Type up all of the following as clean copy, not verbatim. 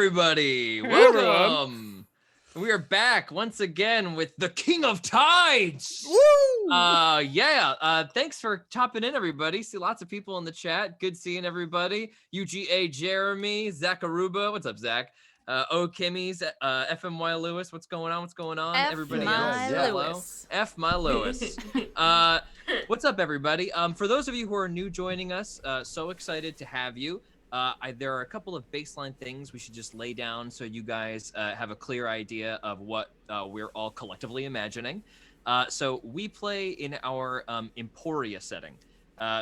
everybody. Hey, Welcome. We are back once again with the King of Tides. Woo! Thanks for chopping in, everybody. See lots of people in the chat. Good seeing everybody. UGA Jeremy, Zacharuba. What's up, Zach? Kimmy's, FMY Lewis. What's going on? Everybody else. Hello. F my Lewis. What's up, everybody? For those of you who are new joining us, so excited to have you. There are a couple of baseline things we should just lay down so you guys have a clear idea of what we're all collectively imagining. So we play in our Emporia setting.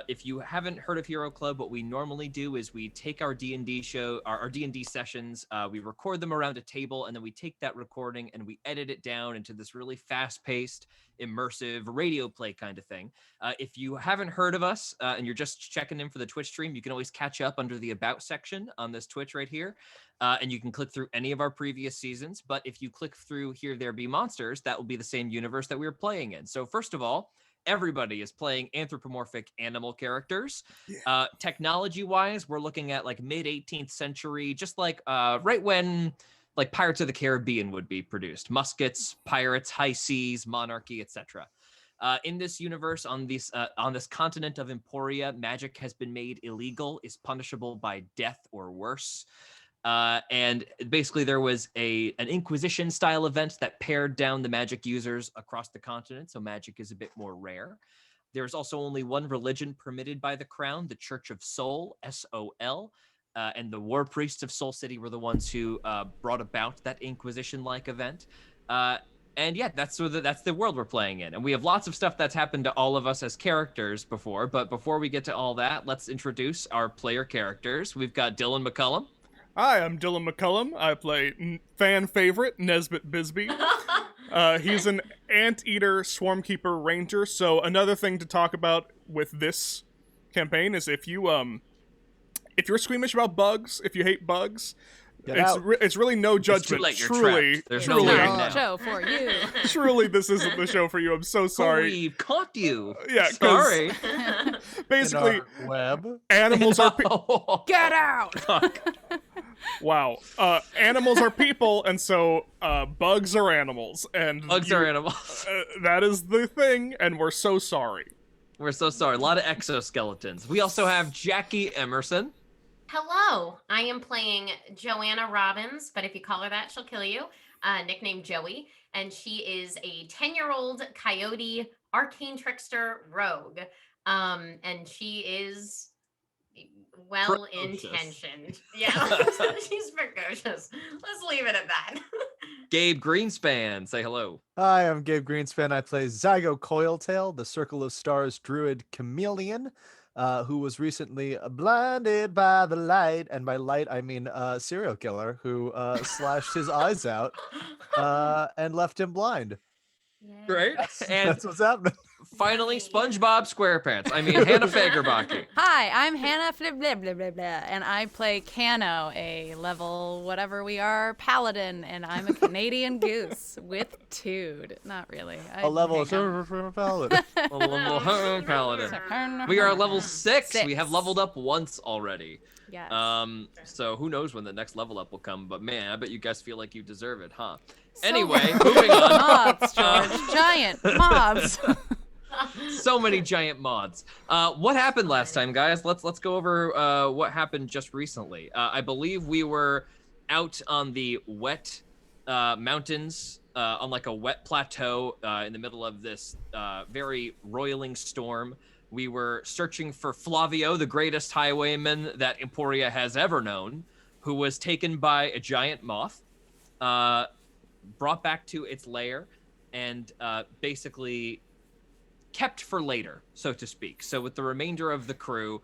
If you haven't heard of Hero Club, what we normally do is we take our D&D show, our D&D sessions, we record them around a table, and then we take that recording and we edit it down into this really fast-paced, immersive radio play kind of thing. If you haven't heard of us and you're just checking in for the Twitch stream, you can always catch up under the About section on this Twitch right here. And you can click through any of our previous seasons. But if you click through Here There Be Monsters, that will be the same universe that we were playing in. So first of all, everybody is playing anthropomorphic animal characters. Yeah. Technology-wise, we're looking at like mid-18th century, just like right when like Pirates of the Caribbean would be produced. Muskets, pirates, high seas, monarchy, etc. In this universe, on this continent of Emporia, magic has been made illegal, is punishable by death or worse. And basically there was an Inquisition style event that pared down the magic users across the continent, so magic is a bit more rare. There's also only one religion permitted by the crown, the Church of Sol, S-O-L, and the war priests of Soul City were the ones who brought about that Inquisition-like event. And yeah, that's the world we're playing in. And we have lots of stuff that's happened to all of us as characters before, but before we get to all that, let's introduce our player characters. We've got Dylan McCullum. Hi, I'm Dylan McCullum. I play fan favorite Nesbitt Bisbee. He's an anteater swarmkeeper ranger. So another thing to talk about with this campaign is if you're squeamish about bugs, if you hate bugs, it's really no judgment. It's too late, There's no show for you. Truly, this isn't the show for you. I'm so sorry. We've caught you. Yeah, sorry. Basically, web animals are Get out. Wow. Animals are people, and so bugs are animals. And Bugs are animals. That is the thing, and we're so sorry. We're so sorry. A lot of exoskeletons. We also have Jackie Emerson. Hello, I am playing Joanna Robbins, but if you call her that, she'll kill you. Nicknamed Joey, and she is a 10-year-old coyote arcane trickster rogue. And she is well-intentioned. Yeah, she's precocious. Let's leave it at that. Gabe Greenspan, say hello. Hi, I'm Gabe Greenspan. I play Zygo Coiltail, the Circle of Stars druid chameleon, who was recently blinded by the light, and by light I mean serial killer who slashed his eyes out and left him blind. Yeah. Right? And That's what's happening. finally, SpongeBob SquarePants. I mean, Hannah Fagerbaki. Hi, I'm Hannah blah, blah, blah, blah, blah, and I play Cano, a level whatever we are paladin, and I'm a Canadian goose with Tude. Not really. A level of paladin. A level paladin. We are level 6. We have leveled up once already. Yes. So who knows when the next level up will come, but man, I bet you guys feel like you deserve it, huh? Anyway, moving on. Mobs, George. Giant mobs. So many giant mods. What happened last time, guys? Let's go over what happened just recently. I believe we were out on the wet mountains, on like a wet plateau in the middle of this very roiling storm. We were searching for Flavio, the greatest highwayman that Emporia has ever known, who was taken by a giant moth, brought back to its lair, and basically kept for later, so to speak. So with the remainder of the crew,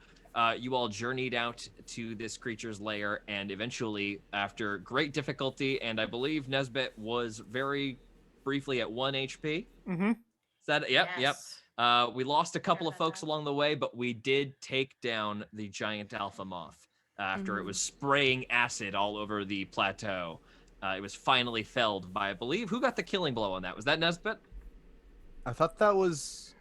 you all journeyed out to this creature's lair, and eventually, after great difficulty, and I believe Nesbitt was very briefly at 1 HP. Mm-hmm. Is that Yep. Yes. We lost a couple of folks along the way, but we did take down the giant alpha moth after it was spraying acid all over the plateau. It was finally felled by, I believe, who got the killing blow on that? Was that Nesbitt? I thought that was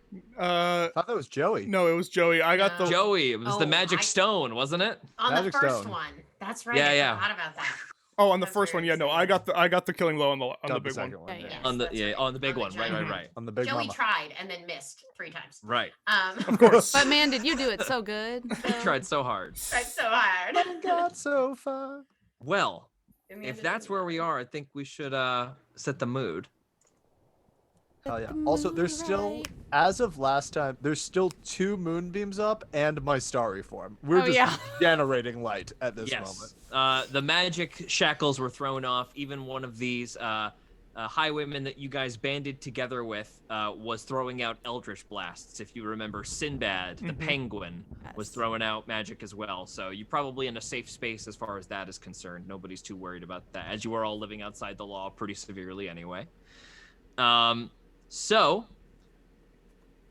Joey. No, it was Joey. I got the Joey. It was the magic stone, wasn't it? On Magic the first stone. one. That's right. Yeah, I yeah. forgot about that. Oh, on the That's first one, very yeah, no, I exciting. got the killing blow on the Got the big one. second one. Yeah, yeah. On the That's yeah, right. on the big On the one. Right, giant right, Mhm. right. On the big Joey mama. tried and then missed 3 times. Right. Of course. But man, did you do it so good? He tried so hard. Tried so hard. I got so far. Well, In the end, if it that's didn't where we matter. are, I think we should set the mood. Hell yeah. Also, there's still, Right. as of last time, there's still 2 moonbeams up and my starry form. We're Oh, just yeah. generating light at this moment. Yes. The magic shackles were thrown off. Even one of these highwaymen that you guys banded together with was throwing out eldritch blasts. If you remember, Sinbad, the penguin, was Yes. throwing out magic as well. So you're probably in a safe space as far as that is concerned. Nobody's too worried about that, as you are all living outside the law pretty severely anyway. So,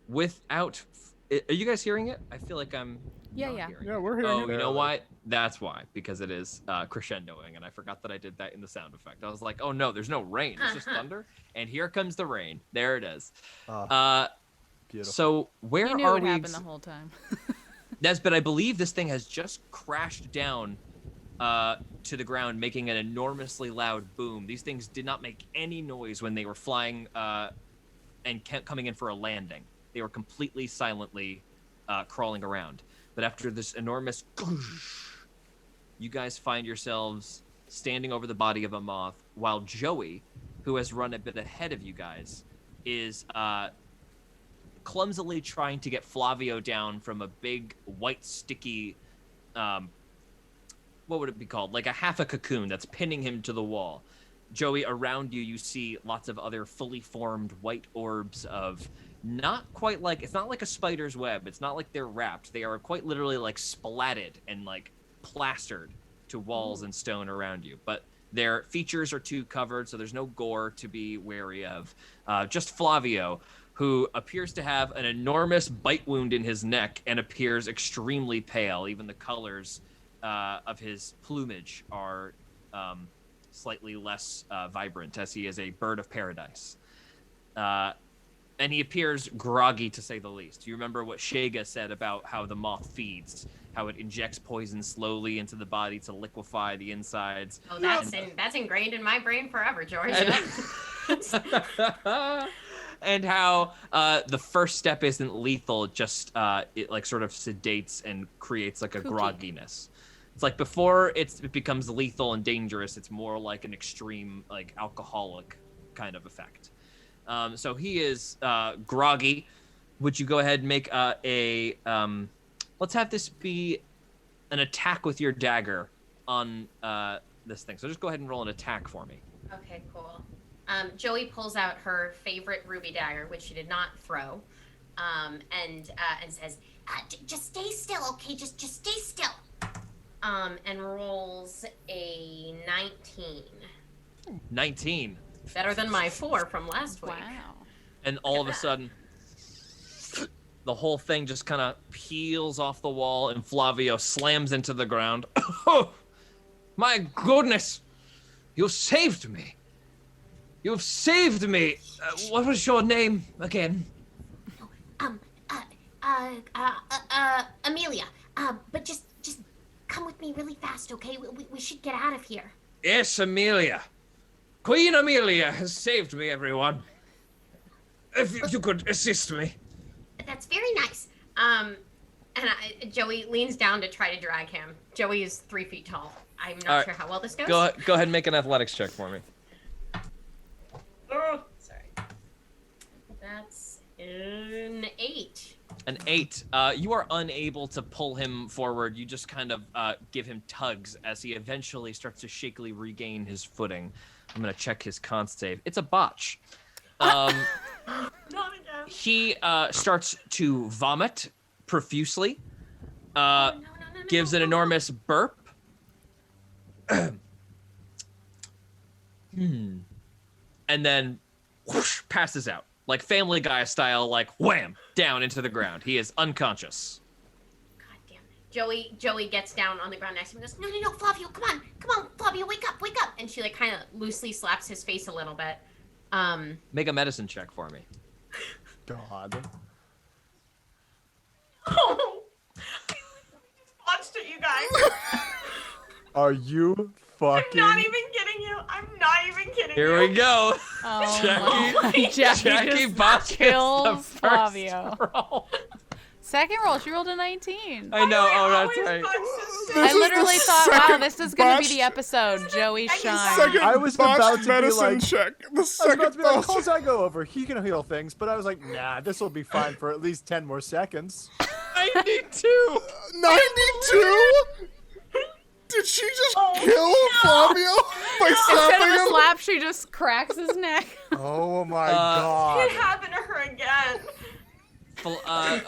without, are you guys hearing it? I feel like I'm Yeah, not yeah. hearing Yeah, it. we're hearing Oh, it. you know Barely. why? That's why, because it is crescendoing, and I forgot that I did that in the sound effect. I was like, oh no, there's no rain, it's just thunder, and here comes the rain. There it is. Beautiful. So where You knew are it would we? happen the whole time. Nesbit, I believe this thing has just crashed down to the ground, making an enormously loud boom. These things did not make any noise when they were flying and coming in for a landing. They were completely silently crawling around. But after this enormous, you guys find yourselves standing over the body of a moth, while Joey, who has run a bit ahead of you guys, is clumsily trying to get Flavio down from a big white sticky what would it be called, like a half a cocoon that's pinning him to the wall. Joey, around you see lots of other fully formed white orbs of not quite like, it's not like a spider's web, it's not like they're wrapped, they are quite literally like splatted and like plastered to walls and stone around you, but their features are too covered, so there's no gore to be wary of. Just Flavio, who appears to have an enormous bite wound in his neck and appears extremely pale. Even the colors of his plumage are slightly less vibrant, as he is a bird of paradise. And he appears groggy, to say the least. You remember what Shega said about how the moth feeds, how it injects poison slowly into the body to liquefy the insides. Oh, that's ingrained in my brain forever, George. And how the first step isn't lethal, just it like sort of sedates and creates like a grogginess. It's like before it becomes lethal and dangerous, it's more like an extreme, like alcoholic kind of effect. So he is groggy. Would you go ahead and make let's have this be an attack with your dagger on this thing. So just go ahead and roll an attack for me. Okay, cool. Joey pulls out her favorite ruby dagger, which she did not throw, and says, "Just stay still, okay? Just stay still." And rolls a 19. 19. Better than my 4 from last week. Wow. And all of a sudden, the whole thing just kind of peels off the wall, and Flavio slams into the ground. Oh, my goodness! You saved me! You've saved me! What was your name again? Amelia. But just come with me really fast, okay? We should get out of here. Yes, Amelia. Queen Amelia has saved me, everyone. If you could assist me. That's very nice. Joey leans down to try to drag him. Joey is 3 feet tall. I'm not sure how well this goes. Go ahead and make an athletics check for me. Oh, sorry. That's an 8. An 8. You are unable to pull him forward. You just kind of give him tugs as he eventually starts to shakily regain his footing. I'm going to check his con save. It's a botch. Not again. He starts to vomit profusely, No. gives an enormous burp. And then whoosh, passes out. Like Family Guy style, like wham, down into the ground. He is unconscious. God damn it. Joey gets down on the ground next to him and goes, No, Flavio, come on, Flavio, wake up. And she like kind of loosely slaps his face a little bit. Make a medicine check for me. God. Oh, watched it, you guys. Are you fucking. I'm not even kidding you. I'm not even kidding you. Here we go. Oh Jackie- my. Jackie Jackie just Bosch gets the kills first Flavio. roll. Second roll, she rolled a 19. I know. Oh, that's Always right. bunch of This I is the literally thought, wow, second this is gonna be the botched- episode. Joey shine. Second I was botched about to be medicine like- check. The I was second about to be like, botched- call Zygo over. He can heal things. But I was like, nah, this will be fine for at least 10 more seconds. 92. 92? Did she just kill Flavio by Instead slapping of a him? slap, she just cracks his neck. Oh my It god. happened to her again.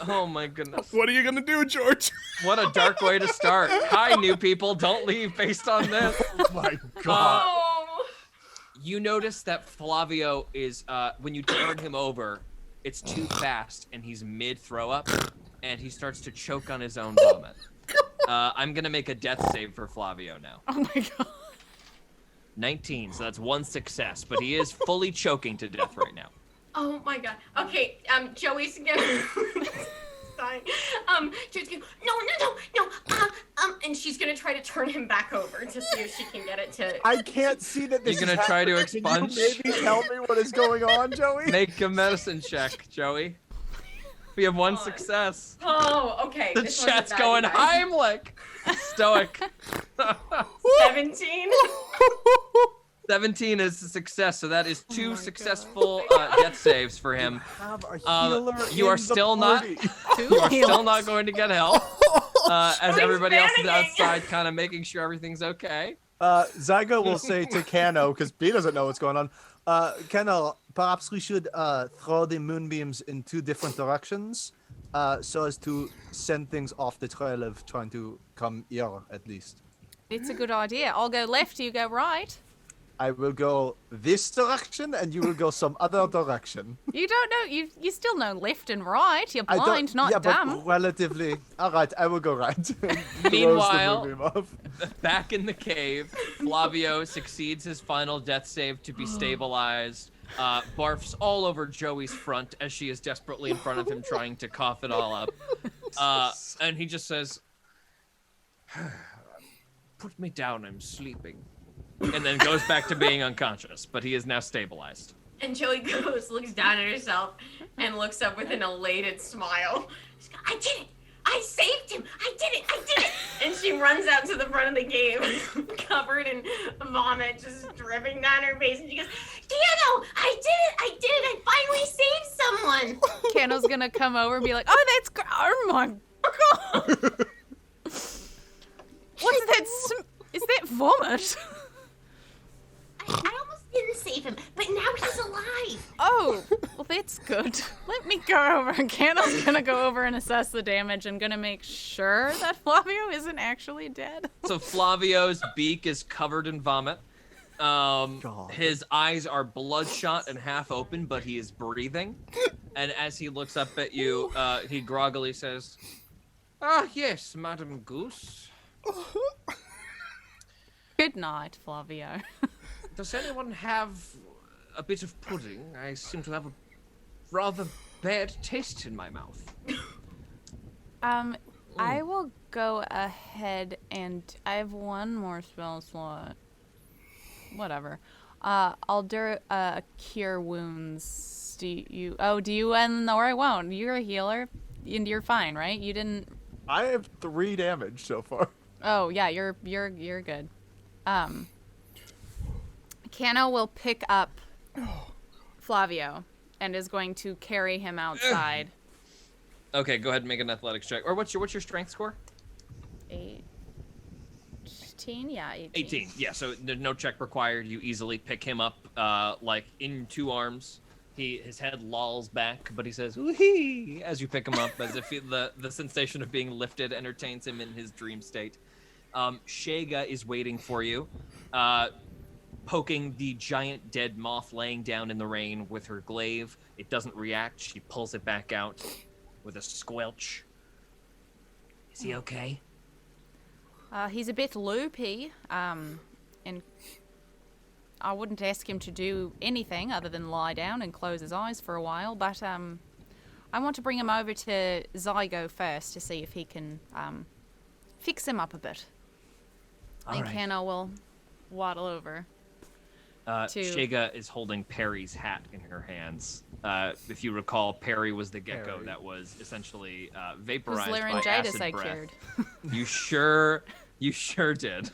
Oh my goodness. What are you gonna do, George? What a dark way to start. Hi, new people. Don't leave based on this. Oh my god. Oh. You notice that Flavio is, when you turn him over, it's too fast and he's mid throw up and he starts to choke on his own vomit. I'm gonna make a death save for Flavio now. Oh my god. 19, so that's one success, but he is fully choking to death right now. Oh my god. Okay, Joey's gonna dying. Joey's gonna no, and she's gonna try to turn him back over to see if she can get it to. I can't see that this You're gonna is try to happening. Can expunge? you maybe tell me what is going on, Joey? Make a medicine check, Joey. We have one success. Oh, okay. The this wasn't chat's bad, going you guys. Heimlich. Stoic. 17. 17 is a success, so that is two my successful death saves for him. Have a Um, healer you in are the still not. party. You are still not going to get help. As He's everybody else is panicking. outside, kind of making sure everything's okay. Zygo will say to Kano, because B doesn't know what's going on. Kano, perhaps we should throw the moonbeams in two different directions, so as to send things off the trail of trying to come here at least. It's a good idea. I'll go left, you go right. I will go this direction, and you will go some other direction. You don't know. You still know left and right. You're I don't- blind, not yeah, dumb. but relatively. All right, I will go right. Throws the Meanwhile- moonbeam off. Back in the cave, Flavio succeeds his final death save to be stabilized. Barfs all over Joey's front as she is desperately in front of him trying to cough it all up. And he just says, "Put me down, I'm sleeping." And then goes back to being unconscious, but he is now stabilized. And Joey looks down at herself, and looks up with an elated smile. She's like, I did it! I saved him! I did it! And she runs out to the front of the cave, covered in vomit, just dripping down her face. And she goes, Kano, I did it! I finally saved someone! Kano's gonna come over and be like, "Oh, that's oh my god! What's that? Is that vomit?" I almost didn't save him, but now he's alive! Oh, well, that's good. Let me go over. Kano's gonna go over and assess the damage and gonna make sure that Flavio isn't actually dead. So Flavio's beak is covered in vomit. His eyes are bloodshot and half open, but he is breathing. And as he looks up at you, he groggily says, "Ah, yes, Madam Goose. Good night, Flavio. Does anyone have a bit of pudding? I seem to have a rather bad taste in my mouth." I will go ahead and I have one more spell slot. Whatever. I'll do cure wounds. Do you? Or I won't. You're a healer, and you're fine, right? You didn't. I have 3 damage so far. Oh yeah, you're good. Kano will pick up Flavio and is going to carry him outside. Okay, go ahead and make an athletics check. Or what's your strength score? 18? Yeah, 18. 18. Yeah, so there's no check required. You easily pick him up, like in 2 arms. His head lolls back, but he says "wee" as you pick him up, as if the sensation of being lifted entertains him in his dream state. Shega is waiting for you, poking the giant dead moth laying down in the rain with her glaive. It doesn't react. She pulls it back out with a squelch. Is he okay? He's a bit loopy, and I wouldn't ask him to do anything other than lie down and close his eyes for a while, but I want to bring him over to Zygo first to see if he can fix him up a bit. And Kano waddle over. Shega is holding Perry's hat in her hands. If you recall, Perry was the gecko Perry. that was essentially Whose vaporized by laryngitis acid I breath. cured. You sure did.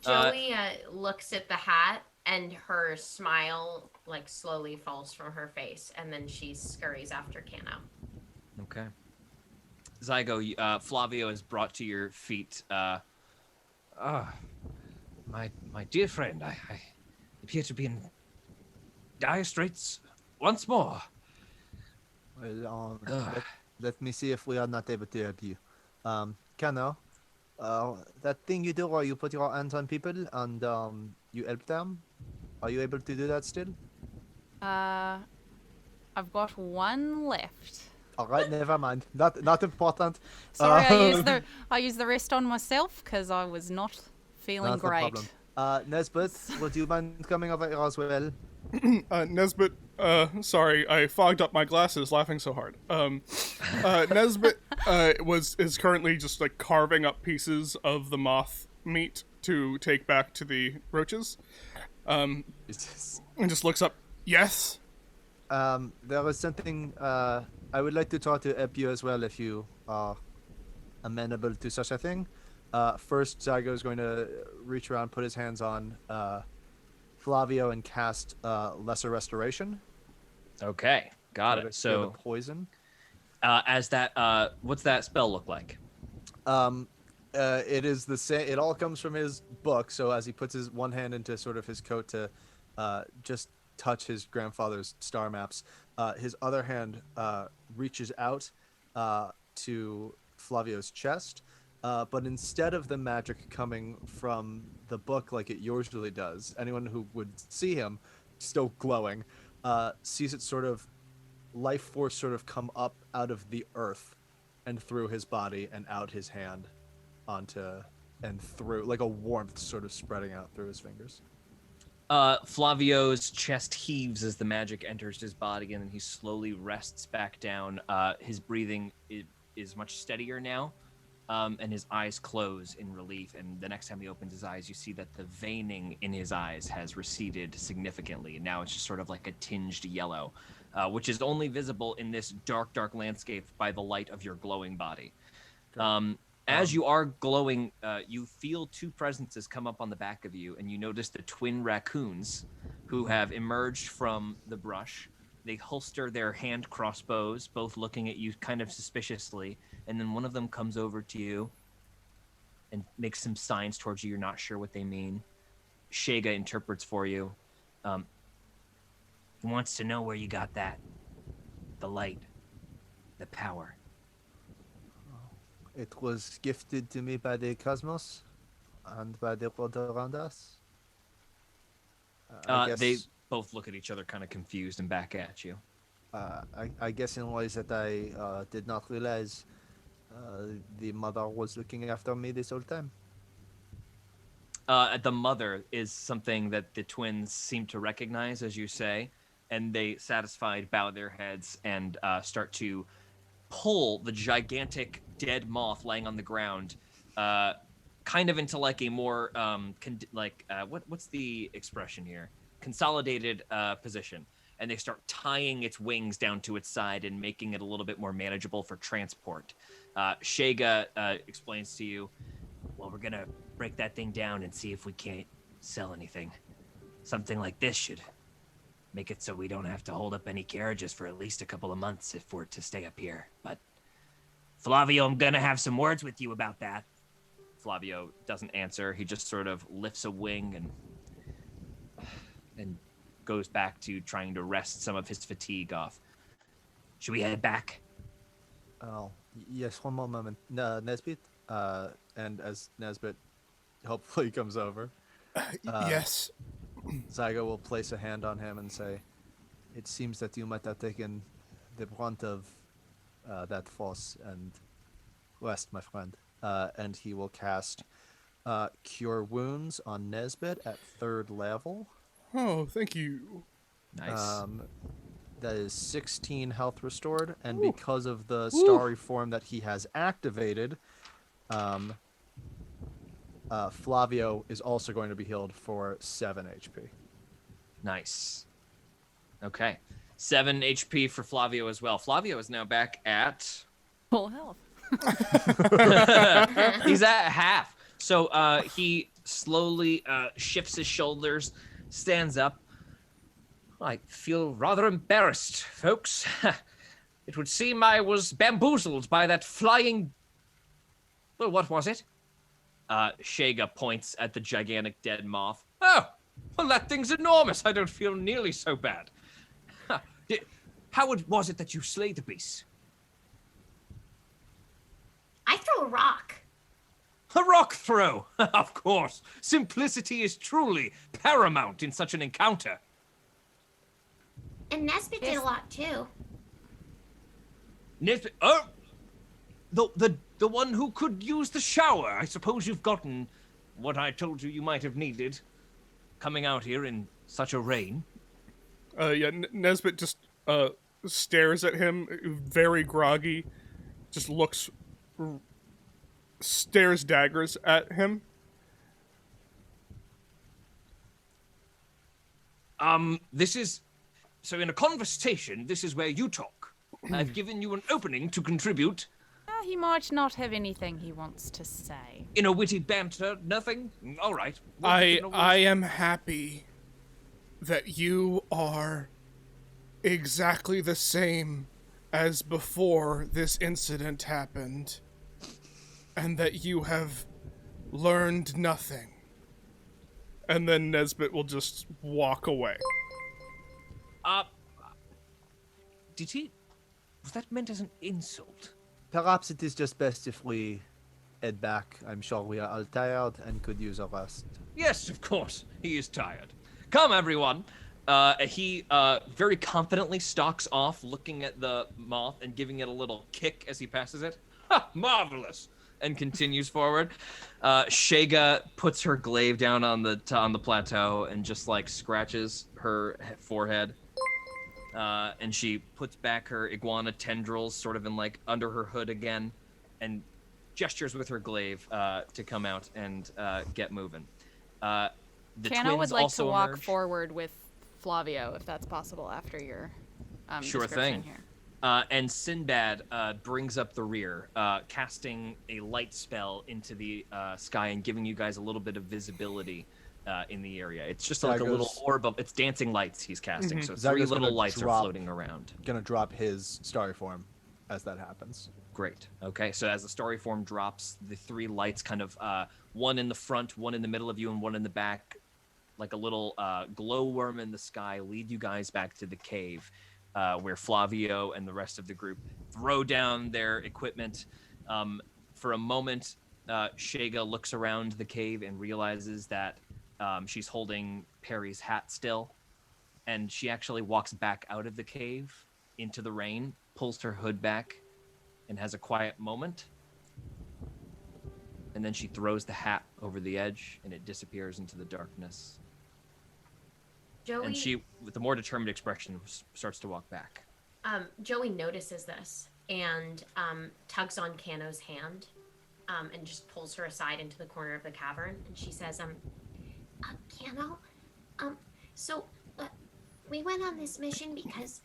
Joey looks at the hat, and her smile like slowly falls from her face, and then she scurries after Cano. Okay. Zygo, Flavio is brought to your feet. My dear friend, I appear to be in dire straits once more. Well, Ugh. let me see if we are not able to help you. Kano, that thing you do where you put your hands on people and you help them, are you able to do that still? I've got one left. All right, never mind. Not important. Sorry, I used the rest on myself because I was not feeling Not a great. problem. Nesbit, would you mind coming over here as well? Nesbit, sorry, I fogged up my glasses laughing so hard. Nesbit is currently just like carving up pieces of the moth meat to take back to the roaches. And just looks up. Yes. There was something I would like to try to help you as well if you are amenable to such a thing. First, Zygo is going to reach around, put his hands on Flavio, and cast Lesser Restoration. Okay, got Try it. to cure the So, poison. as that, what's that spell look like? It is the same. It all comes from his book. So as he puts his one hand into sort of his coat to just touch his grandfather's star maps, his other hand reaches out to Flavio's chest. But instead of the magic coming from the book like it usually does, anyone who would see him still glowing sees it sort of life force sort of come up out of the earth and through his body and out his hand onto and through, like a warmth sort of spreading out through his fingers. Flavio's chest heaves as the magic enters his body, and then he slowly rests back down. His breathing is much steadier now, and his eyes close in relief. And the next time he opens his eyes, you see that the veining in his eyes has receded significantly. Now it's just sort of like a tinged yellow, which is only visible in this dark, dark landscape by the light of your glowing body. As you are glowing, you feel two presences come up on the back of you, and you notice the twin raccoons who have emerged from the brush. They holster their hand crossbows, both looking at you kind of suspiciously, and then one of them comes over to you and makes some signs towards you. You're not sure what they mean. Shega interprets for you. He wants to know where you got that. The light. The power. It was gifted to me by the cosmos and by the world around us. They both look at each other kind of confused and back at you. I guess in ways that I did not realize the mother was looking after me this whole time. The mother is something that the twins seem to recognize, as you say, and they, satisfied, bow their heads and start to pull the gigantic dead moth laying on the ground kind of into like a more what's the expression here, consolidated position, and they start tying its wings down to its side and making it a little bit more manageable for transport. Shega explains to you, well, we're gonna break that thing down and see if we can't sell anything. Something like this should make it so we don't have to hold up any carriages for at least a couple of months if we're to stay up here. But Flavio, I'm gonna have some words with you about that. Flavio doesn't answer. He just sort of lifts a wing and goes back to trying to rest some of his fatigue off. Should we head back? Oh, yes, one more moment. Nesbit? And as Nesbit hopefully comes over, Yes. Zygo will place a hand on him and say, it seems that you might have taken the brunt of that force, and rest, my friend. And he will cast Cure Wounds on Nesbit at 3rd level. Oh, thank you. Nice. That is 16 health restored, and because of the starry form that he has activated, Flavio is also going to be healed for 7 HP. Nice. Okay. 7 HP for Flavio as well. Flavio is now back at... Full health. He's at half. So he slowly shifts his shoulders, stands up. I feel rather embarrassed, folks. It would seem I was bamboozled by that flying... Well, what was it? Shega points at the gigantic dead moth. Oh, well, that thing's enormous. I don't feel nearly so bad. How was it that you slayed the beast? I throw a rock. A rock throw, of course. Simplicity is truly paramount in such an encounter. And Nesbit did a lot too. Nesbit, oh, the one who could use the shower. I suppose you've gotten what I told you might have needed, coming out here in such a rain. Yeah, Nesbit just stares at him, very groggy, just stares daggers at him. This is... So in a conversation, this is where you talk. I've given you an opening to contribute. He might not have anything he wants to say. In a witty banter, nothing? All right. I am happy that you are exactly the same as before this incident happened, and that you have learned nothing. And then Nesbit will just walk away. Did he... Was that meant as an insult? Perhaps it is just best if we head back. I'm sure we are all tired and could use a rest. Yes, of course. He is tired. Come, everyone. He very confidently stalks off, looking at the moth and giving it a little kick as he passes it. Ha! Marvelous! And continues forward. Shega puts her glaive down on the plateau and just like scratches her forehead. And she puts back her iguana tendrils sort of in like under her hood again and gestures with her glaive to come out and get moving. The Kano would twins like also to walk emerge. forward with Flavio, if that's possible, after your Sure description thing. here. And Sinbad brings up the rear, casting a light spell into the sky and giving you guys a little bit of visibility in the area. It's just like a little orb of... It's dancing lights he's casting, so 3 Zaga's little gonna lights are drop- floating around. Gonna drop his starry form as that happens. Great. Okay, so as the story form drops, the 3 lights kind of, one in the front, one in the middle of you, and one in the back, like a little glowworm in the sky, lead you guys back to the cave, where Flavio and the rest of the group throw down their equipment. For a moment, Shega looks around the cave and realizes that she's holding Perry's hat still, and she actually walks back out of the cave into the rain, pulls her hood back, and has a quiet moment. And then she throws the hat over the edge, and it disappears into the darkness. Joey, And she, with a more determined expression, starts to walk back. Joey notices this and tugs on Kano's hand and just pulls her aside into the corner of the cavern. And she says, Kano, so we went on this mission because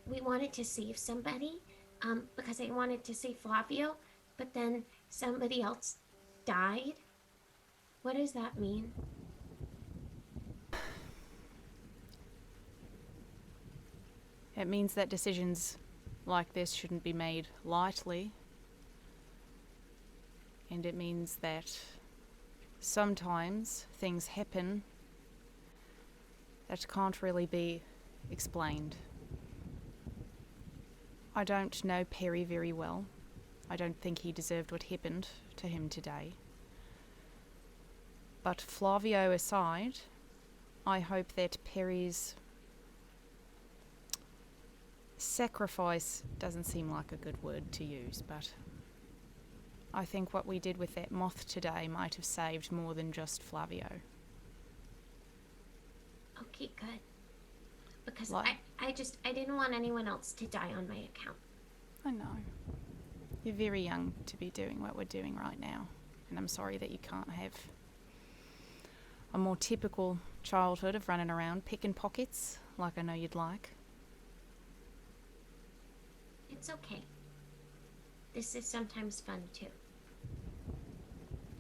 we wanted to save somebody, because I wanted to save Flavio, but then somebody else died. What does that mean? It means that decisions like this shouldn't be made lightly. And it means that sometimes things happen that can't really be explained. I don't know Perry very well. I don't think he deserved what happened to him today. But Flavio aside, I hope that Perry's sacrifice doesn't seem like a good word to use, but I think what we did with that moth today might have saved more than just Flavio. Okay, good. Because What? I didn't want anyone else to die on my account. I know. You're very young to be doing what we're doing right now. And I'm sorry that you can't have a more typical childhood of running around picking pockets like I know you'd like. It's okay. This is sometimes fun too.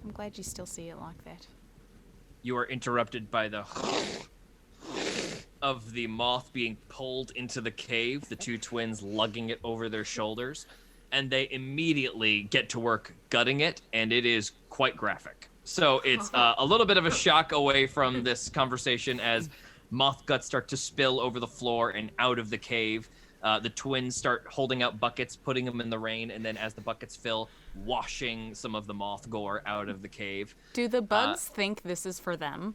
I'm glad you still see it like that. You are interrupted by the of the moth being pulled into the cave, the two twins lugging it over their shoulders, and they immediately get to work gutting it, and it is quite graphic. So it's a little bit of a shock away from this conversation as moth guts start to spill over the floor and out of the cave. The twins start holding out buckets, putting them in the rain, and then as the buckets fill, washing some of the moth gore out of the cave. Do the bugs think this is for them?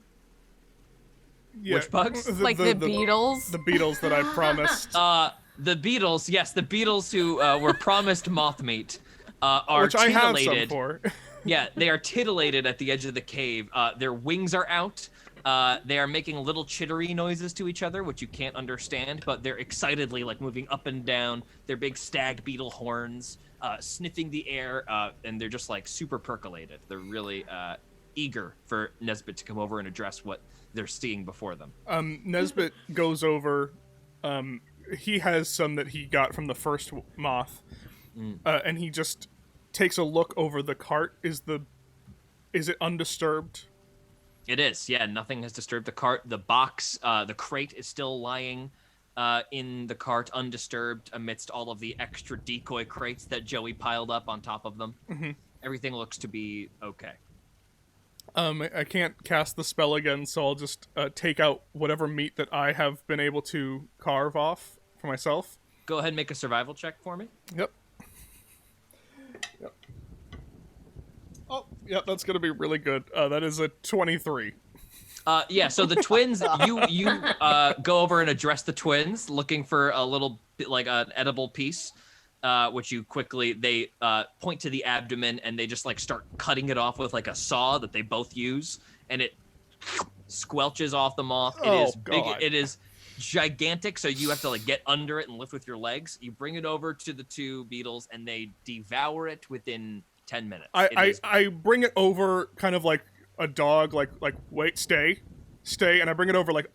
Yeah, Which bugs? Like the beetles? The beetles that I promised. The beetles, yes, the beetles who were promised moth meat are Which I have some titillated. for. Yeah, they are titillated at the edge of the cave. Their wings are out. They are making little chittery noises to each other, which you can't understand, but they're excitedly like moving up and down their big stag beetle horns, sniffing the air, and they're just like super percolated. They're really eager for Nesbit to come over and address what they're seeing before them. Nesbit goes over. He has some that he got from the first moth, and he just takes a look over the cart. Is it undisturbed? It is, yeah. Nothing has disturbed the cart. The box, the crate is still lying in the cart undisturbed amidst all of the extra decoy crates that Joey piled up on top of them. Mm-hmm. Everything looks to be okay. I can't cast the spell again, so I'll just take out whatever meat that I have been able to carve off for myself. Go ahead and make a survival check for me. Yep. Oh, yep, that's gonna be really good. That is a 23. Yeah, so the twins, you go over and address the twins, looking for a little bit like an edible piece, which you quickly, they point to the abdomen and they just like start cutting it off with like a saw that they both use, and it squelches off the moth. It is big. God. It is gigantic, so you have to like get under it and lift with your legs. You bring it over to the two beetles and they devour it within 10 minutes. I bring it over kind of like a dog, like wait, stay, and I bring it over like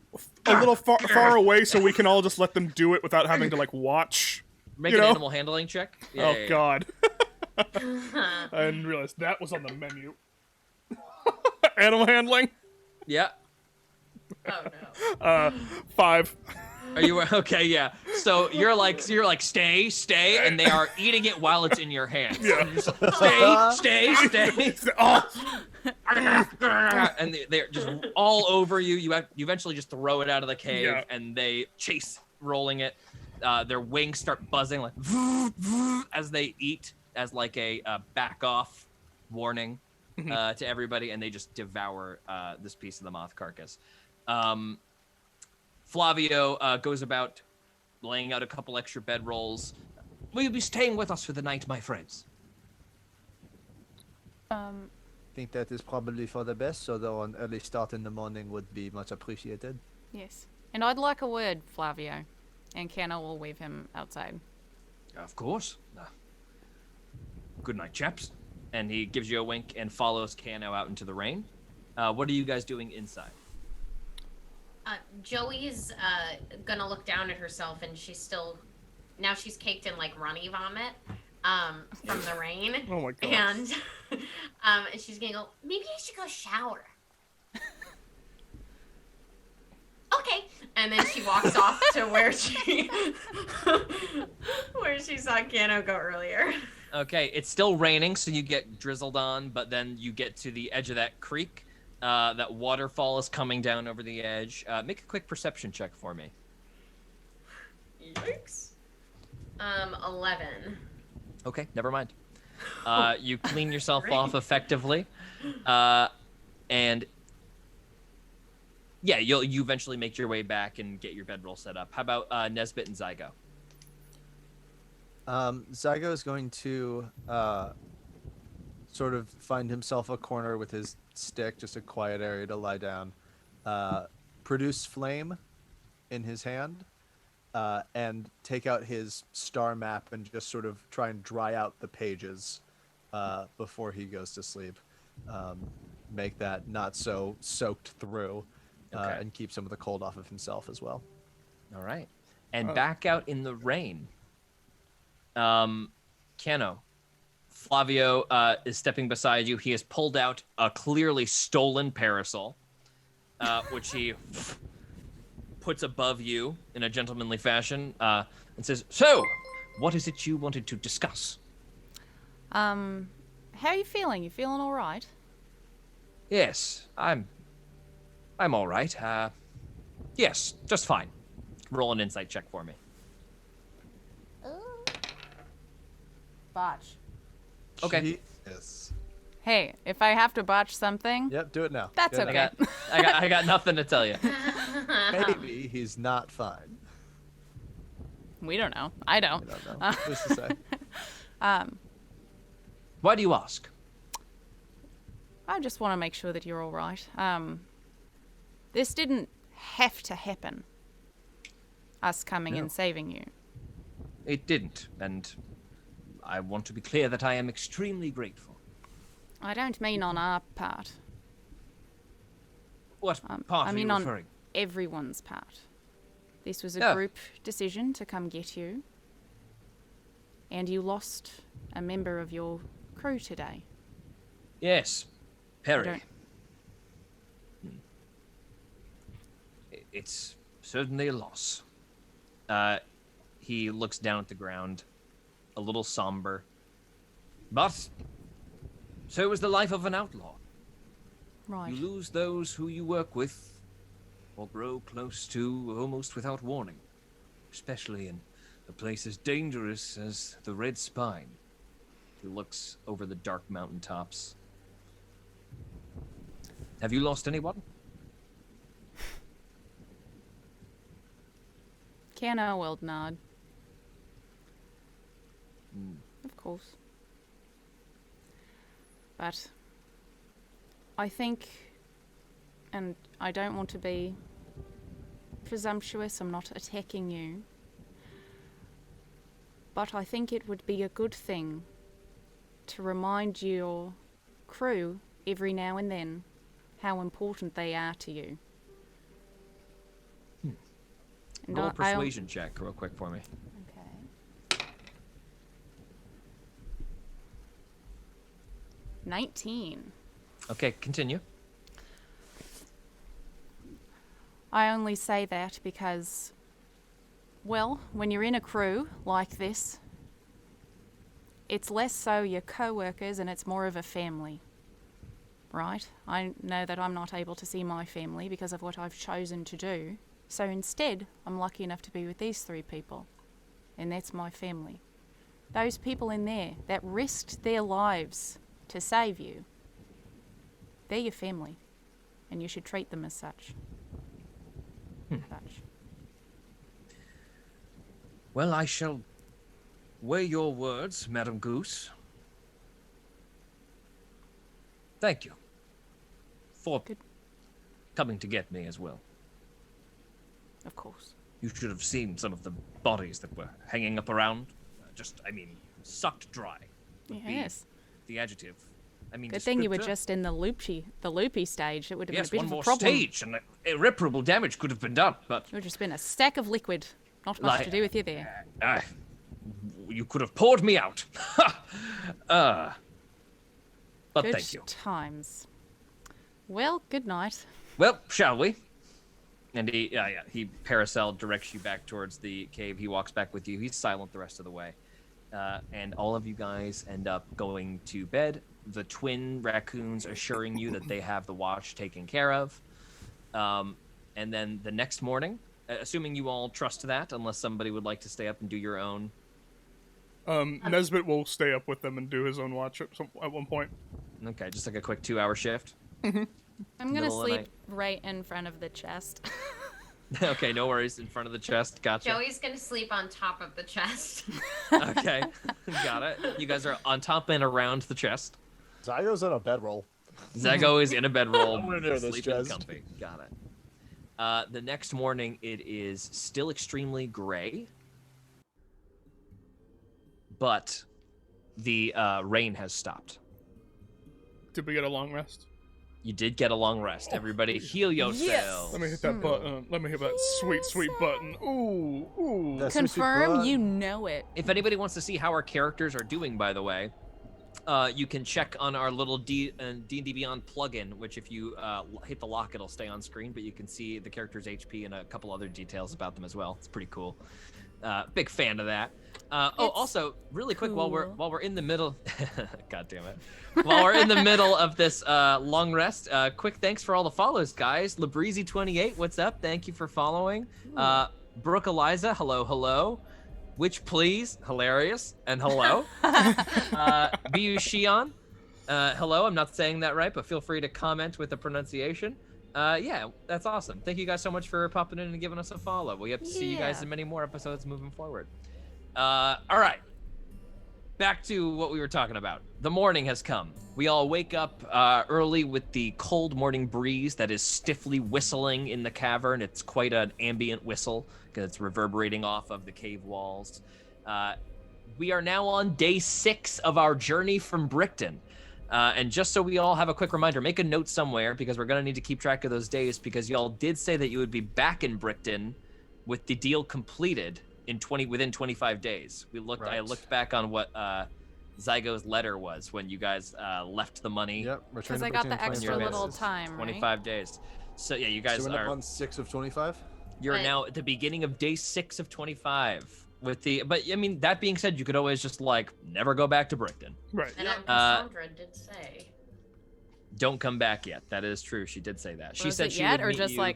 a little far away so we can all just let them do it without having to like watch. Make an animal handling check. Yeah, yeah. God. I didn't realize that was on the menu. Animal handling? Yeah. Oh no. 5. Are you okay? Yeah. So you're like stay, and they are eating it while it's in your hands. Yeah. Stay. Oh. And they're just all over you. You eventually just throw it out of the cave, Yeah. and they chase, rolling it. Their wings start buzzing like as they eat, as like a back off warning to everybody, and they just devour this piece of the moth carcass. Flavio goes about laying out a couple extra bedrolls. Will you be staying with us for the night, my friends? Think that is probably for the best, so though an early start in the morning would be much appreciated. Yes. And I'd like a word, Flavio. And Kenna will wave him outside. Of course. Good night, chaps. And he gives you a wink and follows Kano out into the rain. What are you guys doing inside? Joey's gonna look down at herself, and she's still, now she's caked in like runny vomit from the rain. Oh my God. And she's gonna go, maybe I should go shower. Okay. And then she walks off to where she saw Kano go earlier. Okay, it's still raining, so you get drizzled on, but then you get to the edge of that creek. That waterfall is coming down over the edge. Make a quick perception check for me. Yikes. 11. Okay, never mind. You clean yourself off effectively, and yeah, you eventually make your way back and get your bedroll set up. How about Nesbit and Zygo? Zygo is going to sort of find himself a corner with his stick, just a quiet area to lie down, produce flame in his hand, and take out his star map and just sort of try and dry out the pages before he goes to sleep. make that not so soaked through, Okay. and keep some of the cold off of himself as well. All right. And Oh. back out in the rain. Cano, Flavio is stepping beside you. He has pulled out a clearly stolen parasol, which he puts above you in a gentlemanly fashion, and says, "So, what is it you wanted to discuss?" How are you feeling? You feeling all right? Yes, I'm all right. Yes, just fine. Roll an insight check for me. Botch. Okay. Yes. Hey, if I have to botch something, Yep. Do it now. that's Go okay. ahead. I got nothing to tell you. Maybe he's not fine. We don't know. I I don't. don't know. Who's to say? Why do you ask? I just want to make sure that you're all right. This didn't have to happen. Us coming No. and saving you. It didn't, and I want to be clear that I am extremely grateful. I don't mean on our part. What part I are mean you on referring? everyone's part. This was a Oh. group decision to come get you. And you lost a member of your crew today. Yes, Perry. don't- It's certainly a loss. He looks down at the ground, a little somber. But so is the life of an outlaw. Right. You lose those who you work with, or grow close to almost without warning, especially in a place as dangerous as the Red Spine. He looks over the dark mountaintops. Have you lost anyone? Cano will nod. Of course. But I think, and I don't want to be presumptuous, I'm not attacking you, but I think it would be a good thing to remind your crew every now and then how important they are to you. And Roll a I- persuasion check real quick for me. Okay. 19. Okay, continue. I only say that because, well, when you're in a crew like this, it's less so your co-workers and it's more of a family, right? I know that I'm not able to see my family because of what I've chosen to do. So instead, I'm lucky enough to be with these three people, and that's my family. Those people in there that risked their lives to save you, they're your family, and you should treat them as such. Such. Well, I shall weigh your words, Madam Goose. Thank you for Good. coming to get me as well. Of course. You should have seen some of the bodies that were hanging up around. Sucked dry. would be Yes. The adjective. I mean, Good thing you were descriptor. just in the loopy stage. It would have Yes, been a one bit of more a problem. stage, and irreparable damage could have been done. But It would have just been a stack of liquid. Not much Like- to do with you there. you could have poured me out. But Good thank you. times. Well, good night. Well, shall we? And he parasol directs you back towards the cave. He walks back with you. He's silent the rest of the way. And all of you guys end up going to bed. The twin raccoons assuring you that they have the watch taken care of. And then the next morning, assuming you all trust that, unless somebody would like to stay up and do your own. Nesbit will stay up with them and do his own watch at one point. Okay, just like a quick 2-hour shift. I'm gonna Middle of the sleep right in front of the chest. Okay, no worries. In front of the chest. Gotcha. Joey's gonna sleep on top of the chest. Okay, got it. You guys are on top and around the chest. Zygo's on a bedroll. Zago is in a bedroll, I'm near this sleeping chest. comfy. Got it. The next morning, it is still extremely gray, but the rain has stopped. Did we get a long rest? You did get a long rest. Everybody heal yourselves. Let me hit that button. Let me hit that sweet button. Ooh. That's Confirm, you know it. If anybody wants to see how our characters are doing, by the way, you can check on our little D&D Beyond plugin, which if you hit the lock, it'll stay on screen, but you can see the character's HP and a couple other details about them as well. It's pretty cool. Big fan of that. Also, really quick, cool. while we're in the middle, God damn it, while we're in the middle of this long rest, quick thanks for all the follows, guys. Labreezy28, what's up? Thank you for following. Brooke Eliza, hello. Which please, hilarious, and hello. Bu Shion, hello. I'm not saying that right, but feel free to comment with the pronunciation. Yeah, that's awesome. Thank you guys so much for popping in and giving us a follow. We have to see you guys in many more episodes moving forward. All right. Back to what we were talking about. The morning has come. We all wake up early with the cold morning breeze that is stiffly whistling in the cavern. It's quite an ambient whistle because it's reverberating off of the cave walls. We are now on day 6 of our journey from Brickton. And just so we all have a quick reminder, make a note somewhere because we're going to need to keep track of those days because y'all did say that you would be back in Brickton with the deal completed within 25 days. I looked back on what Zygo's letter was when you guys left the money. Yep, because I got the extra little time, 25 days. So yeah, you guys so are on 6 of 25. You're now at the beginning of day 6 of 25 but I mean, that being said, you could always just never go back to Brickton. Right. And Cassandra did say. Don't come back yet. That is true. She did say that. She Was said it she yet, would or meet just you.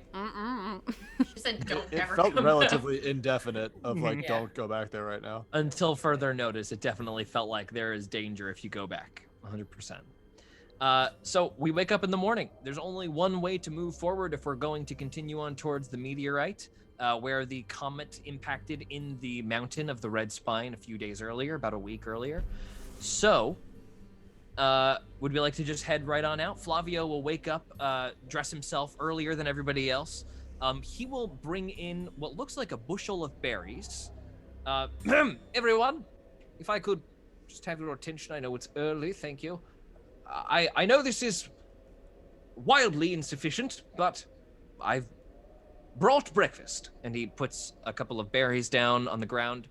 She said don't It ever felt come relatively indefinite of Yeah. don't go back there right now. Until further notice, it definitely felt like there is danger if you go back. 100%. So we wake up in the morning. There's only one way to move forward if we're going to continue on towards the meteorite, where the comet impacted in the mountain of the Red Spine a few days earlier, about a week earlier. So, would we like to just head right on out? Flavio will wake up, dress himself earlier than everybody else. He will bring in what looks like a bushel of berries. Everyone, if I could just have your attention. I know it's early, thank you. I know this is wildly insufficient, but I've brought breakfast. And he puts a couple of berries down on the ground.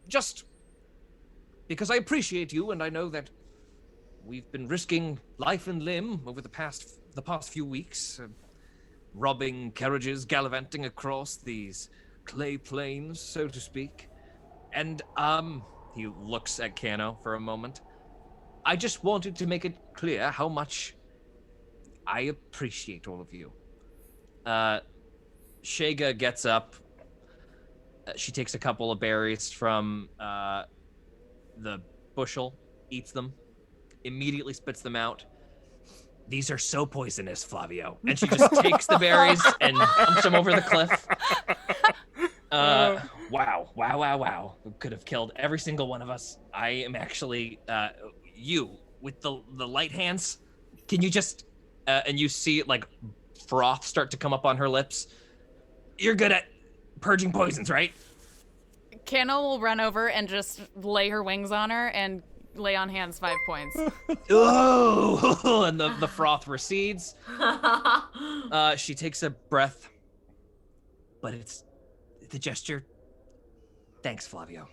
Just because I appreciate you, and I know that we've been risking life and limb over the past few weeks, robbing carriages, gallivanting across these clay plains, so to speak. And he looks at Kano for a moment. I just wanted to make it clear how much I appreciate all of you. Shega gets up. She takes a couple of berries from the bushel, eats them, immediately spits them out. These are so poisonous, Flavio. And she just takes the berries and dumps them over the cliff. Wow. Could have killed every single one of us. I am actually, you, with the light hands, can you just, and you see froth start to come up on her lips. You're good at purging poisons, right? Kano will run over and just lay her wings on her and lay on hands 5 points. Oh, and the froth recedes. She takes a breath, but it's the gesture. Thanks, Flavio.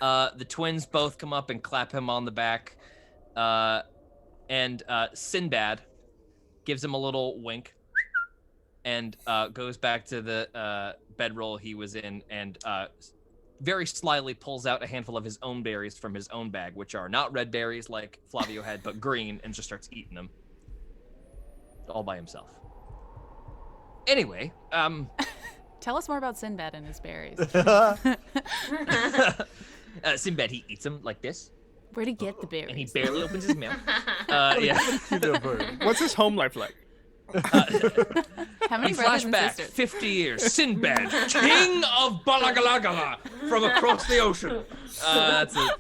The twins both come up and clap him on the back, and Sinbad gives him a little wink and goes back to the bedroll he was in and very slyly pulls out a handful of his own berries from his own bag, which are not red berries like Flavio had, but green, and just starts eating them all by himself. Anyway, Tell us more about Sinbad and his berries. Sinbad, he eats them like this, Where'd he get the berries? and he barely opens his mouth. Yeah. What's his home life like? How many In brothers and flashback, sisters? 50 years, Sinbad, king of Balagalagala, from across the ocean. That's it.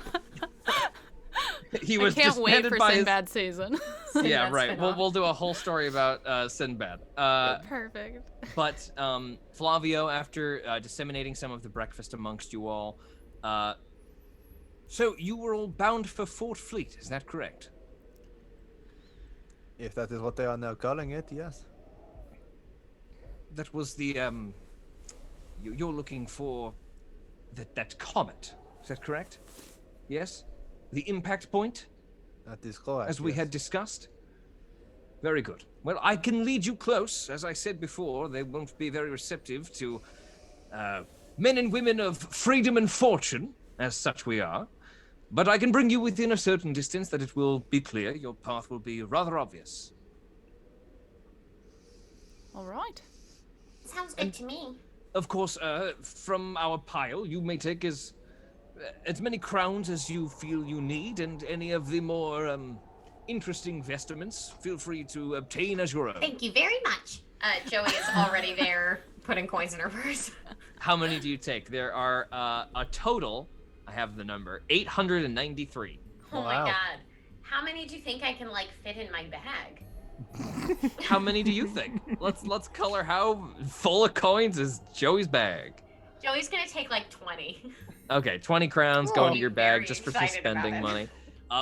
He was I can't wait disbanded for by Sinbad season. Yeah, Sinbad's right. spin-off. We'll do a whole story about Sinbad. Perfect. But Flavio, after disseminating some of the breakfast amongst you all, so you were all bound for Fort Fleet, is that correct? If that is what they are now calling it, yes. That was the you're looking for that comet. Is that correct? Yes? The impact point, That is correct. as we yes. had discussed? Very good. Well, I can lead you close. As I said before, they won't be very receptive to men and women of freedom and fortune, as such we are. But I can bring you within a certain distance that it will be clear. Your path will be rather obvious. All right. Sounds good to me. Of course, from our pile, you may take as many crowns as you feel you need, and any of the more interesting vestments, feel free to obtain as your own. Thank you very much. Joey is already there, putting coins in her purse. How many do you take? There are a total, I have the number, 893. Oh Wow. my god. How many do you think I can like fit in my bag? How many do you think? Let's color how full of coins is Joey's bag. Joey's gonna take like 20. Okay, 20 crowns go Oh. into your bag Very just for some excited about spending it. money.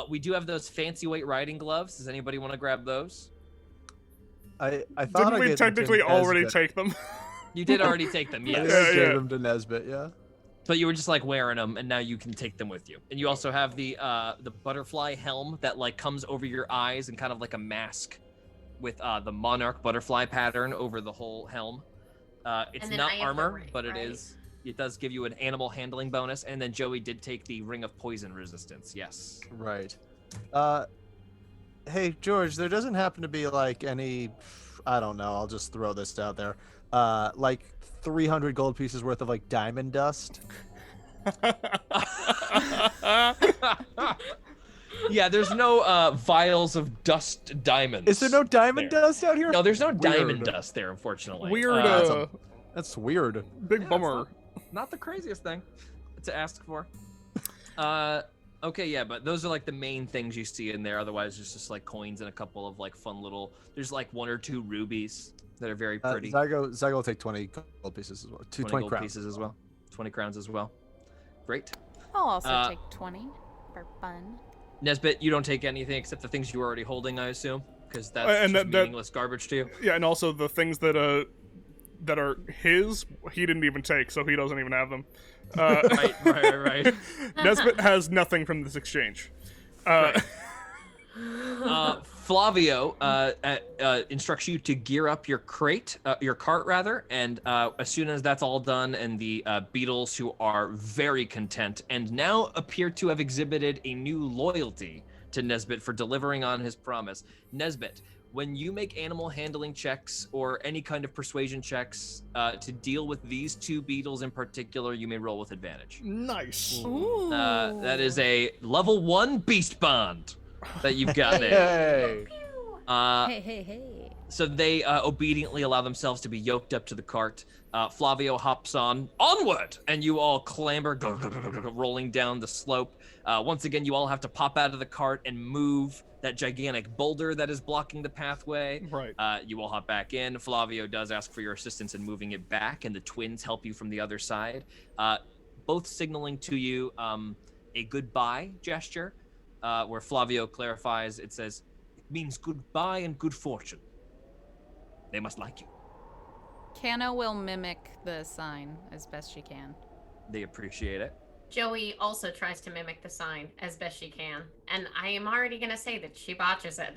We do have those fancy weight riding gloves. Does anybody want to grab those? I thought Didn't I we gave them to technically already Nesbit. take them? You did already take them, I yes. think I Yeah, gave yeah. them to Nesbit, yeah. But you were just like wearing them, and now you can take them with you. And you also have the butterfly helm that like comes over your eyes and kind of like a mask with the monarch butterfly pattern over the whole helm. It's And then not I have the armor, ring, but right? it does give you an animal handling bonus. And then Joey did take the ring of poison resistance. Yes. Right. Hey, George, there doesn't happen to be like any, I don't know, I'll just throw this out there. Like 300 gold pieces worth of like diamond dust. Yeah, there's no vials of dust diamonds. Is there no diamond there. dust out here? No, there's no diamond Weird. dust there, unfortunately. Weird, That's weird. big Yeah, bummer. Not the craziest thing to ask for. Okay, yeah, but those are like the main things you see in there. Otherwise, there's just like coins and a couple of like fun little. There's like 1 or 2 rubies that are very pretty. Zygo will take 20 gold pieces as well. 20 20 gold crowns. pieces as well. 20 crowns as well. Great. I'll also Uh, take 20 for fun. Nesbit, you don't take anything except the things you were already holding, I assume, because that's And just that- meaningless garbage to you. Yeah, and also the things that are his, he didn't even take, so he doesn't even have them. Right. Nesbit has nothing from this exchange. Flavio instructs you to gear up your cart rather, and as soon as that's all done, and the beetles, who are very content and now appear to have exhibited a new loyalty to Nesbit for delivering on his promise. Nesbit, when you make animal handling checks or any kind of persuasion checks to deal with these 2 beetles in particular, you may roll with advantage. Nice. Ooh. That is a level 1 beast bond that you've got there. Hey. Hey. So they obediently allow themselves to be yoked up to the cart. Flavio hops onward, and you all clamber, rolling down the slope. Once again, you all have to pop out of the cart and move that gigantic boulder that is blocking the pathway. Right. You all hop back in. Flavio does ask for your assistance in moving it back, and the twins help you from the other side, both signaling to you a goodbye gesture, where Flavio clarifies, it says, "It means goodbye and good fortune. They must like you." Kana will mimic the sign as best she can. They appreciate it. Joey also tries to mimic the sign as best she can, and I am already gonna say that she botches it.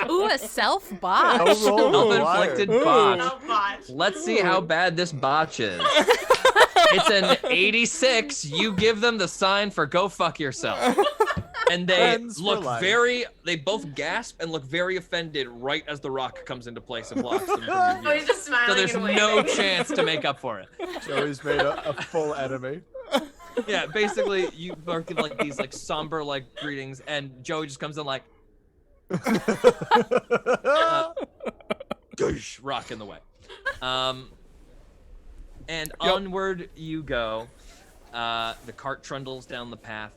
Ooh, a self-botch. Oh, roll the Self-inflicted wire. botch. No botch. Let's see how bad this botch is. It's an 86. You give them the sign for go fuck yourself. And they Friends for look life. they both gasp and look very offended right as the rock comes into place and blocks them from your Oh, view. he's just smiling. So there's and no waving. chance to make up for it. Joey's made a full enemy. Yeah, basically you both give like these like somber like greetings, and Joey just comes in like goosh, rock in the way. And onward you go. The cart trundles down the path,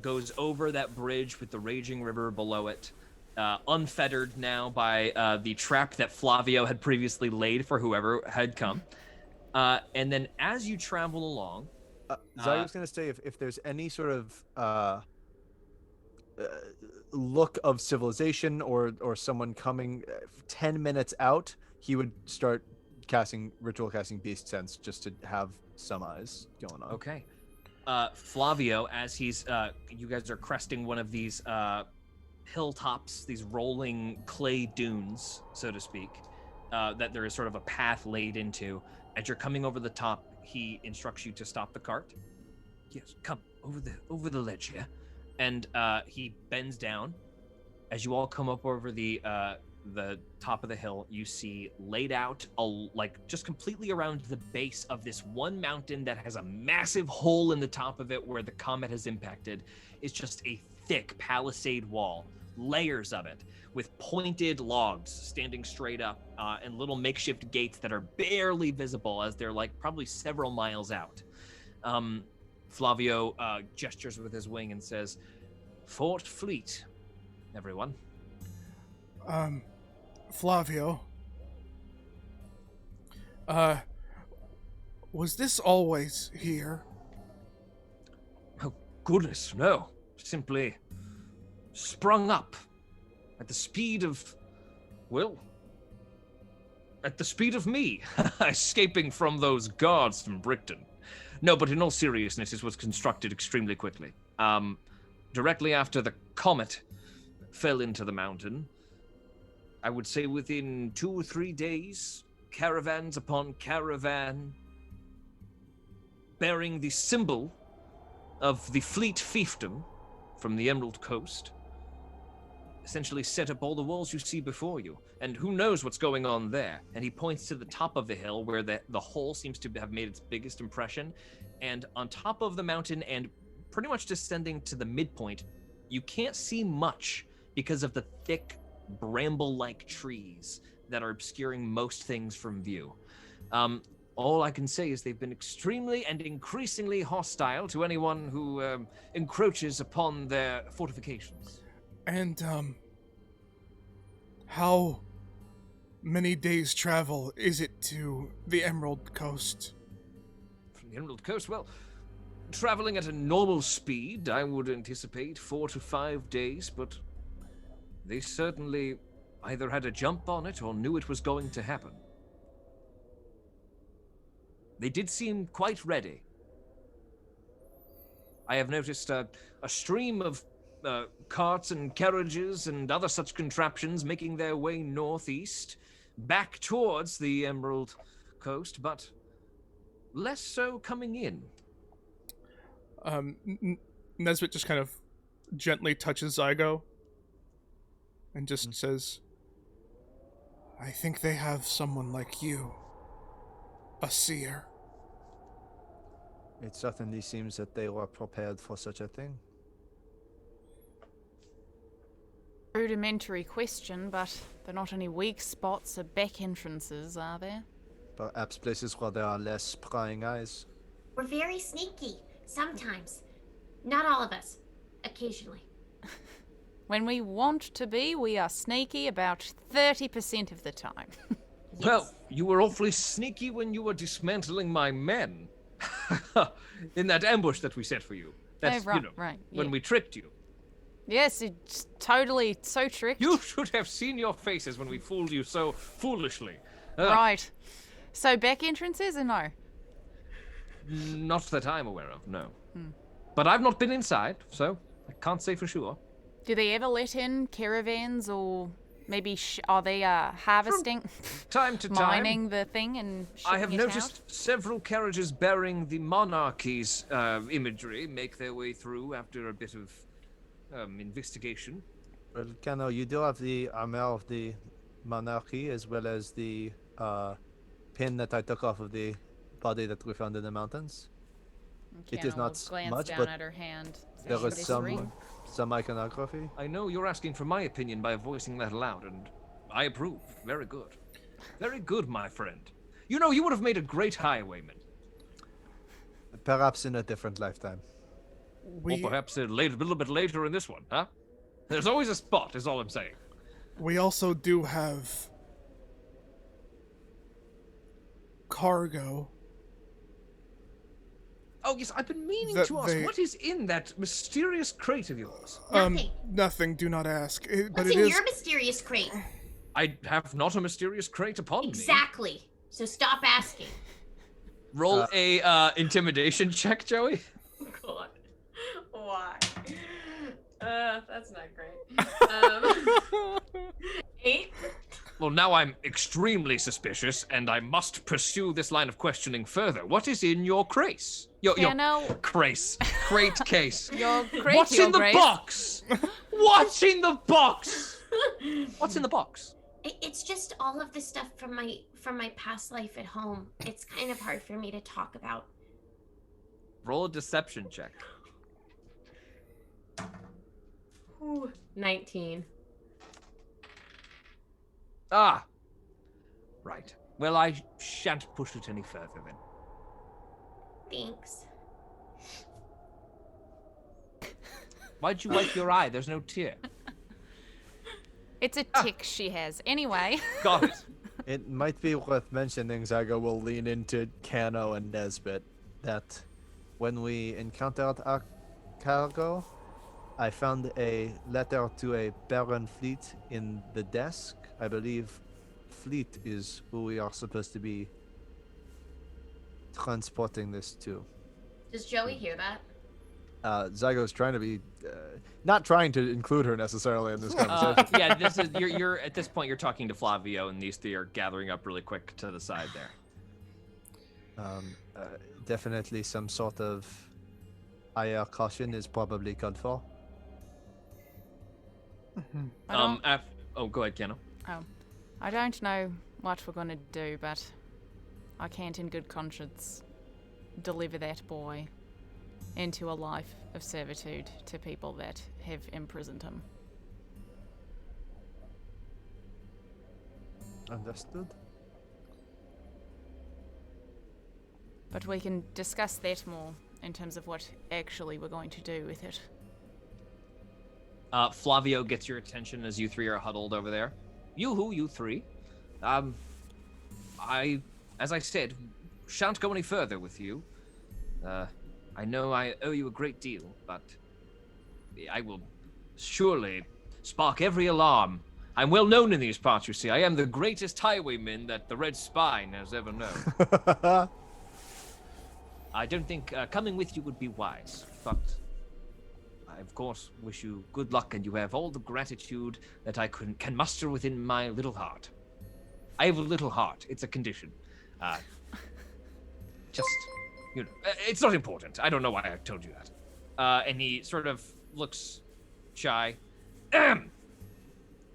goes over that bridge with the raging river below it, unfettered now by the trap that Flavio had previously laid for whoever had come. And then as you travel along, Zygo's gonna say if there's any sort of look of civilization or someone coming 10 minutes out, he would start ritual casting beast sense just to have some eyes going on. Okay. Flavio, as he's you guys are cresting one of these hilltops, these rolling clay dunes, so to speak, that there is sort of a path laid into. As you're coming over the top, he instructs you to stop the cart. Yes, come over the ledge here. And he bends down. As you all come up over the top of the hill, you see laid out just completely around the base of this one mountain that has a massive hole in the top of it where the comet has impacted. It's just a thick palisade wall, layers of it, with pointed logs standing straight up, and little makeshift gates that are barely visible as they're like probably several miles out. Flavio gestures with his wing and says, "Fort Fleet, everyone." Flavio. Was this always here? Oh, goodness, no. Simply sprung up at the speed of, well, at the speed of me, escaping from those guards from Brickton. No, but in all seriousness, this was constructed extremely quickly. Directly after the comet fell into the mountain, I would say within 2 or 3 days, caravans upon caravan, bearing the symbol of the Fleet Fiefdom from the Emerald Coast, essentially set up all the walls you see before you. And who knows what's going on there? And he points to the top of the hill where the hole seems to have made its biggest impression. And on top of the mountain and pretty much descending to the midpoint, you can't see much because of the thick bramble-like trees that are obscuring most things from view. All I can say is they've been extremely and increasingly hostile to anyone who encroaches upon their fortifications. And, how many days' travel is it to the Emerald Coast? From the Emerald Coast, well, traveling at a normal speed, I would anticipate 4 to 5 days, but they certainly either had a jump on it or knew it was going to happen. They did seem quite ready. I have noticed a stream of carts and carriages and other such contraptions making their way northeast, back towards the Emerald Coast, but less so coming in. Nesbit just kind of gently touches Zygo and just says, I think they have someone like you, a seer. It certainly seems that they were prepared for such a thing. Rudimentary question, but there are not any weak spots or back entrances, are there? Perhaps places where there are less prying eyes. We're very sneaky. Sometimes. Not all of us. Occasionally. When we want to be, we are sneaky about 30% of the time. Well, you were awfully sneaky when you were dismantling my men. In that ambush that we set for you. That's, right, when yeah. we tricked you. Yes, it's totally so tricked. You should have seen your faces when we fooled you so foolishly. Right. So back entrances or no? Not that I'm aware of, no. But I've not been inside, so I can't say for sure. Do they ever let in caravans or maybe are they harvesting? Time to time. Mining the thing and I have shipping it noticed out? several carriages bearing the monarchy's imagery make their way through after a bit of investigation. Well, Kano, you do have the armor of the monarchy as well as the pin that I took off of the body that we found in the mountains. It is not much, down but at her hand. there is This some ring. iconography. I know you're asking for my opinion by voicing that aloud, and I approve. Very good. Very good, my friend. You know, you would have made a great highwayman. Perhaps in a different lifetime. Or perhaps a little bit later in this one, huh? There's always a spot, is all I'm saying. We also do have cargo. Oh, yes, I've been meaning That to ask, they- what is in that mysterious crate of yours? Nothing. Nothing. Do not ask. But What's it in is. your mysterious crate? I have not a mysterious crate upon me. Exactly. So stop asking. Roll a intimidation check, Joey. God. Why? That's not great. 8. Well, now I'm extremely suspicious, and I must pursue this line of questioning further. What is in your crate? Your Piano, crate. Crate case. your crate, What's your in the grace. box? What's in the box? What's in the box? It's just all of the stuff from my past life at home. It's kind of hard for me to talk about. Roll a deception check. Ooh, 19. Ah. Right. Well, I shan't push it any further then. Thanks. Why'd you wipe your eye? There's no tear. It's a tick she has. Anyway. Got it. It might be worth mentioning, Zygo will lean into Kano and Nesbit, that when we encountered our cargo, I found a letter to a Baron Fleet in the desk. I believe Fleet is who we are supposed to be transporting this to. Does Joey hear that? Zygo's trying to be, not trying to include her necessarily in this conversation. Yeah, this is you're at this point you're talking to Flavio, and these three are gathering up really quick to the side there. Definitely some sort of IR caution is probably called for. I don't, Oh, go ahead, Keno. I don't know what we're gonna do, but I can't in good conscience deliver that boy into a life of servitude to people that have imprisoned him. Understood. But we can discuss that more in terms of what actually we're going to do with it. Flavio gets your attention as you three are huddled over there. You three. As I said, shan't go any further with you. I know I owe you a great deal, but I will surely spark every alarm. I'm well known in these parts, you see. I am the greatest highwayman that the Red Spine has ever known. I don't think coming with you would be wise, but I, of course, wish you good luck, and you have all the gratitude that I can muster within my little heart. I have a little heart. It's a condition. Just, you know, it's not important. I don't know why I told you that. And he sort of looks shy.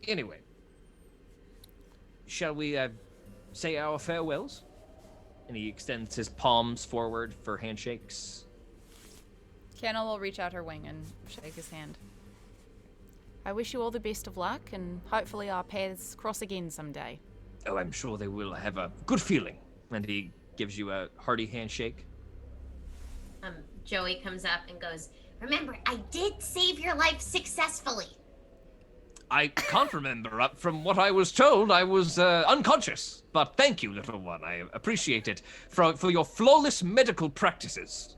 Anyway, shall we say our farewells? And he extends his palms forward for handshakes. Kiana will reach out her wing and shake his hand. I wish you all the best of luck, and hopefully our paths cross again someday. Oh, I'm sure they will have a good feeling. And he gives you a hearty handshake. Joey comes up and goes, "Remember, I did save your life successfully." I can't remember. From what I was told, I was unconscious. But thank you, little one. I appreciate it for your flawless medical practices.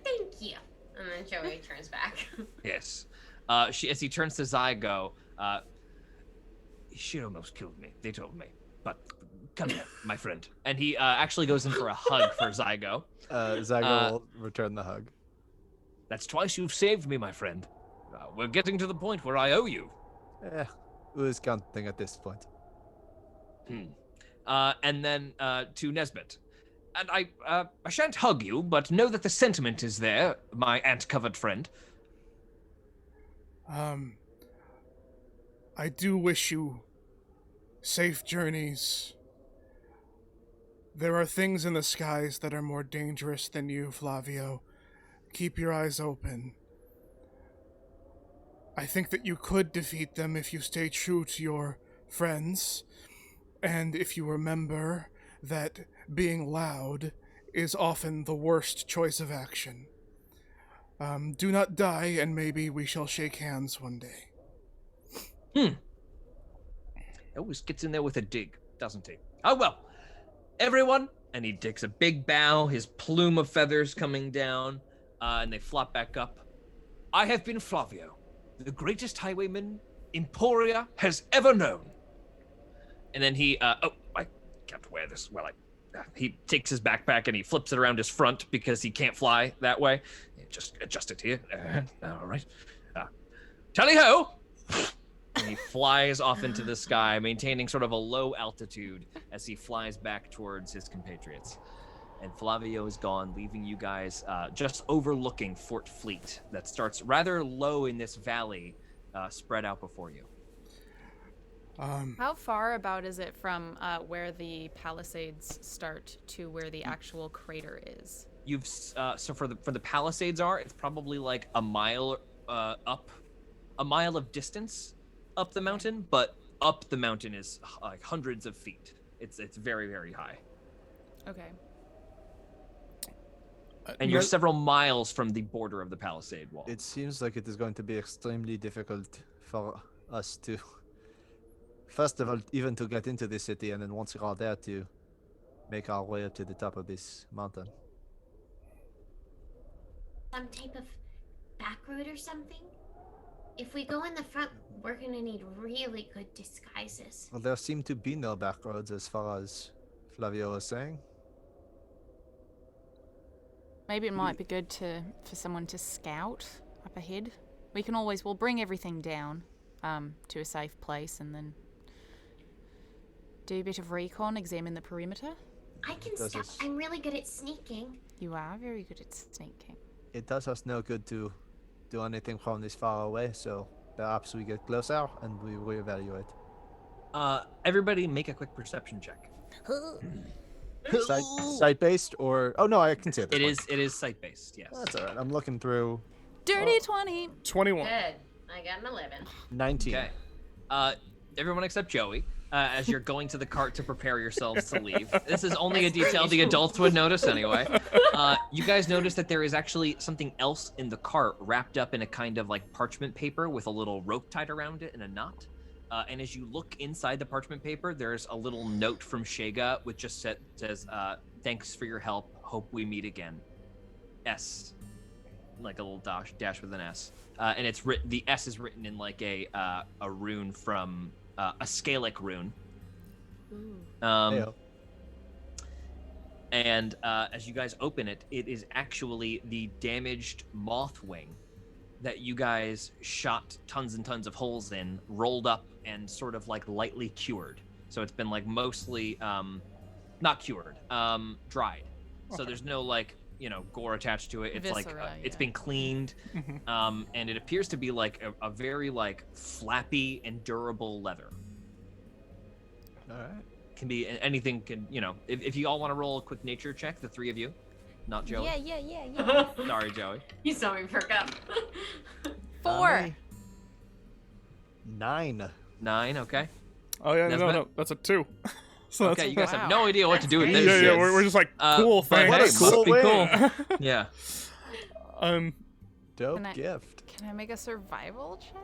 Thank you. And then Joey turns back. Yes. As he turns to Zygo, She almost killed me, they told me. But come here, my friend. and he actually goes in for a hug for Zygo. Zygo will return the hug. That's twice you've saved me, my friend. We're getting to the point where I owe you. Who's counting at this point? And then to Nesbit. And I shan't hug you, but know that the sentiment is there, my ant-covered friend. I do wish you safe journeys. There are things in the skies that are more dangerous than you, Flavio. Keep your eyes open. I think that you could defeat them if you stay true to your friends, and if you remember that being loud is often the worst choice of action. Do not die, and maybe we shall shake hands one day. Always gets in there with a dig, doesn't he? Oh well. Everyone, And he takes a big bow, his plume of feathers coming down, and they flop back up. I have been Flavio, the greatest highwayman Emporia has ever known. And then he, I can't wear this. Well, he takes his backpack and he flips it around his front because he can't fly that way. Just adjust it here. All right. Tally-ho! And he flies off into the sky, maintaining sort of a low altitude as he flies back towards his compatriots. And Flavio is gone, leaving you guys just overlooking Fort Fleet that starts rather low in this valley, spread out before you. How far about is it from where the Palisades start to where the actual crater is? You've so for the Palisades it's probably like a mile up, a mile of distance up the mountain, but up the mountain is like hundreds of feet. It's very, very high. Okay. And you're several miles from the border of the Palisade wall. It seems like it is going to be extremely difficult for us to, first of all, even to get into this city, and then once we're all there, to make our way up to the top of this mountain. Some type of back road or something? If we go in the front, we're gonna need really good disguises. Well, there seem to be no back roads as far as Flavio was saying. Maybe it might be good for someone to scout up ahead. We'll bring everything down to a safe place and then do a bit of recon, examine the perimeter. I can scout. I'm really good at sneaking. You are very good at sneaking. It does us no good to do anything from this far away, so perhaps we get closer and we reevaluate. Everybody make a quick perception check. Sight-based or... Oh, no, I can see it. It is sight-based, yes. That's all right. I'm looking through... Dirty 20. 21. Good. I got an 11. 19. Okay. Everyone except Joey, as you're going to the cart to prepare yourselves to leave. This is only a detail the adults would notice anyway. You guys notice that there is actually something else in the cart wrapped up in a kind of like parchment paper with a little rope tied around it in a knot. And as you look inside the parchment paper, there's a little note from Shega which just says, thanks for your help. Hope we meet again. S. Like a little dash with an S. And it's written, the S is written in like a rune from a Scalic rune. And as you guys open it, it is actually the damaged moth wing that you guys shot tons and tons of holes in, rolled up and sort of like lightly cured. So it's been like mostly not cured, dried. Okay. So there's no like, gore attached to it. It's Viscera, it's been cleaned, and it appears to be like a very like flappy and durable leather. All right. Can be anything. If you all want to roll a quick nature check, the three of you, not Joey. Yeah. Sorry, Joey. You saw me perk up. 4. 9. 9. Okay. Oh yeah, Nesbitt? no, that's a 2. So Okay, you guys have no idea what to do with That's this. yeah, shit. we're just like cool But thing. hey, What a cool must be way. cool. Yeah. Dope Can I- gift. Can I make a survival check?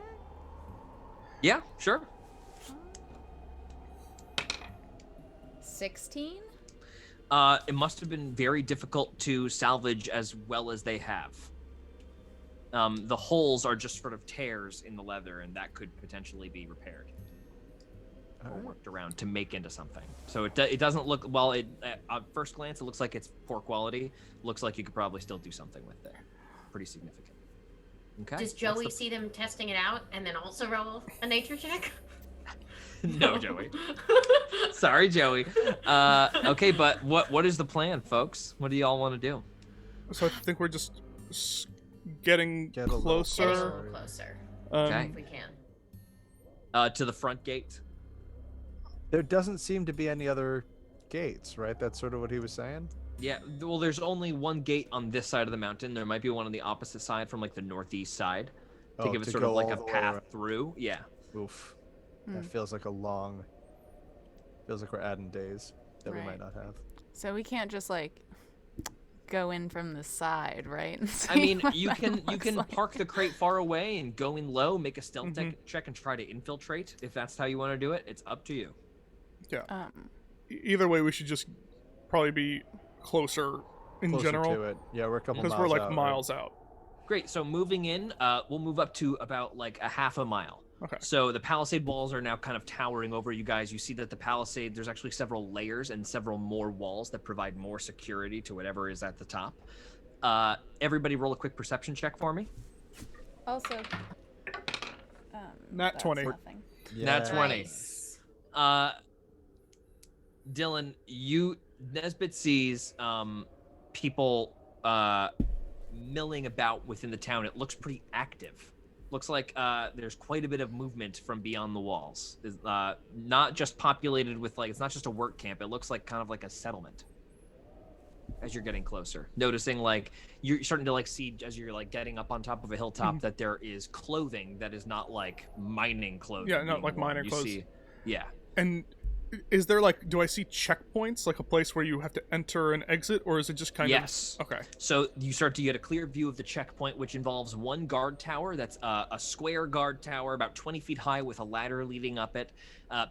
Yeah. Sure. 16? It must have been very difficult to salvage as well as they have. The holes are just sort of tears in the leather, and that could potentially be repaired or worked around to make into something. So it doesn't look, well, at first glance, it looks like it's poor quality. Looks like you could probably still do something with it. Pretty significant. Okay. Does Joey see them testing it out and then also roll a nature check? No, Joey. Sorry, Joey. Okay, but what is the plan, folks? What do y'all want to do? So I think we're just getting Get a little closer. Getting a little closer, Okay. if we can. To the front gate. There doesn't seem to be any other gates, right? That's sort of what he was saying? Yeah, well, there's only one gate on this side of the mountain. There might be one on the opposite side from like the northeast side to give it to sort of go like all a the way path around. through. Yeah. Oof. That feels like feels like we're adding days that we might Right. not have. So we can't just like go in from the side, right? and I see mean, what you that can looks like. park the crate far away and go in low, make a stealth check and try to infiltrate. If that's how you want to do it, it's up to you. Yeah. Um, Either way, we should just probably be closer in Closer general. to it. Yeah, we're a couple Because miles we're like out, right? miles out. Great. So moving in, we'll move up to about like a half a mile. Okay. So the palisade walls are now kind of towering over you guys. You see that the palisade, there's actually several layers and several more walls that provide more security to whatever is at the top. Everybody roll a quick perception check for me. Also, Nat that's 20. nothing. Nat 20. Nice. Dylan, Nesbit sees people milling about within the town. It looks pretty active. Looks like there's quite a bit of movement from beyond the walls. It's not just populated with it's not just a work camp. It looks like kind of like a settlement. As you're getting closer, noticing you're starting to see as you're getting up on top of a hilltop that there is clothing that is not mining clothing. Yeah, not being like worn. miner You clothes. see- yeah. And is there do I see checkpoints, like a place where you have to enter and exit, or is it just kind Yes. of... Okay. So you start to get a clear view of the checkpoint, which involves one guard tower that's a square guard tower about 20 feet high with a ladder leading up it,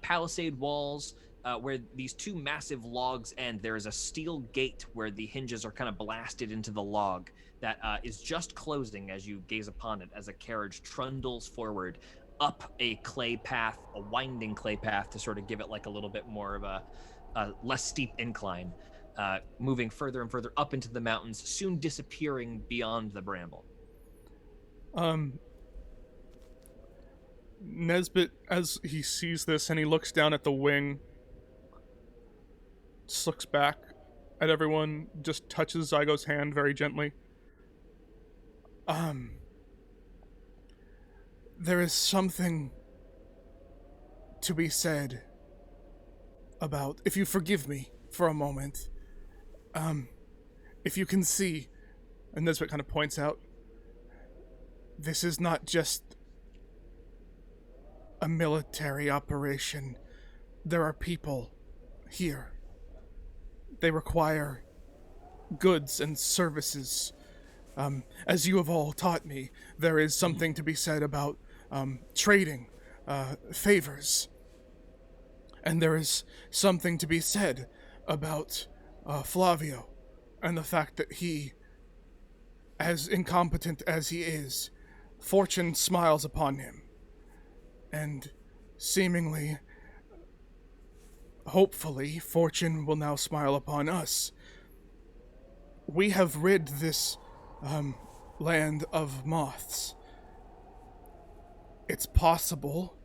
palisade walls where these two massive logs end. There is a steel gate where the hinges are kind of blasted into the log that is just closing as you gaze upon it as a carriage trundles forward up a clay path, a winding clay path to sort of give it a little bit more of a less steep incline, moving further and further up into the mountains, soon disappearing beyond the bramble. Nesbit, as he sees this and he looks down at the wing, just looks back at everyone, just touches Zygo's hand very gently. There is something to be said about, if you forgive me for a moment, if you can see, and Nesbit kind of points out, this is not just a military operation. There are people here. They require goods and services. As you have all taught me, there is something to be said about trading favors. And there is something to be said about Flavio and the fact that he, as incompetent as he is, fortune smiles upon him. And seemingly, hopefully, fortune will now smile upon us. We have rid this land of moths. It's possible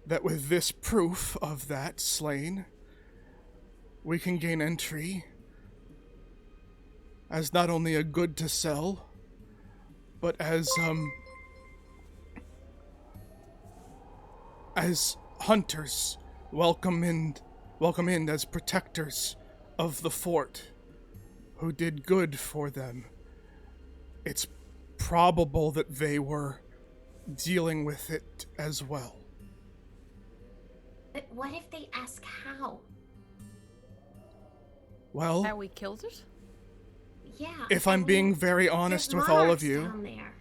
that with this proof of that slain, we can gain entry as not only a good to sell, but as hunters welcome in as protectors of the fort who did good for them. It's probable that they were dealing with it as well. But what if they ask how? Well, That we killed it? Yeah. if I'm being very honest with all of you, down there.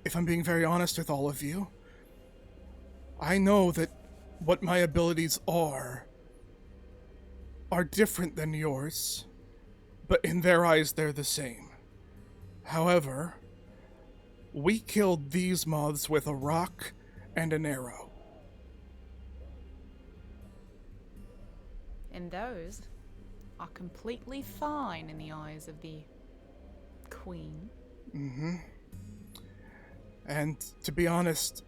if I'm being very honest with all of you, I know that what my abilities are different than yours, but in their eyes they're the same. However, we killed these moths with a rock and an arrow. And those are completely fine in the eyes of the queen. Mm-hmm. And to be honest,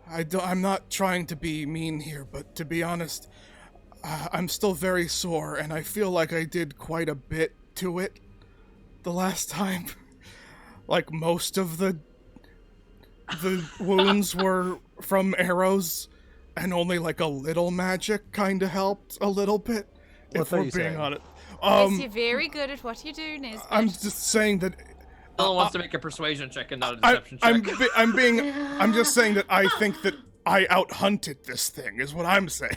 I'm not trying to be mean here, but to be honest, I'm still very sore, and I feel like I did quite a bit to it the last time. Like, most of the wounds were from arrows, and only like a little magic kind of helped a little bit, What if are we're you being saying? honest. Yes, you're very good at what you do, Nesbit. I'm just saying that Dylan wants to make a persuasion check and not a deception check. I'm just saying that I think that I out-hunted this thing, is what I'm saying.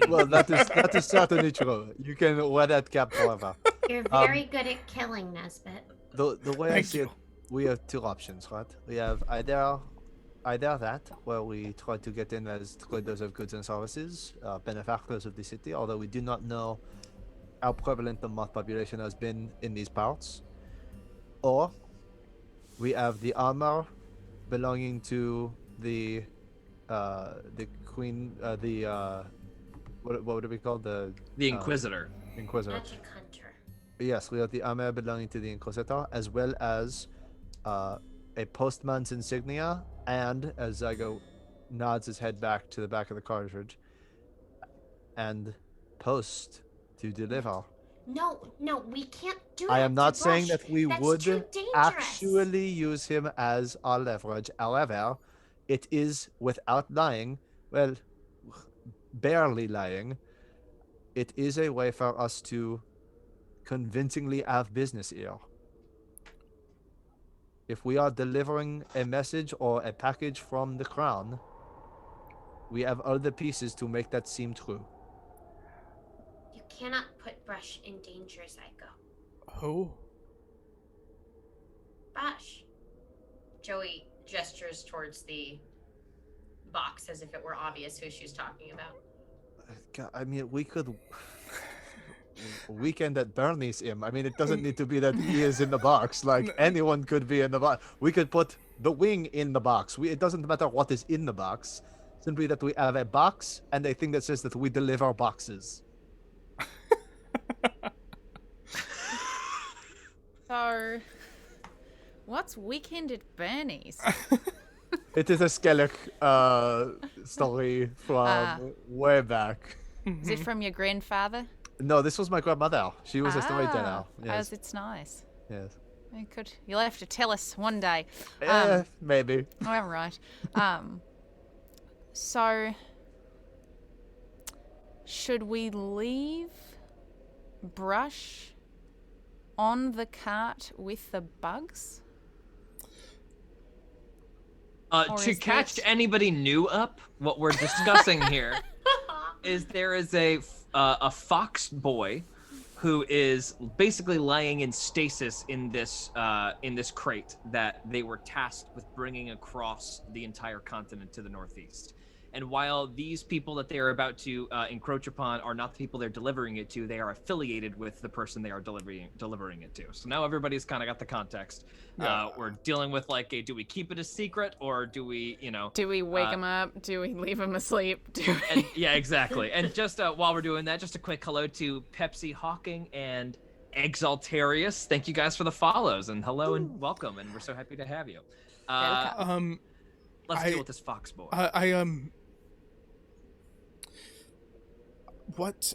Well, that is certainly true. You can wear that cap forever. You're very good at killing, Nesbit. The way I Thank see you. it, we have two options, right? We have either Either that, where we try to get in as traders of goods and services, benefactors of the city, although we do not know how prevalent the moth population has been in these parts. Or we have the armor belonging to the queen, what would it be called? The Inquisitor. Inquisitor. Magic hunter. Yes, we have the armor belonging to the Inquisitor, as well as a postman's insignia, and as Zygo nods his head back to the back of the cartridge, and post to deliver. No, we can't do that. I am not to saying Brush. that we That's would too dangerous. actually use him as our leverage. However, it is without lying, well, barely lying, it is a way for us to convincingly have business here. If we are delivering a message or a package from the crown, we have all the pieces to make that seem true. You cannot put Brush in danger, Zygo. Who? Brush. Joey gestures towards the box as if it were obvious who she was talking about. God, I mean, we could weekend at Bernie's him. I mean, it doesn't need to be that he is in the box. Like, anyone could be in the box. We could put the wing in the box. It doesn't matter what is in the box. Simply that we have a box and a thing that says that we deliver boxes. So, what's Weekend at Bernie's? It is a Skellig story from way back. Is it from your grandfather? No, this was my grandmother. She was a storyteller. Yes. It's nice. Yes. You could. You'll have to tell us one day. Maybe. All right. So, should we leave Brush on the cart with the bugs? Or To is catch this- anybody new up, what we're discussing here is there is a fox boy who is basically lying in stasis in this crate that they were tasked with bringing across the entire continent to the northeast. And while these people that they are about to encroach upon are not the people they're delivering it to, they are affiliated with the person they are delivering it to. So now everybody's kind of got the context. Yeah. We're dealing with like, do we keep it a secret or do we, Do we wake him up? Do we leave him asleep? And, yeah, exactly. And just while we're doing that, just a quick hello to Pepsi Hawking and Exaltarius. Thank you guys for the follows, and hello and welcome, and we're so happy to have you. Let's deal with this fox boy. What,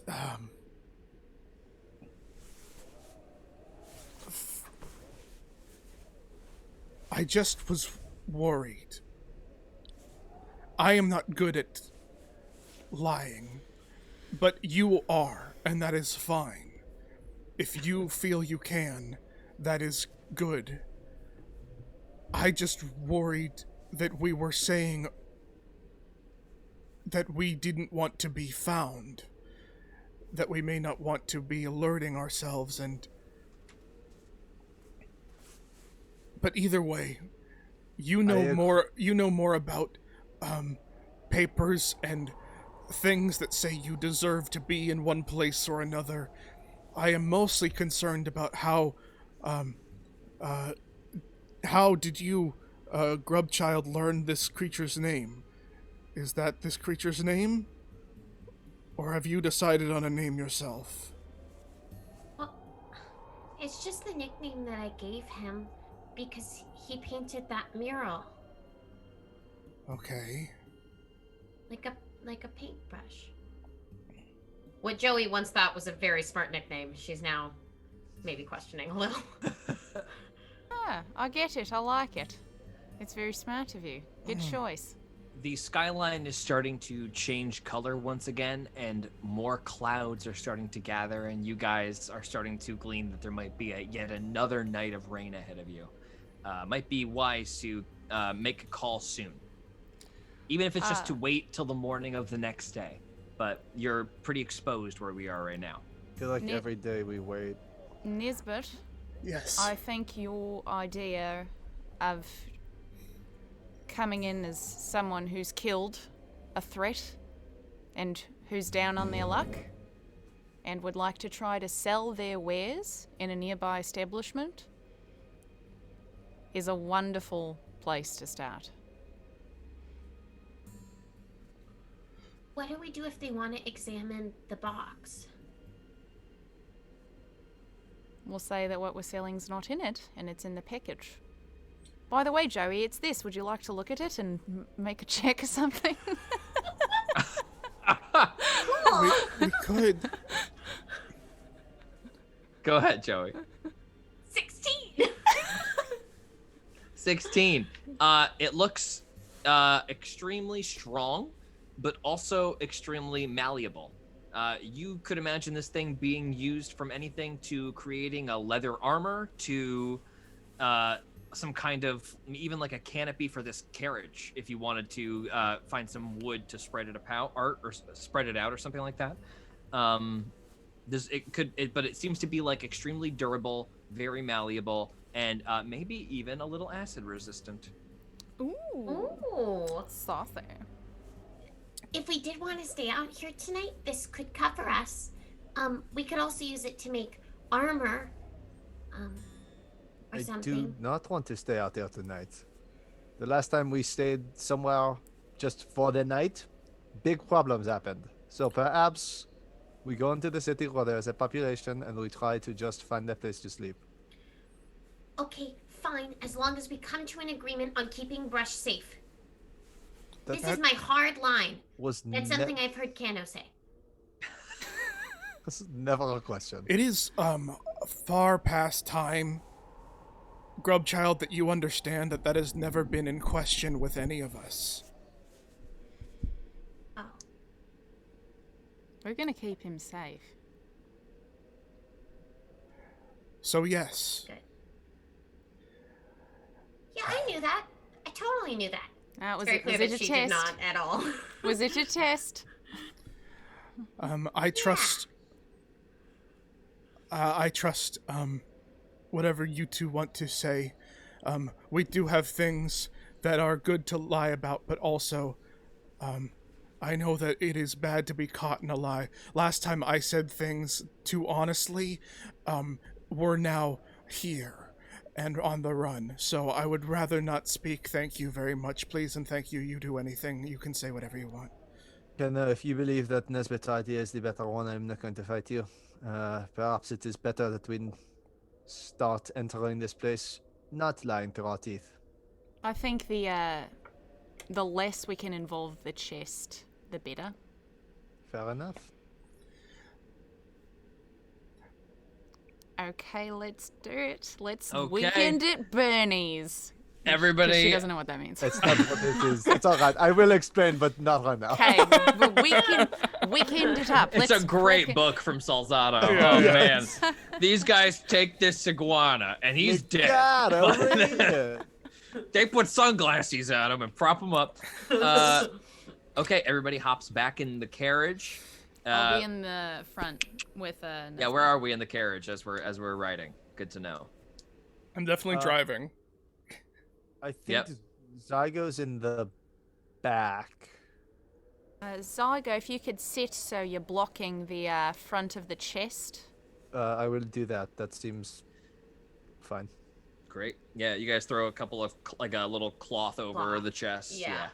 I just was worried. I am not good at lying, but you are, and that is fine. If you feel you can, that is good. I just worried that we were saying that we didn't want to be found, that we may not want to be alerting ourselves, but either way, you know more about papers and things that say you deserve to be in one place or another. I am mostly concerned about how did you, Grubchild, learn this creature's name? Is that this creature's name? Or have you decided on a name yourself? Well, it's just the nickname that I gave him because he painted that mural Okay. like a paintbrush. What Joey once thought was a very smart nickname, she's now maybe questioning a little. Yeah, I get it. I like it. It's very smart of you. Good choice. The skyline is starting to change color once again, and more clouds are starting to gather, and you guys are starting to glean that there might be yet another night of rain ahead of you. Might be wise to make a call soon. Even if it's just to wait till the morning of the next day. But you're pretty exposed where we are right now. I feel like Ni- every day we wait. Nisbet, Yes. I think your idea of coming in as someone who's killed a threat and who's down on their luck and would like to try to sell their wares in a nearby establishment is a wonderful place to start. What do we do if they want to examine the box? We'll say that what we're selling's not in it and it's in the package. By the way, Joey, it's this. Would you like to look at it and make a check or something? We could. Go ahead, Joey. 16. 16. It looks extremely strong, but also extremely malleable. You could imagine this thing being used from anything to creating a leather armor to some kind of, even like a canopy for this carriage, if you wanted to find some wood to spread it out or spread it out or something like that. But it seems to be like extremely durable, very malleable, and maybe even a little acid resistant. Ooh. Saucy. If we did want to stay out here tonight, this could cover us. We could also use it to make armor. Or I something. do not want to stay out there tonight. The last time we stayed somewhere just for the night, big problems happened. So perhaps we go into the city where there's a population and we try to just find a place to sleep. Okay, fine, as long as we come to an agreement on keeping Brush safe. This is my hard line. That's something I've heard Kano say. This is never a question. It is far past time, Grubchild, that you understand that has never been in question with any of us. Oh. We're gonna keep him safe. So yes. Good. Yeah, I knew that. I totally knew that. Was Very it clear a that she test? did not at all. Was it a test? I trust whatever you two want to say. We do have things that are good to lie about, but also I know that it is bad to be caught in a lie. Last time I said things too honestly, we're now here and on the run, so I would rather not speak. Thank you very much, please, and thank you. You do anything. You can say whatever you want. If you believe that Nesbit's idea is the better one, I'm not going to fight you. Perhaps it is better that we start entering this place not lying through our teeth. I think the less we can involve the chest, the better. Fair enough. Okay, let's do it. Let's Okay. weekend at Bernie's. 'Cause Everybody, she doesn't know what that means. It's not what it is. It's all right. I will explain, but not right now. Okay, weekend it up. it's Let's a great break it. book from Salzado. Yeah, Oh yeah. man, these guys take this iguana and he's dead. God, over They put sunglasses on him and prop him up. Okay, everybody hops back in the carriage. I'll be in the front with Yeah, where are we in the carriage as we're riding? Good to know. I'm definitely driving. I think Yep. Zygo's in the back. Zygo, if you could sit so you're blocking the front of the chest. I will do that. That seems fine. Great. Yeah, you guys throw a couple of like a little cloth over Cloth. the chest. Yeah.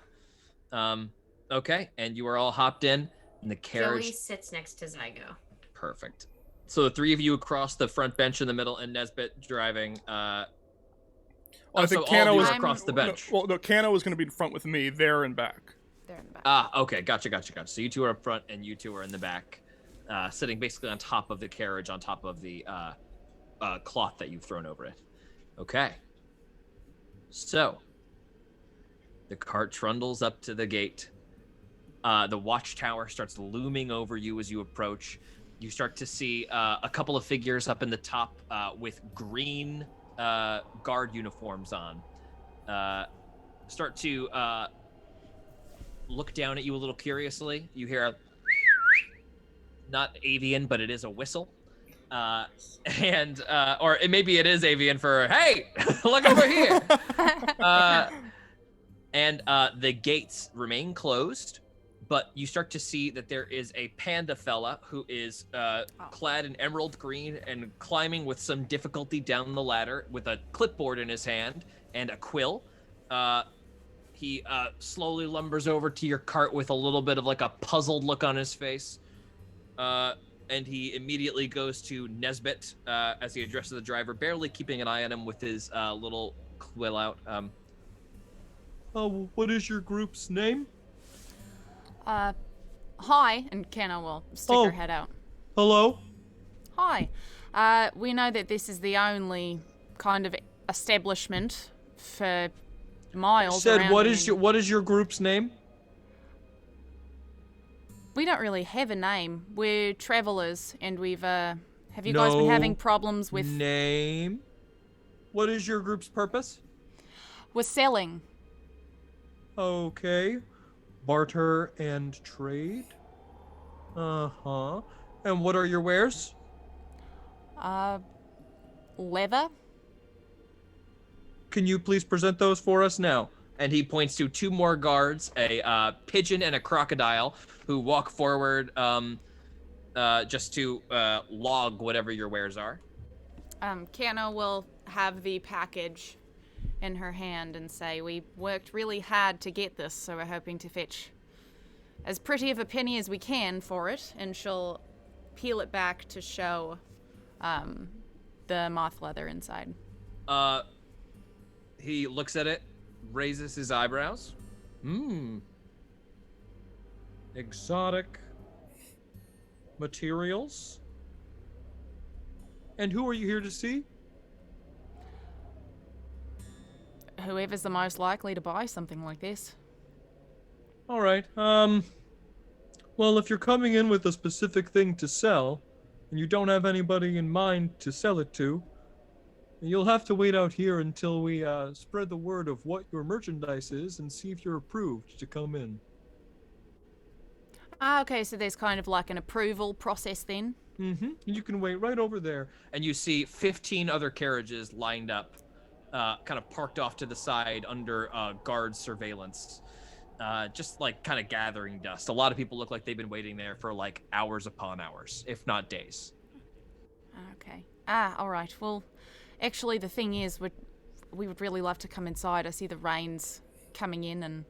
Okay, and you are all hopped in the carriage. Joey sits next to Zygo. Perfect. So the three of you across the front bench in the middle, and Nesbit driving. I So think all of Kano you was are across the bench. No, Kano was going to be in front with me, there and back. There in the back. Okay, gotcha. So you two are up front, and you two are in the back, sitting basically on top of the carriage, on top of the cloth that you've thrown over it. Okay. So the cart trundles up to the gate. The watchtower starts looming over you as you approach. You start to see a couple of figures up in the top with green guard uniforms on. Start to look down at you a little curiously. You hear a not avian, but it is a whistle. Or maybe it is avian for, hey, look over here. And the gates remain closed, but you start to see that there is a panda fella who is clad in emerald green and climbing with some difficulty down the ladder with a clipboard in his hand and a quill. He slowly lumbers over to your cart with a little bit of like a puzzled look on his face. And he immediately goes to Nesbit as he addresses the driver, barely keeping an eye on him with his little quill out. What is your group's name? Hi, and Kenna will stick her head out. Hello? Hi. We know that this is the only kind of establishment for miles around. What is your group's name? We don't really have a name. We're travelers, and we've, have you guys been having problems with... Name? What is your group's purpose? We're selling. Okay. Barter and trade? Uh-huh. And what are your wares? Leather? Can you please present those for us now? And he points to two more guards, a pigeon and a crocodile, who walk forward just to log whatever your wares are. Kenna will have the package in her hand and say, we worked really hard to get this, so we're hoping to fetch as pretty of a penny as we can for it, and she'll peel it back to show the moth leather inside. He looks at it, raises his eyebrows. Exotic materials. And who are you here to see? Whoever's the most likely to buy something like this. All right. Well, if you're coming in with a specific thing to sell, and you don't have anybody in mind to sell it to, you'll have to wait out here until we spread the word of what your merchandise is and see if you're approved to come in. Okay, so there's kind of like an approval process then? Mm-hmm. You can wait right over there. And you see 15 other carriages lined up, kind of parked off to the side under guard surveillance. Just like kind of gathering dust. A lot of people look like they've been waiting there for like hours upon hours, if not days. Okay. All right. Well, actually, the thing is, we would really love to come inside. I see the rain's coming in, and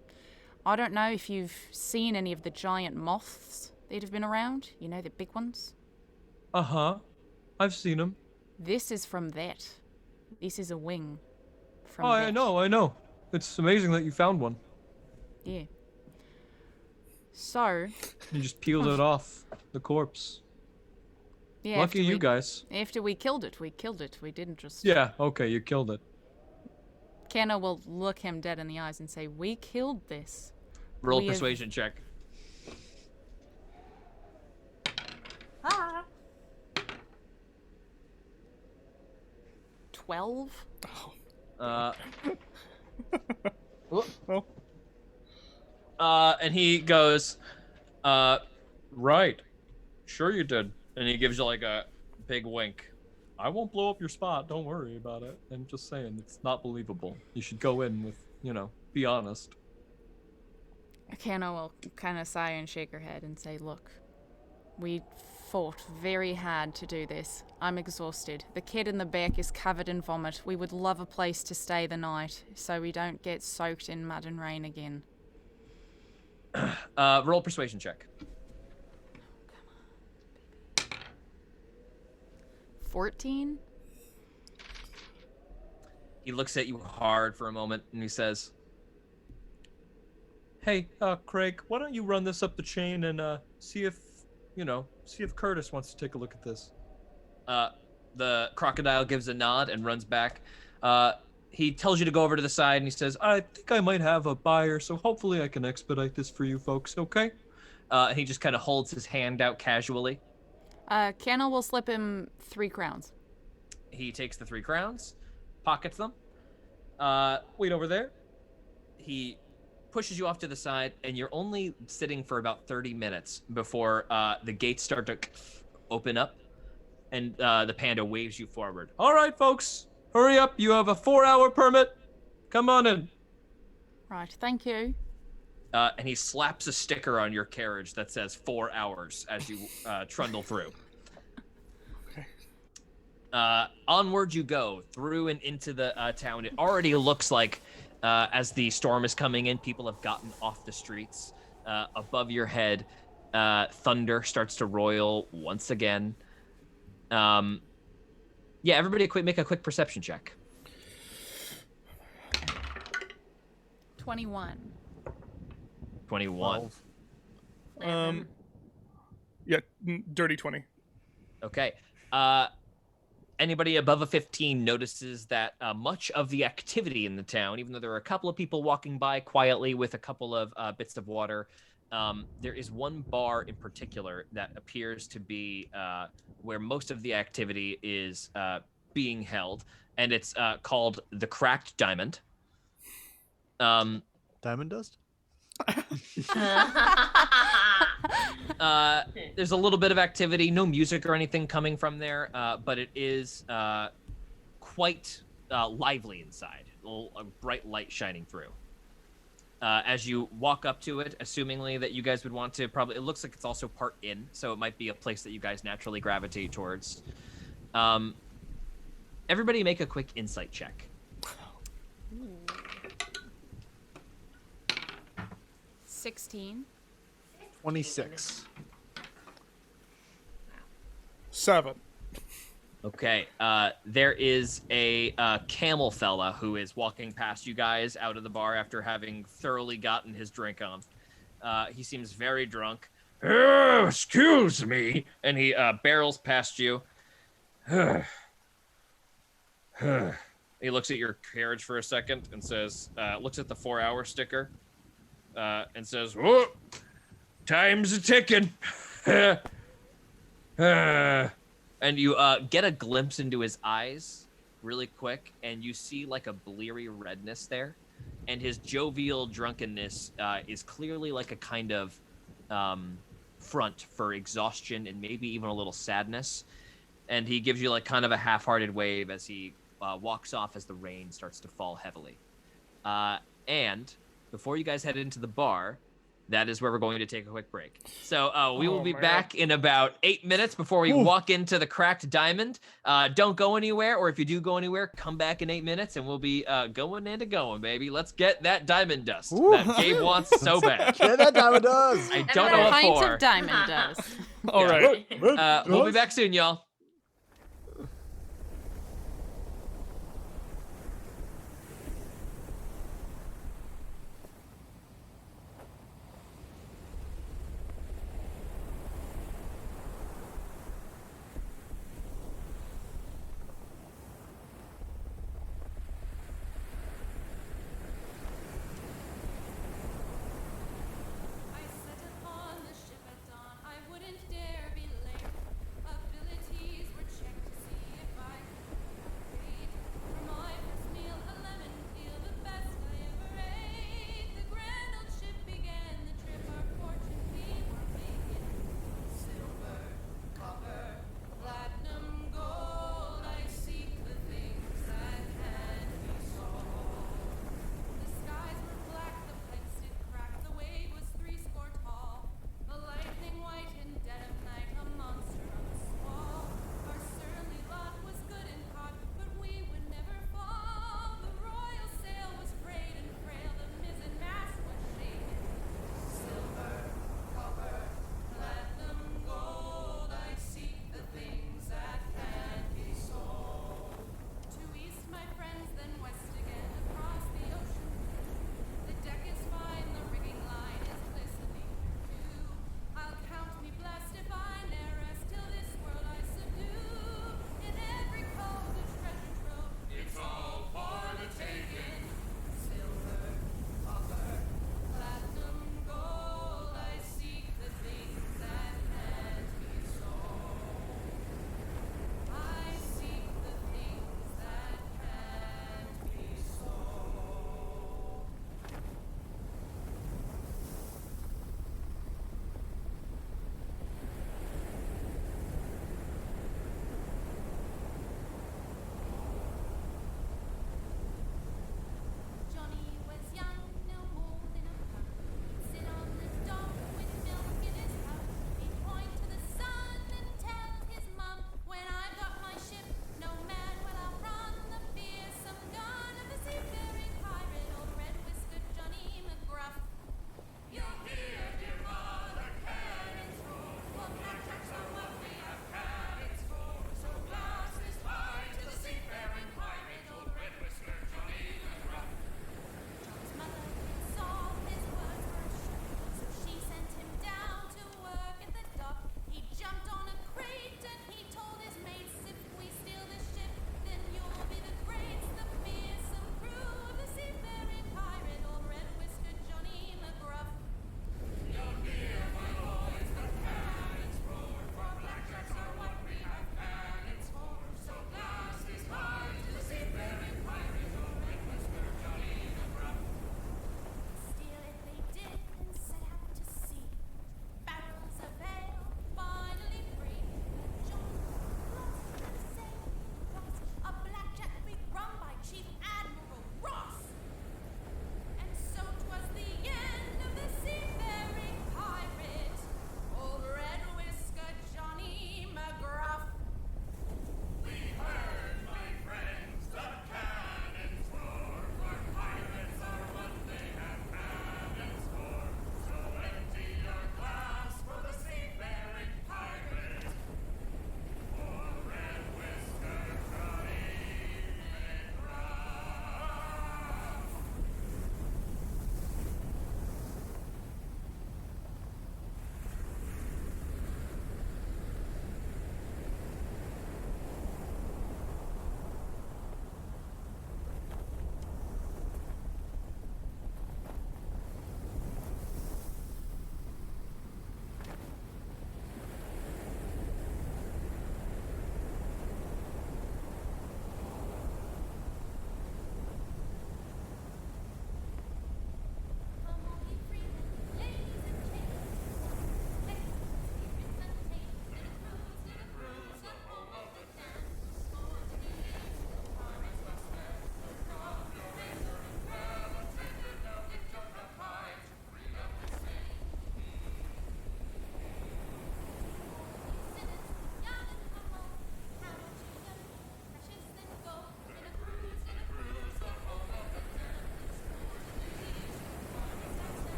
I don't know if you've seen any of the giant moths that have been around. You know, the big ones? Uh-huh. I've seen them. This is from that. This is a wing from that. that. I know. It's amazing that you found one. Yeah. So... You just peeled it off the corpse. Yeah, lucky you guys. After we killed it. We didn't just... Yeah, okay, you killed it. Kenna will look him dead in the eyes and say, we killed this. Roll a persuasion check. 12? And he goes, right. Sure you did. And he gives you like a big wink. I won't blow up your spot. Don't worry about it. I'm just saying, it's not believable. You should go in with, be honest. Kenna will kind of sigh and shake her head and say, look, we fought very hard to do this. I'm exhausted. The kid in the back is covered in vomit. We would love a place to stay the night so we don't get soaked in mud and rain again. Roll persuasion check. 14? He looks at you hard for a moment and he says, hey, Craig, why don't you run this up the chain and see if Curtis wants to take a look at this. The crocodile gives a nod and runs back. He tells you to go over to the side and he says, I think I might have a buyer, so hopefully I can expedite this for you folks, okay? And he just kind of holds his hand out casually. Kenna will slip him 3 crowns. He takes the 3 crowns, pockets them. Wait over there. He pushes you off to the side, and you're only sitting for about 30 minutes before the gates start to open up, and the panda waves you forward. All right, folks, hurry up. You have a 4-hour permit. Come on in. Right, thank you. And he slaps a sticker on your carriage that says 4 hours as you trundle through. Okay. Onward you go through and into the town. It already looks like as the storm is coming in, people have gotten off the streets. Above your head, thunder starts to roil once again. Yeah, everybody make a quick perception check. 21. 21. 12. Yeah, dirty 20. Okay. Anybody above a 15 notices that much of the activity in the town, even though there are a couple of people walking by quietly with a couple of bits of water, there is one bar in particular that appears to be where most of the activity is being held, and it's called the Cracked Diamond. Diamond dust? There's a little bit of activity, no music or anything coming from there, but it is quite lively inside. A bright light shining through. As you walk up to it, assumingly that you guys would want to probably, it looks like it's also part inn, so it might be a place that you guys naturally gravitate towards. Everybody make a quick insight check. 16. 26. 7. Okay, there is a camel fella who is walking past you guys out of the bar after having thoroughly gotten his drink on. He seems very drunk. Oh, excuse me. And he barrels past you. He looks at your carriage for a second and says, looks at the 4-hour sticker and says, "Whoa, time's a ticking." And you get a glimpse into his eyes really quick, and you see like a bleary redness there. And his jovial drunkenness is clearly like a kind of front for exhaustion and maybe even a little sadness. And he gives you like kind of a half-hearted wave as he walks off as the rain starts to fall heavily. And before you guys head into the bar, that is where we're going to take a quick break. So we will be back in about 8 minutes before we walk into the Cracked Diamond. Don't go anywhere, or if you do go anywhere, come back in 8 minutes, and we'll be going and going, baby. Let's get that diamond dust that Gabe wants so bad. Yeah, that diamond does. I don't know A what pint for. of diamond dust. All right. We'll be back soon, y'all. I set upon the ship at dawn. I wouldn't dare be late. Ability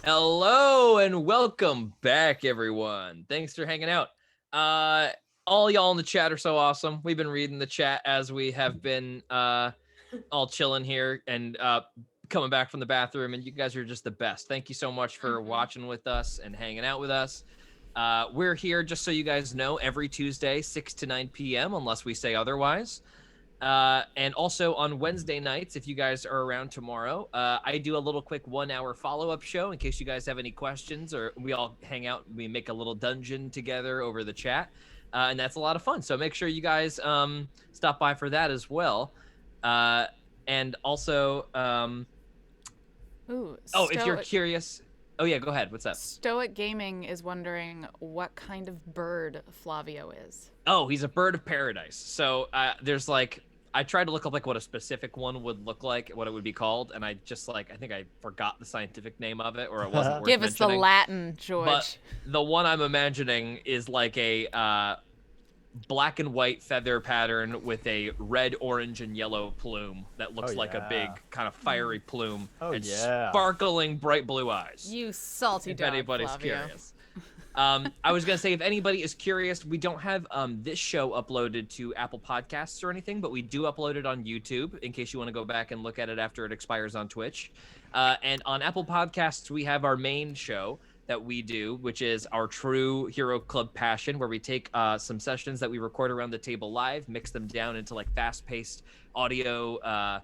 Hello and welcome back, everyone. Thanks for hanging out. All y'all in the chat are so awesome. We've been reading the chat as we have been all chilling here and coming back from the bathroom, and you guys are just the best. Thank you so much for watching with us and hanging out with us. We're here, just so you guys know, every Tuesday, 6 to 9 p.m., unless we say otherwise. And also on Wednesday nights, if you guys are around tomorrow, I do a little quick 1 hour follow-up show in case you guys have any questions, or we all hang out, we make a little dungeon together over the chat. And that's a lot of fun. So make sure you guys stop by for that as well. And also, if you're curious, yeah, go ahead. What's up? Stoic Gaming is wondering what kind of bird Flavio is. Oh, he's a bird of paradise. So there's I tried to look up what a specific one would look like, what it would be called, and I just I think I forgot the scientific name of it, or it wasn't worth Give us the mentioning. Latin, George. But the one I'm imagining is a black and white feather pattern with a red, orange, and yellow plume that looks like a big kind of fiery plume and sparkling bright blue eyes. You salty if dog, anybody's Flavio. curious. I was gonna say, if anybody is curious, we don't have this show uploaded to Apple Podcasts or anything, but we do upload it on YouTube in case you want to go back and look at it after it expires on Twitch. And on Apple Podcasts, we have our main show that we do, which is our True Hero Club Passion, where we take some sessions that we record around the table live, mix them down into fast-paced audio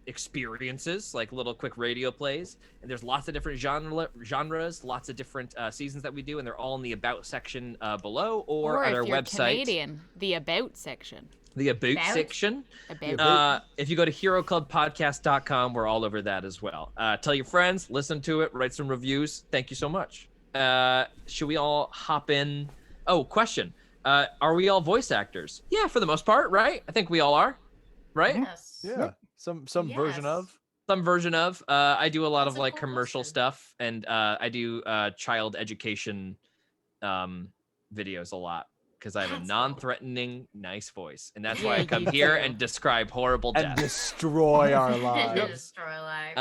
experiences, little quick radio plays. And there's lots of different genres, lots of different seasons that we do, and they're all in the About section below, or on our if you're website. Canadian, the About section. The About section. About. If you go to heroclubpodcast.com, we're all over that as well. Tell your friends, listen to it, write some reviews. Thank you so much. Should we all hop in? Oh, question. Are we all voice actors? Yeah, for the most part, right? I think we all are, right? Yes. Yeah. Some version of. Some version of. I do a lot That's of a cool commercial question. stuff, and I do child education videos a lot. Because I have a That's non-threatening, nice voice, and that's why Yeah, I come you here do. and describe horrible And death. destroy our And lives. destroy life.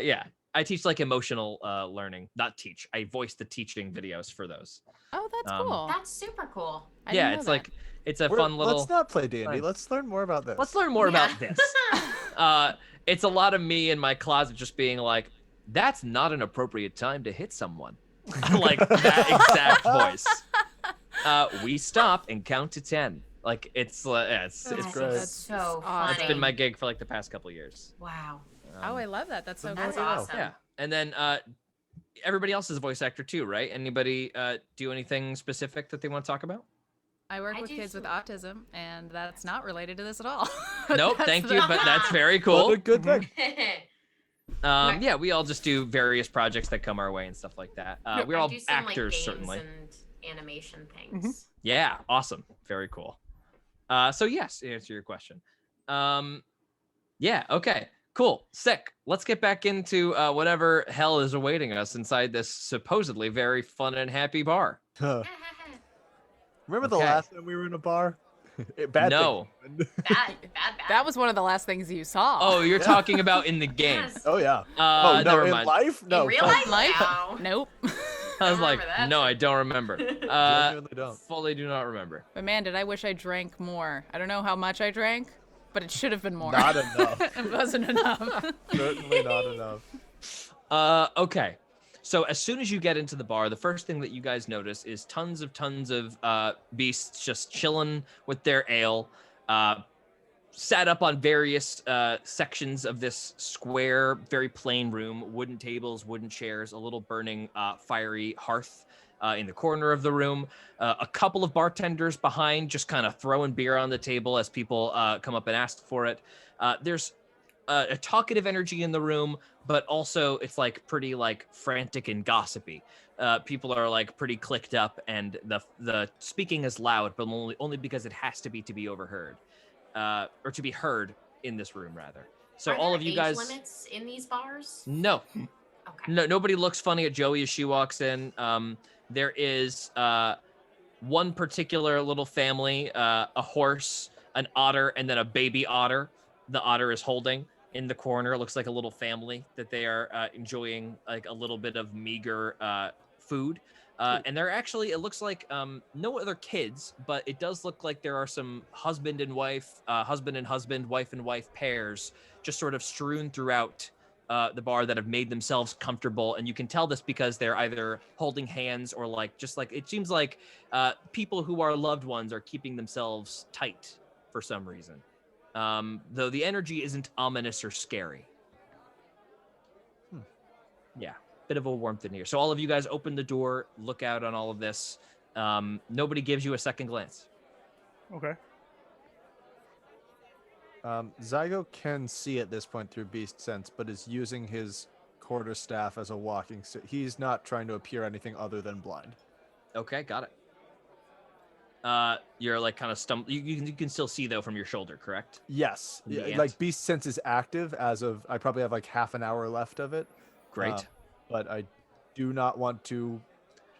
Yeah, I teach emotional learning, not teach. I voice the teaching videos for those. Oh, that's Um, cool. That's super cool. I Yeah, didn't it's know that. it's a fun little. Let's not play D&D. Fun. Let's learn more about this. Let's learn more Yeah. about this. It's a lot of me in my closet just being like, "That's not an appropriate time to hit someone," that exact voice. We stop and count to 10. It's That's great. so awesome. funny. it's been my gig for the past couple of years. Wow. Oh, I love that. That's so That's cool. awesome. Yeah, and then everybody else is a voice actor too, right? Anybody do anything specific that they want to talk about? I work I with do kids with too. autism, and that's not related to this at all. Nope, That's thank the- you, but that's very What cool. a good thing. Yeah, we all just do various projects that come our way and stuff like that. We're I all do some, actors, games certainly. and animation things. Yeah, awesome, very cool. So yes, to answer your question. Yeah, okay, cool, sick. Let's get back into whatever hell is awaiting us inside this supposedly very fun and happy bar. Remember the Okay. last time we were in a bar? Bad No. thing. Bad. That was one of the last things you saw. Oh, you're talking about in the game. Yes. Oh yeah. Oh no, Never in mind. life? No. In real fuck. life? Life? No. Nope. I was don't like, remember that no, shit. I don't remember. Genuinely don't. Fully do not remember. But man, did I wish I drank more. I don't know how much I drank, but it should have been more. Not enough. It wasn't enough. Certainly not enough. Okay. So as soon as you get into the bar, the first thing that you guys notice is tons of beasts just chilling with their ale, sat up on various sections of this square, very plain room, wooden tables, wooden chairs, a little burning fiery hearth in the corner of the room, a couple of bartenders behind just kind of throwing beer on the table as people come up and ask for it. There's a talkative energy in the room, but also it's pretty frantic and gossipy. People are pretty clicked up, and the speaking is loud, but only because it has to be overheard, or to be heard in this room rather. So Are all there of you age guys, limits in these bars? no, Okay. no, nobody looks funny at Joey as she walks in. There is one particular little family, a horse, an otter, and then a baby otter. The otter is holding. in the corner. It looks like a little family that they are enjoying like a little bit of meager food. And they're actually, it looks like no other kids, but it does look like there are some husband and wife, wife and wife pairs just sort of strewn throughout the bar that have made themselves comfortable. And you can tell this because they're either holding hands or like, just like, it seems like people who are loved ones are keeping themselves tight for some reason. Though the energy isn't ominous or scary. Yeah, bit of a warmth in here. So all of you guys open the door, look out on all of this. Nobody gives you a second glance. Okay. Zygo can see at this point through beast sense, but is using his quarterstaff as a walking stick. He's not trying to appear anything other than blind. Okay, got it. You're like kind of you can still see though from your shoulder, correct? Yes. From the Yeah, like ant? beast sense is active as of, I probably have like half an hour left of it. Great. But I do not want to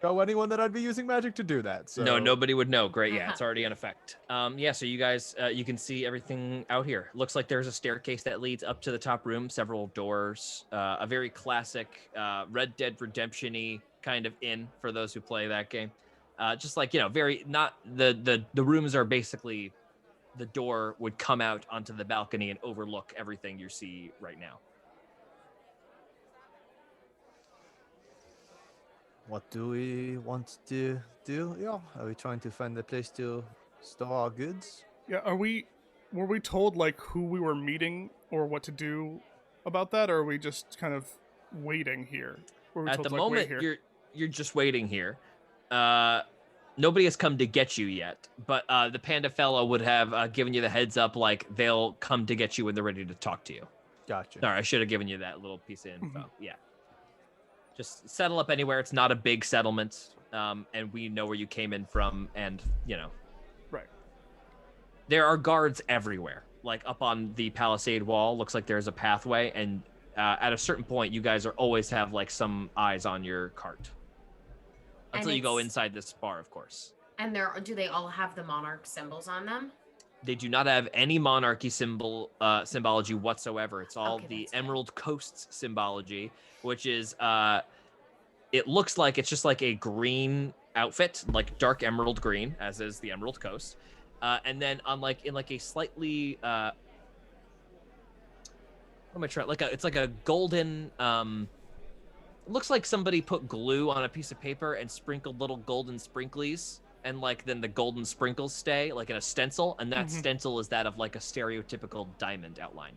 show anyone that I'd be using magic to do that. So No, nobody would know. Great, yeah, it's already in effect. Yeah, so you guys, you can see everything out here. Looks like there's a staircase that leads up to the top room, several doors, a very classic Red Dead Redemption-y kind of inn for those who play that game. Just like, very, not, the rooms are basically, the door would come out onto the balcony and overlook everything you see right now. What do we want to do? Yeah, are we trying to find a place to store our goods? Yeah, were we told like who we were meeting or what to do about that, or are we just kind of waiting here? Were we At told the to, like, wait moment, here? you're just waiting here. Nobody has come to get you yet, but the panda fellow would have given you the heads up, like they'll come to get you when they're ready to talk to you. Gotcha. Sorry, I should have given you that little piece of info. Yeah. Just settle up anywhere. It's not a big settlement, and we know where you came in from, and, Right. there are guards everywhere. Like up on the palisade wall, looks like there's a pathway, and at a certain point, you guys always have like some eyes on your cart. Until you go inside this bar, of course. And do they all have the monarch symbols on them? They do not have any monarchy symbology whatsoever. It's all Okay, the that's good. Emerald Coast's symbology, which is it looks like it's just like a green outfit, like dark emerald green, as is the Emerald Coast. And then in a slightly what am I trying? It's like a golden looks like somebody put glue on a piece of paper and sprinkled little golden sprinklies, and then the golden sprinkles stay like in a stencil, and that stencil is that of like a stereotypical diamond outline.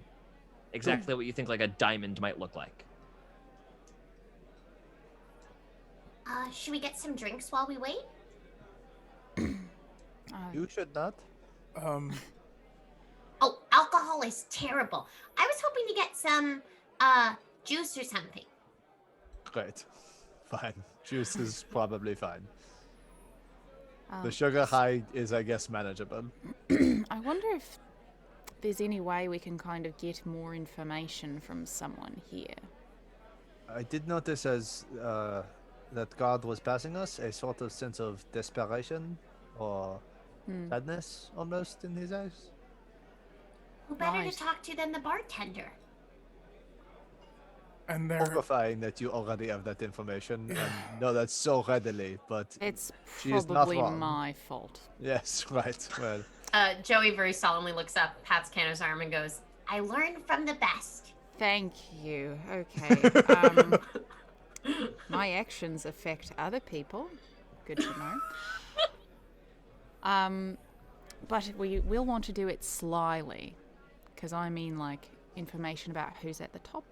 Exactly what you think like a diamond might look like. Should we get some drinks while we wait? You should not. Oh, alcohol is terrible. I was hoping to get some juice or something. Great. Fine. Juice is probably fine. The sugar high is, I guess, manageable. I wonder if there's any way we can kind of get more information from someone here. I did notice as that guard was passing us a sort of sense of desperation or sadness almost in his eyes. Who better Right. to talk to than the bartender? And they're Horrifying that you already have that information and know that so readily, but It's She is not probably wrong. my fault. yes, right. Well, Joey very solemnly looks up, pats Kano's arm, and goes, I learned from the best. Thank you. Okay. My actions affect other people. Good to know. But we will want to do it slyly, because I mean, like, information about who's at the top,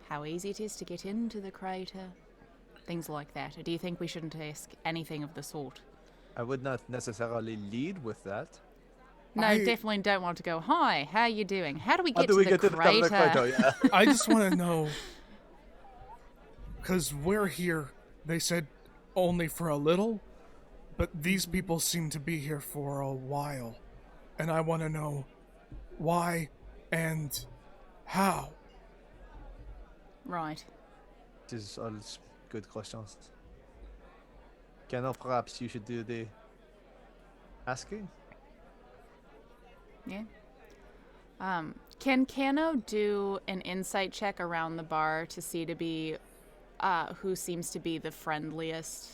how easy it is to get into the crater, things like that. Or do you think we shouldn't ask anything of the sort? I would not necessarily lead with that. No, I- definitely don't want to go, hi, how are you doing? How do we How get do to we the get to the top of the crater? crater? Yeah. I just want to know, because we're here, they said only for a little, but these people seem to be here for a while. And I want to know why and how. Right. This is all good questions. Kennel, perhaps you should do the asking? Yeah. Can Kano do an insight check around the bar to see who seems to be the friendliest?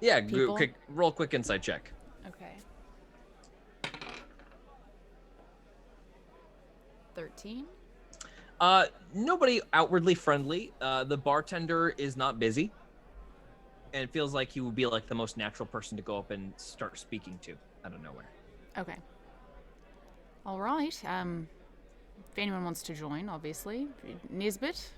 Yeah, People? roll quick insight check. Okay. 13. Nobody outwardly friendly. The bartender is not busy, and it feels like he would be like the most natural person to go up and start speaking to out of nowhere. Okay. All right. If anyone wants to join, obviously. Nisbet,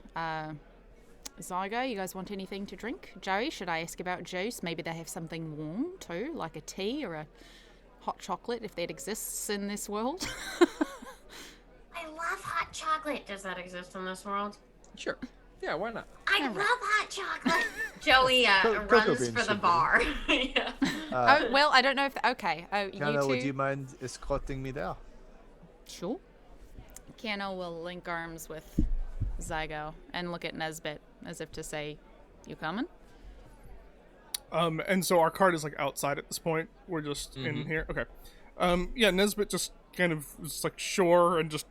Zygo, you guys want anything to drink? Joey, should I ask about juice? Maybe they have something warm too, like a tea or a hot chocolate if that exists in this world. I love hot chocolate. Does that exist in this world? Sure. Yeah, why not? I love hot chocolate. Joey Cocoa runs beans for the should be. bar. Yeah. Oh, well, I don't know if... Okay. Oh, you Kana, two... would you mind escorting me there? Sure. Kano will link arms with Zygo and look at Nesbit as if to say, you coming? And so our cart is like outside at this point. We're just in here. Okay. Yeah, Nesbit just kind of is like sure and just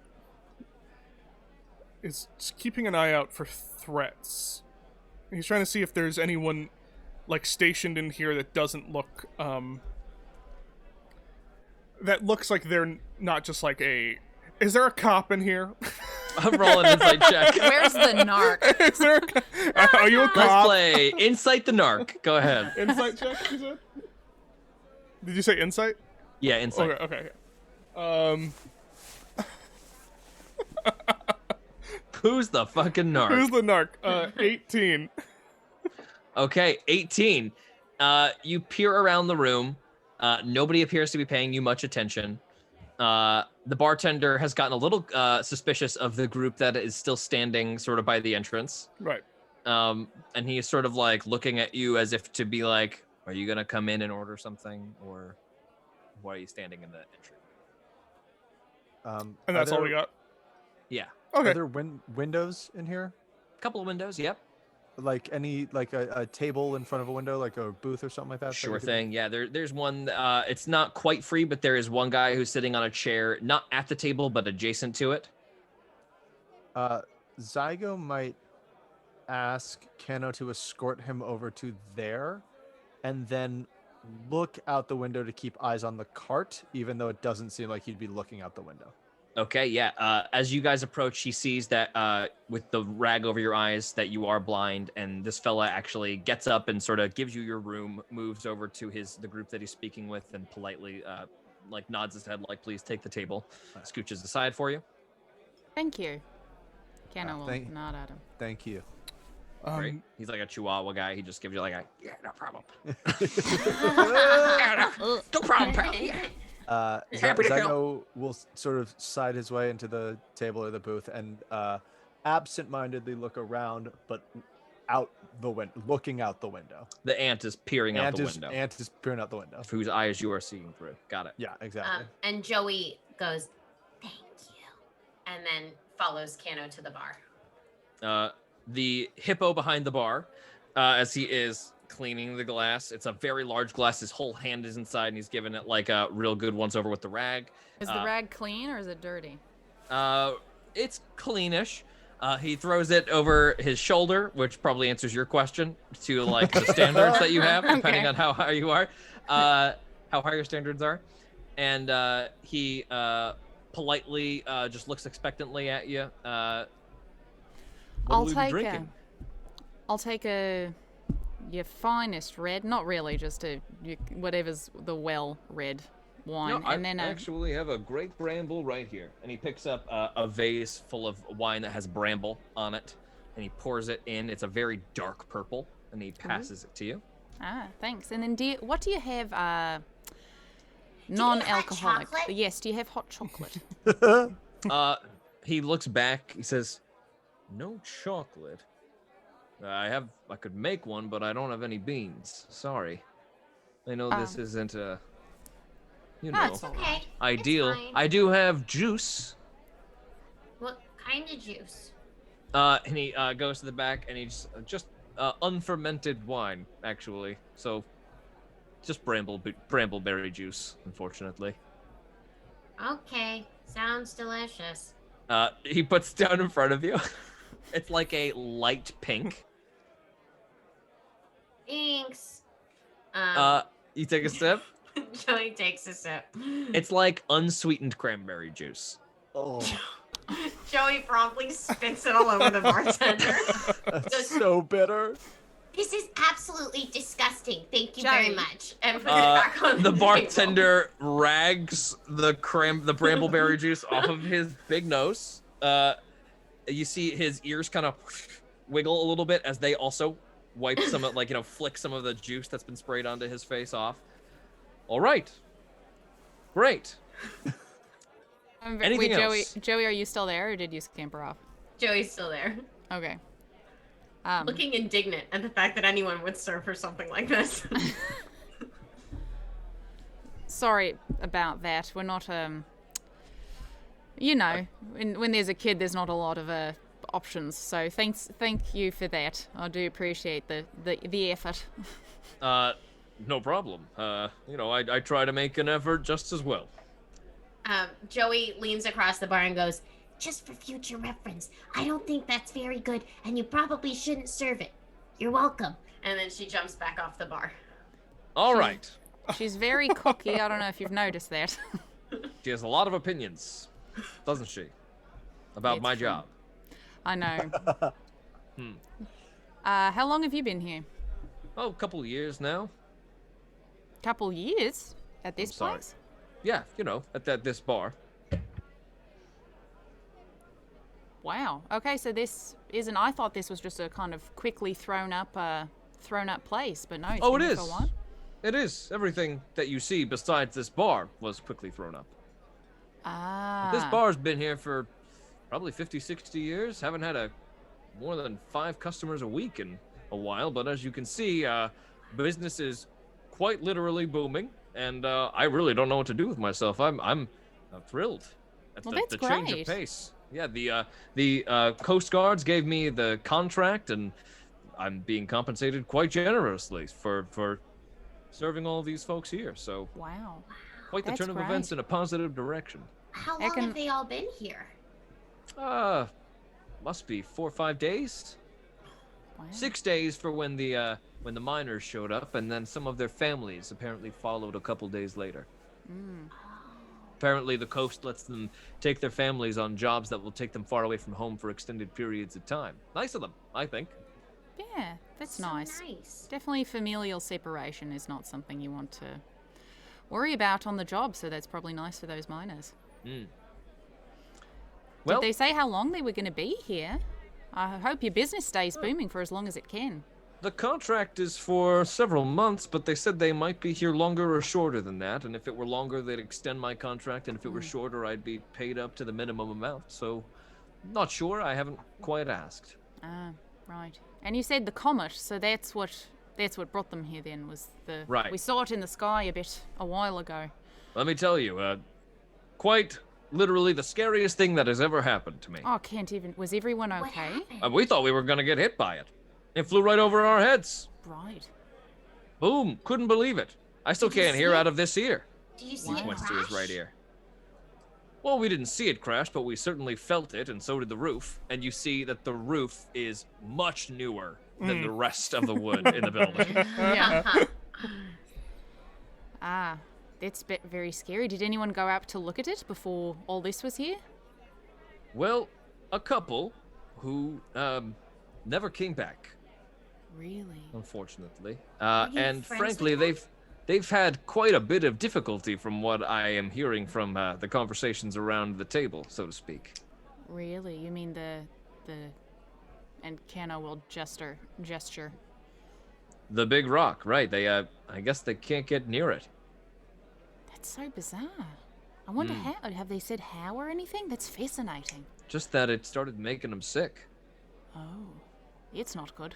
is just keeping an eye out for threats. He's trying to see if there's anyone like stationed in here that doesn't look that looks like they're not just like a... Is there a cop in here? I'm rolling insight check. Where's the narc? Is there are you a Let's cop? play Insight the Narc. Go ahead. Insight check, you said? Did you say insight? Yeah, Insight. Okay. Who's the fucking narc? Who's the narc? 18. Okay, 18. You peer around the room. Nobody appears to be paying you much attention. The bartender has gotten a little suspicious of the group that is still standing sort of by the entrance. Right. And he is sort of like looking at you as if to be like, are you going to come in and order something? Or why are you standing in the entry? And that's all we got? Yeah. Okay. Are there windows in here? A couple of windows, yep. Like a table in front of a window, like a booth or something like that? Sure thing. Yeah, there's one. It's not quite free, but there is one guy who's sitting on a chair, not at the table, but adjacent to it. Zygo might ask Kano to escort him over to there, and then look out the window to keep eyes on the cart, even though it doesn't seem like he'd be looking out the window. Okay, yeah. As you guys approach, he sees that with the rag over your eyes that you are blind, and this fella actually gets up and sort of gives you your room, moves over to the group that he's speaking with, and politely like nods his head like, please take the table, scooches aside for you. Thank you. Kano will thank- nod at him. Thank you. Great. He's like a Chihuahua guy. He just gives you like a, yeah, no problem. No problem, pal. Happy to Zygo will sort of side his way into the table or the booth and absent-mindedly look around, but looking out the window. The ant is peering out the window. Ant is peering out the window. Whose eyes you are seeing through. Got it. Yeah, exactly. And Joey goes, thank you, and then follows Kano to the bar. The hippo behind the bar, as he is cleaning the glass. It's a very large glass. His whole hand is inside, and he's giving it like a real good once over with the rag. Is the rag clean or is it dirty? It's cleanish. He throws it over his shoulder, which probably answers your question to like the standards that you have, depending on how high you are, how high your standards are. And he politely just looks expectantly at you. What will we be drinking? I'll take your finest red, not really, just whatever's the well red wine, No, and then I actually have a great bramble right here. And he picks up a vase full of wine that has bramble on it, and he pours it in. It's a very dark purple, and he passes it to you. Thanks. And then what do you have? Non-alcoholic. chocolate? Yes. Do you have hot chocolate? He looks back. He says, "No chocolate. I could make one, but I don't have any beans. Sorry. I know this isn't It's Okay. ideal. It's fine. I do have juice." What kind of juice? And he goes to the back, and he's just unfermented wine, actually. So just brambleberry juice, unfortunately. Okay. Sounds delicious. He puts down in front of you. It's like a light pink. Thanks. You take a sip. Joey takes a sip. It's like unsweetened cranberry juice. Oh, Joey promptly spits it all over the bartender. that's so bitter. This is absolutely disgusting. Thank you Joey. very much. And put it back on The table. bartender rags the brambleberry juice off of his big nose. You see his ears kind of wiggle a little bit as they also wipe some of, flick some of the juice that's been sprayed onto his face off. All right. Great. Anything else? Joey, are you still there, or did you scamper off? Joey's still there. Okay. Looking indignant at the fact that anyone would serve her something like this. Sorry about that. We're not, when there's a kid, there's not a lot of options. So thank you for that. I do appreciate the effort. No problem. I try to make an effort just as well. Joey leans across the bar and goes, "Just for future reference, I don't think that's very good, and you probably shouldn't serve it. You're welcome." And then she jumps back off the bar. All right. She's very cocky. I don't know if you've noticed that. She has a lot of opinions, doesn't she? About It's my true. job. I know. How long have you been here? Oh, a couple of years now. Couple years at this sorry. place? Yeah, at this bar. Wow. Okay, so this isn't. I thought this was just a kind of quickly thrown up place, but no. It's Oh, been it here is. For a while. It is. Everything that you see besides this bar was quickly thrown up. Ah. This bar's been here for probably 50, 60 years. Haven't had more than 5 customers a week in a while, but as you can see, business is quite literally booming, and I really don't know what to do with myself. I'm thrilled at Well, the that's change great. of pace. Yeah, the Coast Guards gave me the contract, and I'm being compensated quite generously for serving all these folks here. So Wow. quite the That's turn of great. events in a positive direction. How long have they all been here? Must be 4 or 5 days. Wow. 6 days for when the miners showed up, and then some of their families apparently followed a couple days later. Apparently the coast lets them take their families on jobs that will take them far away from home for extended periods of time. Nice of them, I think. Yeah, that's So nice. nice. Definitely familial separation is not something you want to worry about on the job, so that's probably nice for those miners. Well, Did they say how long they were going to be here? I hope your business stays booming for as long as it can. the contract is for several months, but they said they might be here longer or shorter than that, and if it were longer, they'd extend my contract, and if it were shorter, I'd be paid up to the minimum amount. So, not sure. I haven't quite asked. Ah, right. And you said the comet, so that's what brought them here then, was the... Right. We saw it in the sky a while ago. Let me tell you, quite literally the scariest thing that has ever happened to me. Oh, can't even... Was everyone What okay? happened? We thought we were gonna get hit by it. It flew right over our heads. Right. Boom! Couldn't believe it. I still Did you can't see hear it? out of this ear. Do you see Wow. it Points crash? to his right ear. Well, we didn't see it crash, but we certainly felt it, and so did the roof. And you see that the roof is much newer than the rest of the wood in the building. Yeah. Ah, that's very scary. Did anyone go out to look at it before all this was here? Well, a couple who never came back, Really? unfortunately. you And friends frankly, with they've had quite a bit of difficulty from what I am hearing from the conversations around the table, so to speak. Really? You mean the and Kana will gesture. The big rock, right? They I guess they can't get near it. That's so bizarre. I wonder how. Have they said how or anything? That's fascinating. Just that it started making them sick. Oh, it's not good.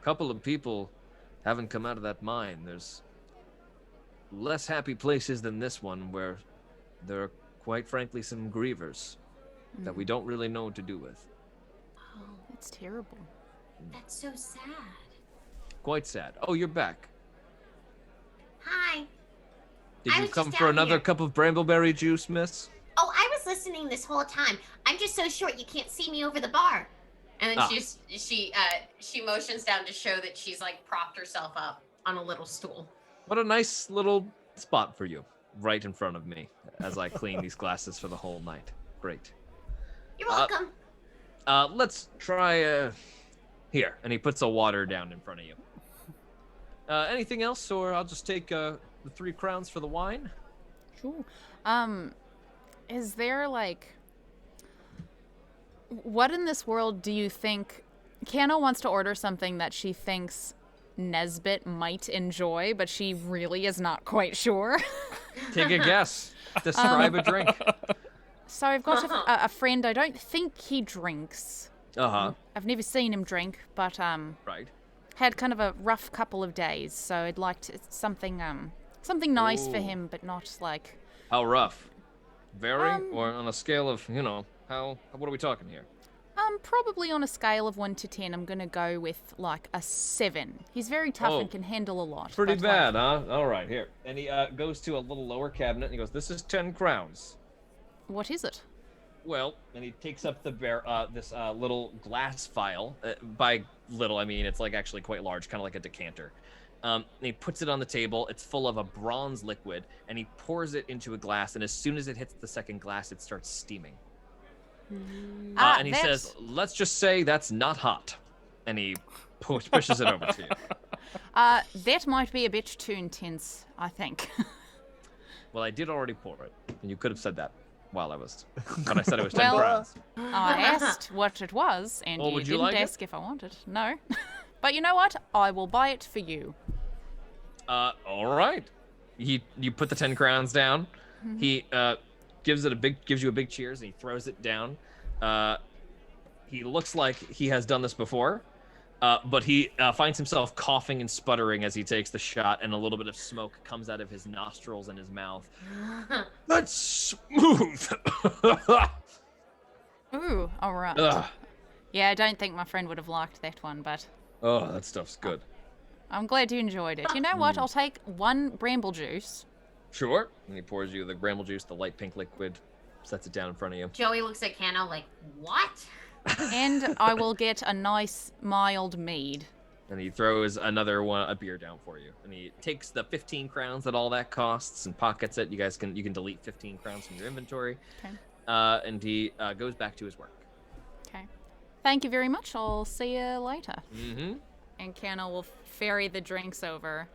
A couple of people haven't come out of that mine. There's less happy places than this one where there are, quite frankly, some grievers that we don't really know what to do with. That's terrible. That's so sad. Quite sad. Oh, you're back. Hi. Did I you was come just for down another here. cup of brambleberry juice, miss? Oh, I was listening this whole time. I'm just so short you can't see me over the bar. And then she motions down to show that she's like propped herself up on a little stool. What a nice little spot for you, right in front of me, as I clean these glasses for the whole night. Great. You're welcome. Let's try, here. And he puts a water down in front of you. Anything else, or I'll just take, the 3 crowns for the wine? Sure. Is there, like... What in this world do you think... Kano wants to order something that she thinks Nesbit might enjoy, but she really is not quite sure. Take a guess. Describe a drink. So I've got a friend, I don't think he drinks. Uh-huh. I've never seen him drink, but Right. had kind of a rough couple of days, so I'd like to, something nice for him, but not like... How rough? Very? Or on a scale of, what are we talking here? Probably on a scale of 1 to 10, I'm gonna go with like a 7. He's very tough and can handle a lot. Pretty but, bad, huh? All right, here. And he goes to a little lower cabinet and he goes, this is 10 crowns. What is it? Well, and he takes up this little glass vial. By little, I mean it's like actually quite large, kind of like a decanter. And he puts it on the table. It's full of a bronze liquid, and he pours it into a glass. And as soon as it hits the second glass, it starts steaming. And he says, "Let's just say that's not hot." And he pushes it over to you. That might be a bit too intense, I think. Well, I did already pour it, and you could have said that while I was. But I said it was 10 Well, crowns. I asked what it was, and Well, you would you didn't like it? ask if I wanted. No. But you know what? I will buy it for you. All right. You put the 10 crowns down. Mm-hmm. He gives you a big cheers, and he throws it down. He looks like he has done this before, but he finds himself coughing and sputtering as he takes the shot, and a little bit of smoke comes out of his nostrils and his mouth. That's smooth. Ooh, all right. Ugh. Yeah, I don't think my friend would have liked that one, but Oh, that stuff's good. I'm glad you enjoyed it. You know what? I'll take 1 bramble juice. Sure. And he pours you the bramble juice, the light pink liquid, sets it down in front of you. Joey looks at Kano like, what? And I will get a nice mild mead. And he throws a beer down for you. And he takes the 15 crowns that all that costs and pockets it. You can delete 15 crowns from your inventory. Okay. And he goes back to his work. Okay. Thank you very much. I'll see you later. Mm-hmm. And Kano will ferry the drinks over,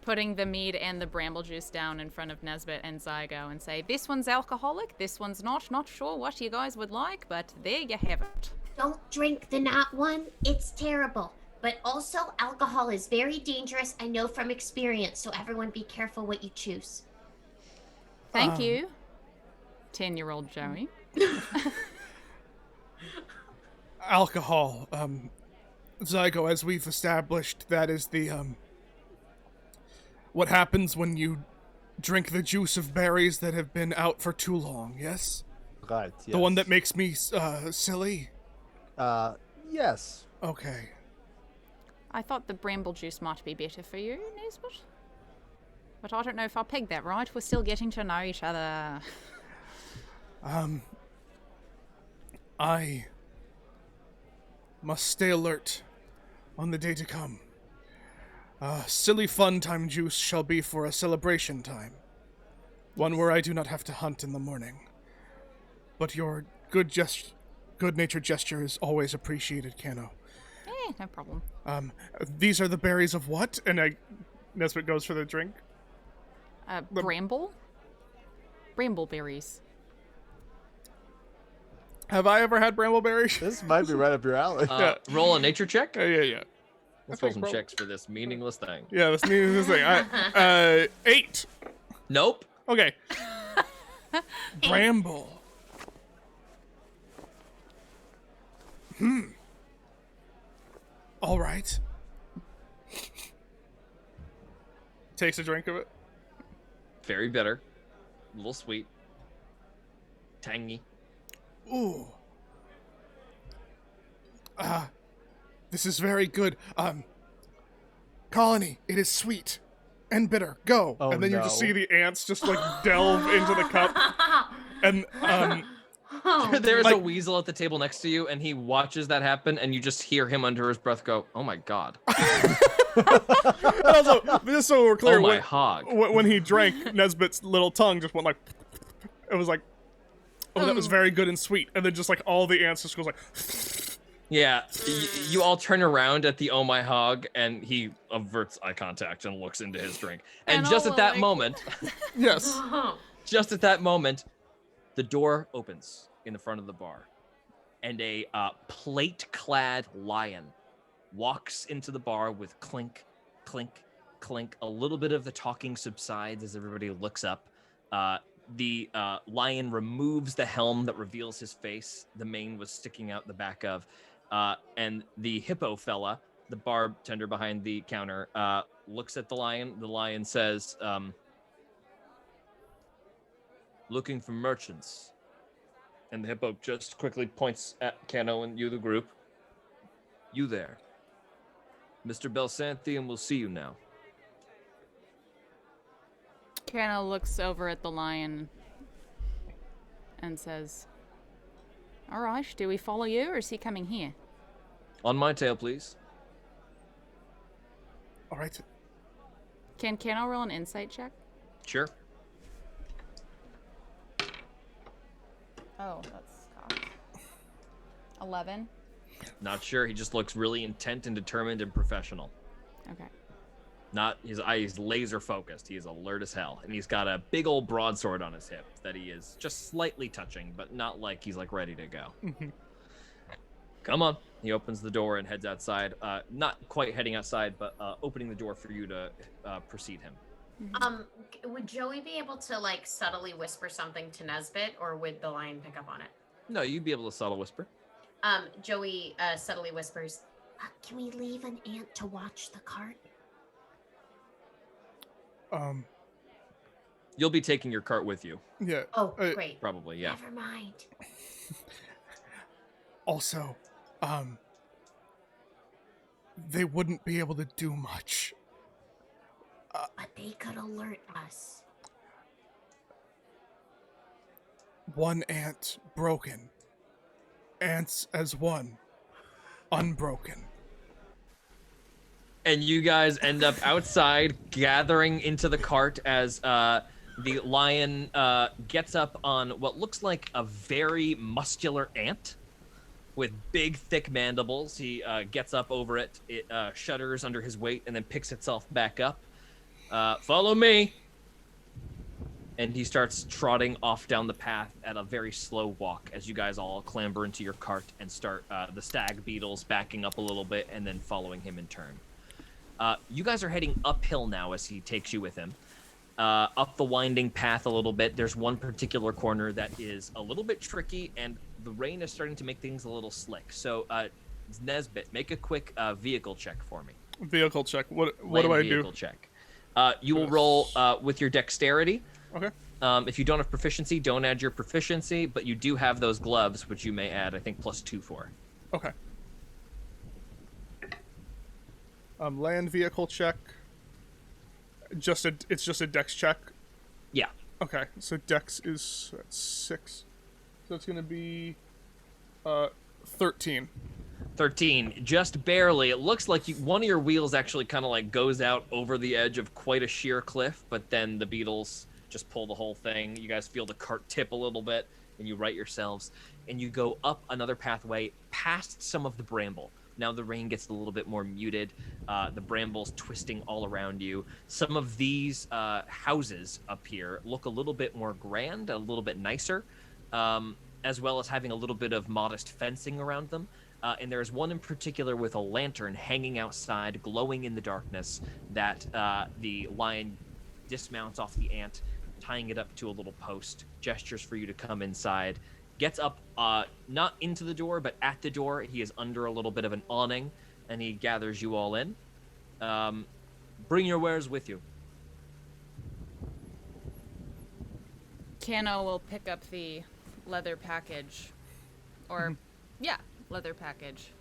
putting the mead and the bramble juice down in front of Nesbit and Zygo and say, this one's alcoholic, this one's not sure what you guys would like, but there you have it. Don't drink the not one. It's terrible. But also, alcohol is very dangerous. I know from experience, so everyone be careful what you choose. Thank you, 10-year-old Joey. Alcohol, Zygo, as we've established, that is the, what happens when you drink the juice of berries that have been out for too long, yes? Right. Yes. The one that makes me, silly? Yes. Okay. I thought the bramble juice might be better for you, Nesbit. But I don't know if I pegged that right. We're still getting to know each other. I must stay alert on the day to come. Silly fun time juice shall be for a celebration time. One where I do not have to hunt in the morning. But your good-natured gesture is always appreciated, Kano. No problem. These are the berries of what? And Nesbit goes for the drink. Bramble? Brambleberries. Have I ever had brambleberries? This might be right up your alley. Roll a nature check. Yeah. Let's roll some checks for this meaningless thing. Yeah, this means this thing. 8. Nope. Okay. Bramble. All right. Takes a drink of it. Very bitter. A little sweet. Tangy. Ooh. This is very good. Colony, it is sweet and bitter. Go. Oh, and then you no. just see the ants just like delve into the cup. And Oh, There's a Like- weasel at the table next to you, and he watches that happen, and you just hear him under his breath go, "Oh my god! And also, just so we're clear, Oh my hog!" when he drank, Nesbit's little tongue just went like. It was like, oh, that was very good and sweet. And then just like all the ants just goes like. Yeah, you all turn around at the "Oh my hog," and he averts eye contact and looks into his drink. And And just all at that like- moment, Yes. just at that moment, the door opens in the front of the bar, and a plate-clad lion walks into the bar with clink, clink, clink. A little bit of the talking subsides as everybody looks up. The lion removes the helm that reveals his face. The mane was sticking out the back of. And the hippo fella, the bartender behind the counter, looks at the lion. The lion says, "Looking for merchants." And the hippo just quickly points at Kano and you, the group. "You there. Mr. Belsantium will see you now." Kano looks over at the lion and says, "All right, do we follow you, or is he coming here?" "On my tail, please." All right. Can Kano roll an insight check? Sure. Oh, that's cocked. 11. Not sure. He just looks really intent and determined and professional. Okay. Not his eyes laser focused. He is alert as hell, and he's got a big old broadsword on his hip that he is just slightly touching, but not like he's like ready to go. Come on. He opens the door and heads outside. Not quite heading outside, but opening the door for you to precede him. Would Joey be able to like subtly whisper something to Nesbit, or would the lion pick up on it? No, you'd be able to subtle whisper. Joey subtly whispers, Can we leave an ant to watch the cart? You'll be taking your cart with you, Yeah. "Oh, great. probably. Yeah. Never mind. Also, they wouldn't be able to do much. But they could alert us. One ant broken. Ants as one. Unbroken. And you guys end up outside, gathering into the cart as the lion gets up on what looks like a very muscular ant with big, thick mandibles. He gets up over it. It shudders under his weight and then picks itself back up. "Follow me." And he starts trotting off down the path at a very slow walk as you guys all clamber into your cart and start the stag beetles backing up a little bit and then following him in turn. You guys are heading uphill now as he takes you with him. Up the winding path a little bit. There's one particular corner that is a little bit tricky, and the rain is starting to make things a little slick. So, Nesbit, make a quick vehicle check for me. Vehicle check. What Land do I vehicle do? check. You will roll with your dexterity. Okay. If you don't have proficiency, don't add your proficiency, but you do have those gloves, which you may add, I think, +2 for. Okay. Land vehicle check. It's just a dex check. Yeah. Okay, so dex is that's 6. So it's gonna be 13. 13, just barely. It looks like one of your wheels actually kind of like goes out over the edge of quite a sheer cliff, but then the beetles just pull the whole thing. You guys feel the cart tip a little bit, and you right yourselves, and you go up another pathway past some of the bramble. Now the rain gets a little bit more muted. The bramble's twisting all around you. Some of these houses up here look a little bit more grand, a little bit nicer, as well as having a little bit of modest fencing around them. And there's one in particular with a lantern hanging outside, glowing in the darkness, that the lion dismounts off the ant, tying it up to a little post, gestures for you to come inside, gets up, not into the door, but at the door. He is under a little bit of an awning, and he gathers you all in. Bring your wares with you. Kano will pick up the leather package. Or, yeah, leather package.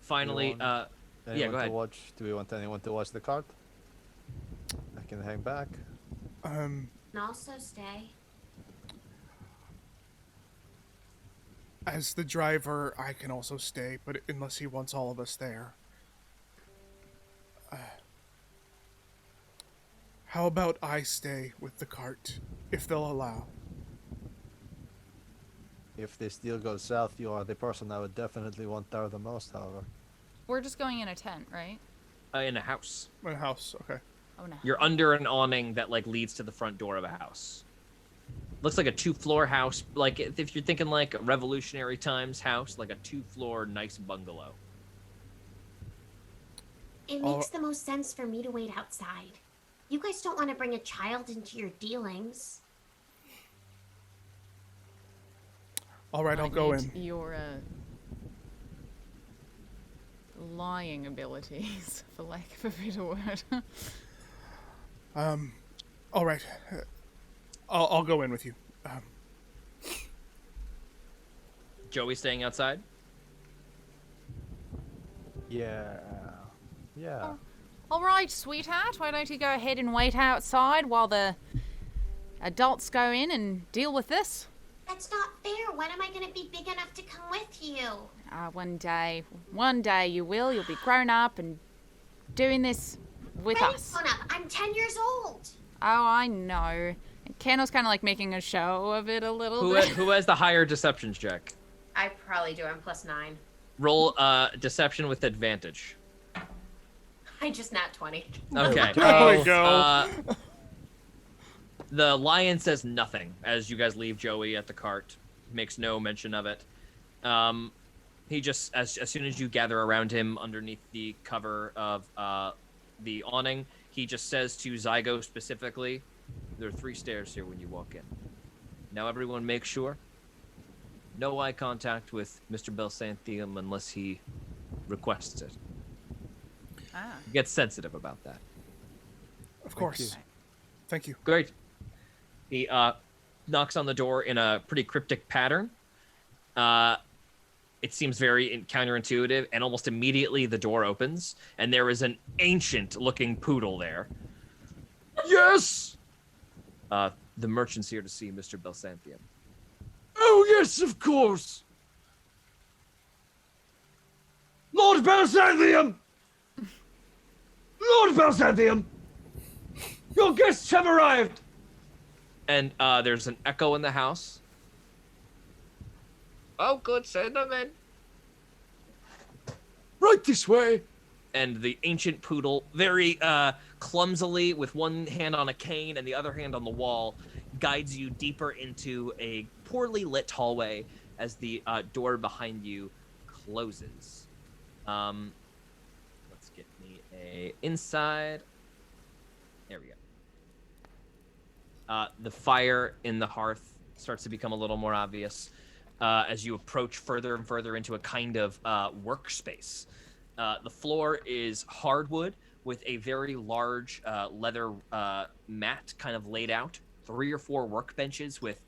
Finally, yeah, go ahead. Do we want anyone to watch the cart? I can hang back. And also stay. As the driver, I can also stay, but unless he wants all of us there. How about I stay with the cart, if they'll allow? If this deal goes south, you are the person I would definitely want there the most, however. We're just going in a tent, right? In a house. My house, okay. Oh no. You're under an awning that like leads to the front door of a house. Looks like a 2-floor house. Like if you're thinking like a Revolutionary Times house, like a 2-floor nice bungalow. It makes the most sense for me to wait outside. You guys don't want to bring a child into your dealings. All right, I'll go in. Your lying abilities, for lack of a better word. All right. I'll go in with you. Joey staying outside? Yeah. Yeah. All right, sweetheart. Why don't you go ahead and wait outside while the adults go in and deal with this? That's not fair. When am I going to be big enough to come with you? One day you will. You'll be grown up and doing this with us. Grown up. I'm 10 years old. Oh, I know. And Kendall's kind of like making a show of it a little bit. Who has the higher deception check? I probably do. I'm +9. Roll deception with advantage. I just nat 20. Okay. There we go. The lion says nothing as you guys leave Joey at the cart. Makes no mention of it. He just, as soon as you gather around him underneath the cover of the awning, he just says to Zygo specifically, there are 3 stairs here when you walk in. Now everyone make sure. No eye contact with Mr. Belsantium unless he requests it. He gets sensitive about that. Of course. Thank you. Great. He knocks on the door in a pretty cryptic pattern. It seems very counterintuitive, and almost immediately the door opens, and there is an ancient-looking poodle there. Yes! The merchant's here to see Mr. Belsantium. Oh, yes, of course! Lord Belsantium! Lord Belsantium! Your guests have arrived! And there's an echo in the house. Oh, good, send them in. Right this way. And the ancient poodle, very clumsily, with one hand on a cane and the other hand on the wall, guides you deeper into a poorly lit hallway as the door behind you closes. Let's get me a inside. There we go. The fire in the hearth starts to become a little more obvious as you approach further and further into a kind of workspace. The floor is hardwood with a very large leather mat kind of laid out. 3 or 4 workbenches with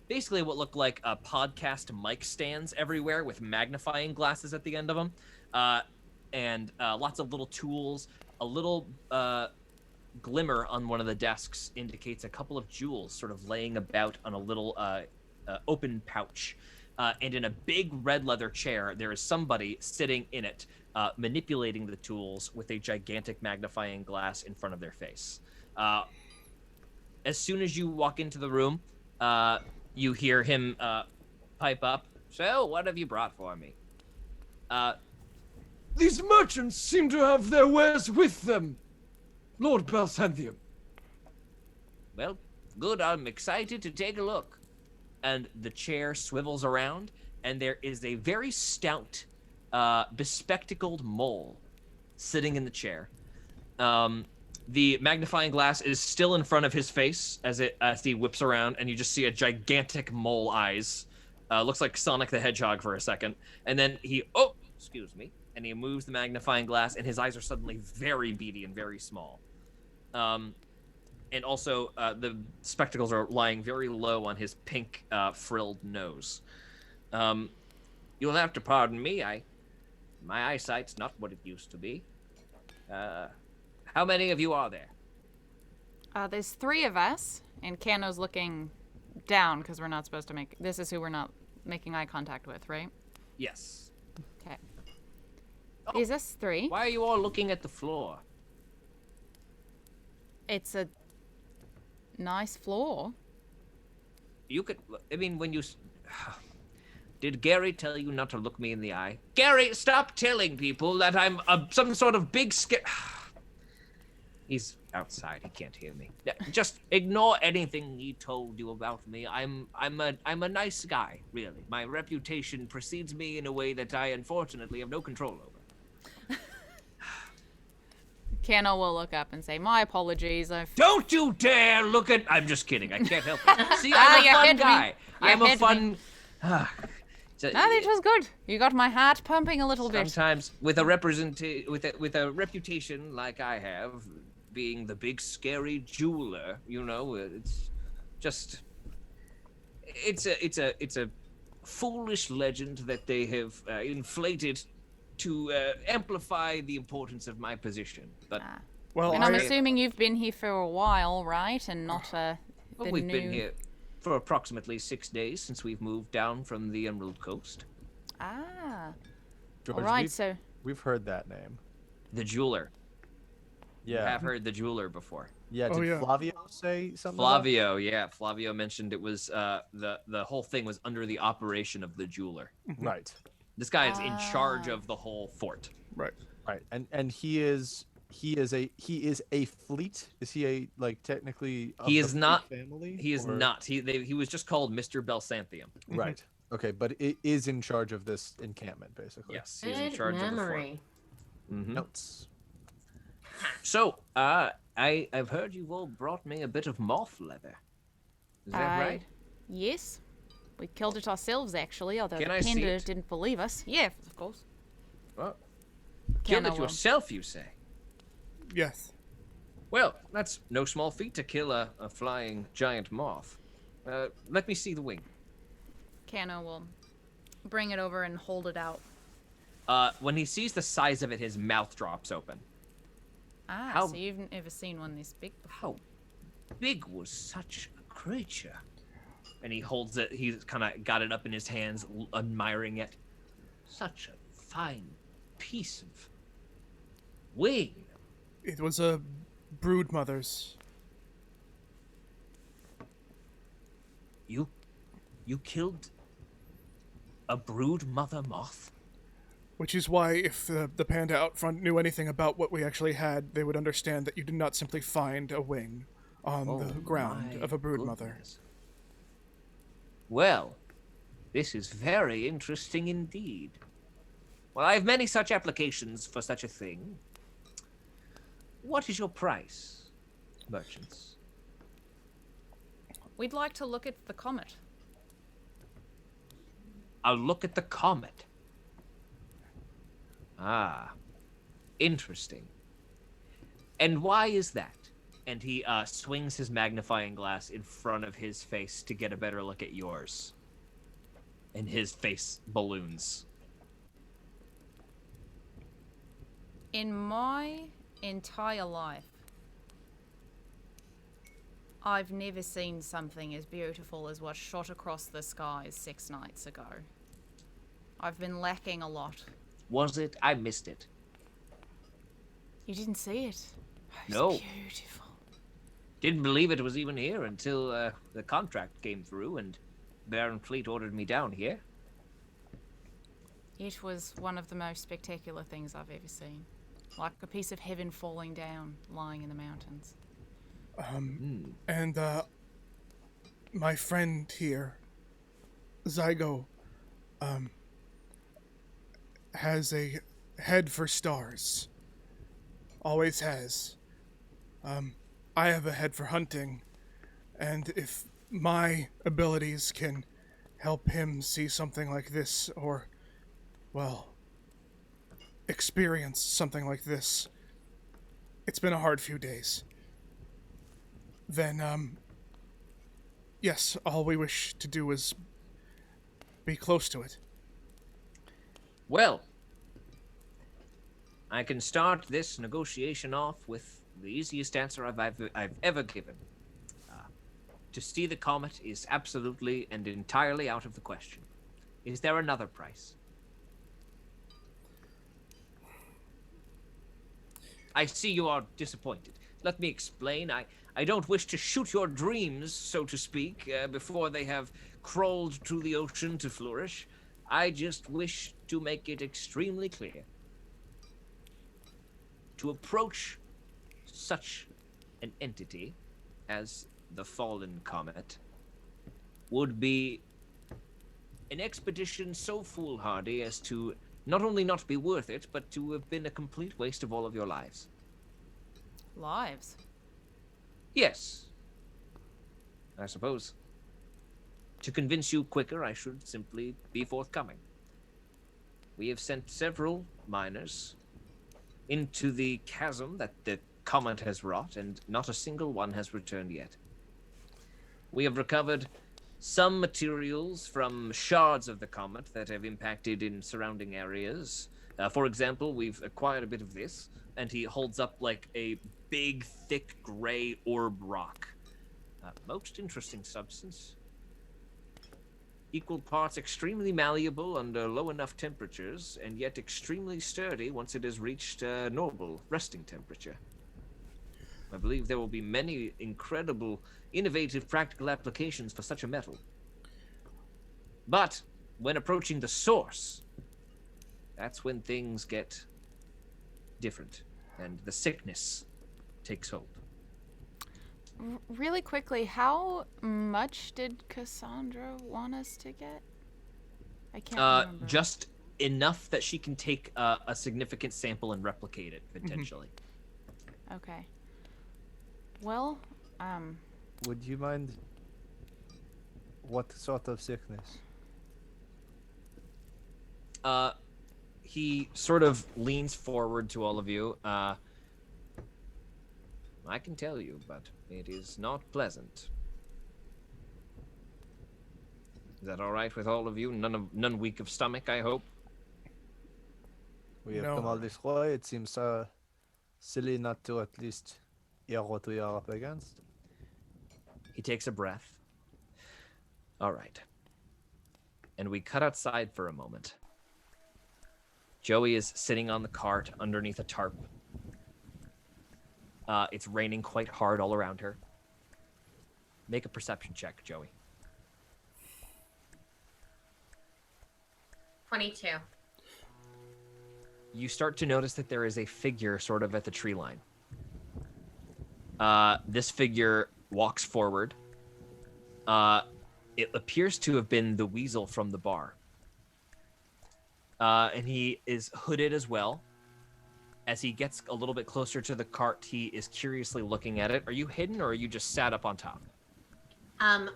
basically what look like podcast mic stands everywhere with magnifying glasses at the end of them. And lots of little tools. A little glimmer on one of the desks indicates a couple of jewels sort of laying about on a little open pouch. And in a big red leather chair, there is somebody sitting in it, manipulating the tools with a gigantic magnifying glass in front of their face. As soon as you walk into the room, you hear him pipe up. So, what have you brought for me? These merchants seem to have their wares with them, Lord Belsantium. Well, good. I'm excited to take a look. And the chair swivels around, and there is a very stout, bespectacled mole sitting in the chair. The magnifying glass is still in front of his face as he whips around, and you just see a gigantic mole eyes. Looks like Sonic the Hedgehog for a second. And then excuse me. And he moves the magnifying glass, and his eyes are suddenly very beady and very small. And also, the spectacles are lying very low on his pink, frilled nose. You'll have to pardon me. My eyesight's not what it used to be. How many of you are there? There's 3 of us, and Kano's looking down because we're not supposed to make. This is who we're not making eye contact with, right? Yes. Okay. Oh. Is this 3? Why are you all looking at the floor? It's a nice floor. You could. I mean, when you. Did Gary tell you not to look me in the eye? Gary, stop telling people that I'm some sort of big He's outside. He can't hear me. Just ignore anything he told you about me. I'm a nice guy, really. My reputation precedes me in a way that I unfortunately have no control over. Kano will look up and say, "My apologies. Don't you dare look at. I'm just kidding. I can't help it. See, I'm a you're fun kidding me. guy. You're I'm a kidding fun. No, that was good. You got my heart pumping a little bit. Sometimes with a with a reputation like I have, being the big scary jeweler, you know, it's just it's a foolish legend that they have inflated to amplify the importance of my position. But Well, And I'm assuming you've been here for a while, right? And not we've been here for approximately 6 days since we've moved down from the Emerald Coast. Ah. George, All right, so we've heard that name. The jeweler. Yeah. I have heard the jeweler before. Yeah. Oh, Did yeah. Flavio say something? about it? Flavio, yeah. Flavio mentioned it was the whole thing was under the operation of the jeweler. Right. This guy is in charge of the whole fort. Right. Right. And he is a fleet. Is he a like technically? Of He the is fleet not. Family. He is or- not. He was just called Mr. Belsanthium. Right. Okay, but it is in charge of this encampment, basically. Yes, he's in Good charge memory. of the fort. Notes. So, I've heard you've all brought me a bit of moth leather. Is that right? Yes. We killed it ourselves, actually, although Can the I see panda it? didn't believe us. Yeah, of course. Well, killed Kenna it will. yourself, you say? Yes. Well, that's no small feat to kill a flying giant moth. Let me see the wing. Kano will bring it over and hold it out. When he sees the size of it, his mouth drops open. Ah, How- so you've never seen one this big before. How big was such a creature? And he holds it, he's kind of got it up in his hands, admiring it. Such a fine piece of wing. It was a brood mother's. You killed a brood mother moth? Which is why, if the panda out front knew anything about what we actually had, they would understand that you did not simply find a wing on the ground my of a brood mother. goodness. Well, this is very interesting indeed. Well, I have many such applications for such a thing. What is your price, merchants? We'd like to look at the comet. I'll look at the comet. Ah, interesting. And why is that? And he swings his magnifying glass in front of his face to get a better look at yours. And his face balloons. In my entire life, I've never seen something as beautiful as what shot across the skies 6 nights ago. I've been lacking a lot. Was it? I missed it. You didn't see it? It was No. beautiful. Didn't believe it was even here until the contract came through and Baron Fleet ordered me down here. It was one of the most spectacular things I've ever seen. Like a piece of heaven falling down, lying in the mountains. And my friend here, Zygo, has a head for stars. Always has. I have a head for hunting, and if my abilities can help him see something like this, or, well, experience something like this, it's been a hard few days. Then, yes, all we wish to do is be close to it. Well, I can start this negotiation off with the easiest answer I've ever given. To see the comet is absolutely and entirely out of the question. Is there another price? I see you are disappointed. Let me explain. I don't wish to shoot your dreams, so to speak, before they have crawled to the ocean to flourish. I just wish to make it extremely clear. To approach such an entity as the fallen comet would be an expedition so foolhardy as to not only not be worth it, but to have been a complete waste of all of your lives. Lives. Yes. I suppose. To convince you quicker, I should simply be forthcoming. We have sent several miners into the chasm that the comet has wrought, and not a single one has returned yet. We have recovered some materials from shards of the comet that have impacted in surrounding areas. For example, we've acquired a bit of this, and he holds up like a big, thick, gray orb rock. Most interesting substance. Equal parts extremely malleable under low enough temperatures, and yet extremely sturdy once it has reached normal resting temperature. I believe there will be many incredible, innovative, practical applications for such a metal. But when approaching the source, that's when things get different, and the sickness takes hold. Really quickly, how much did Cassandra want us to get? I can't remember. Just enough that she can take a significant sample and replicate it potentially. Okay. Well, Would you mind? What sort of sickness? He sort of leans forward to all of you. I can tell you, but it is not pleasant. Is that all right with all of you? None weak of stomach, I hope. We have No. come all this way. It seems silly not to at least hear what we are up against. He takes a breath. All right. And we cut outside for a moment. Joey is sitting on the cart underneath a tarp. It's raining quite hard all around her. Make a perception check, Joey. 22. You start to notice that there is a figure sort of at the tree line. This figure walks forward. It appears to have been the weasel from the bar. And he is hooded as well. As he gets a little bit closer to the cart, he is curiously looking at it. Are you hidden, or are you just sat up on top? I'm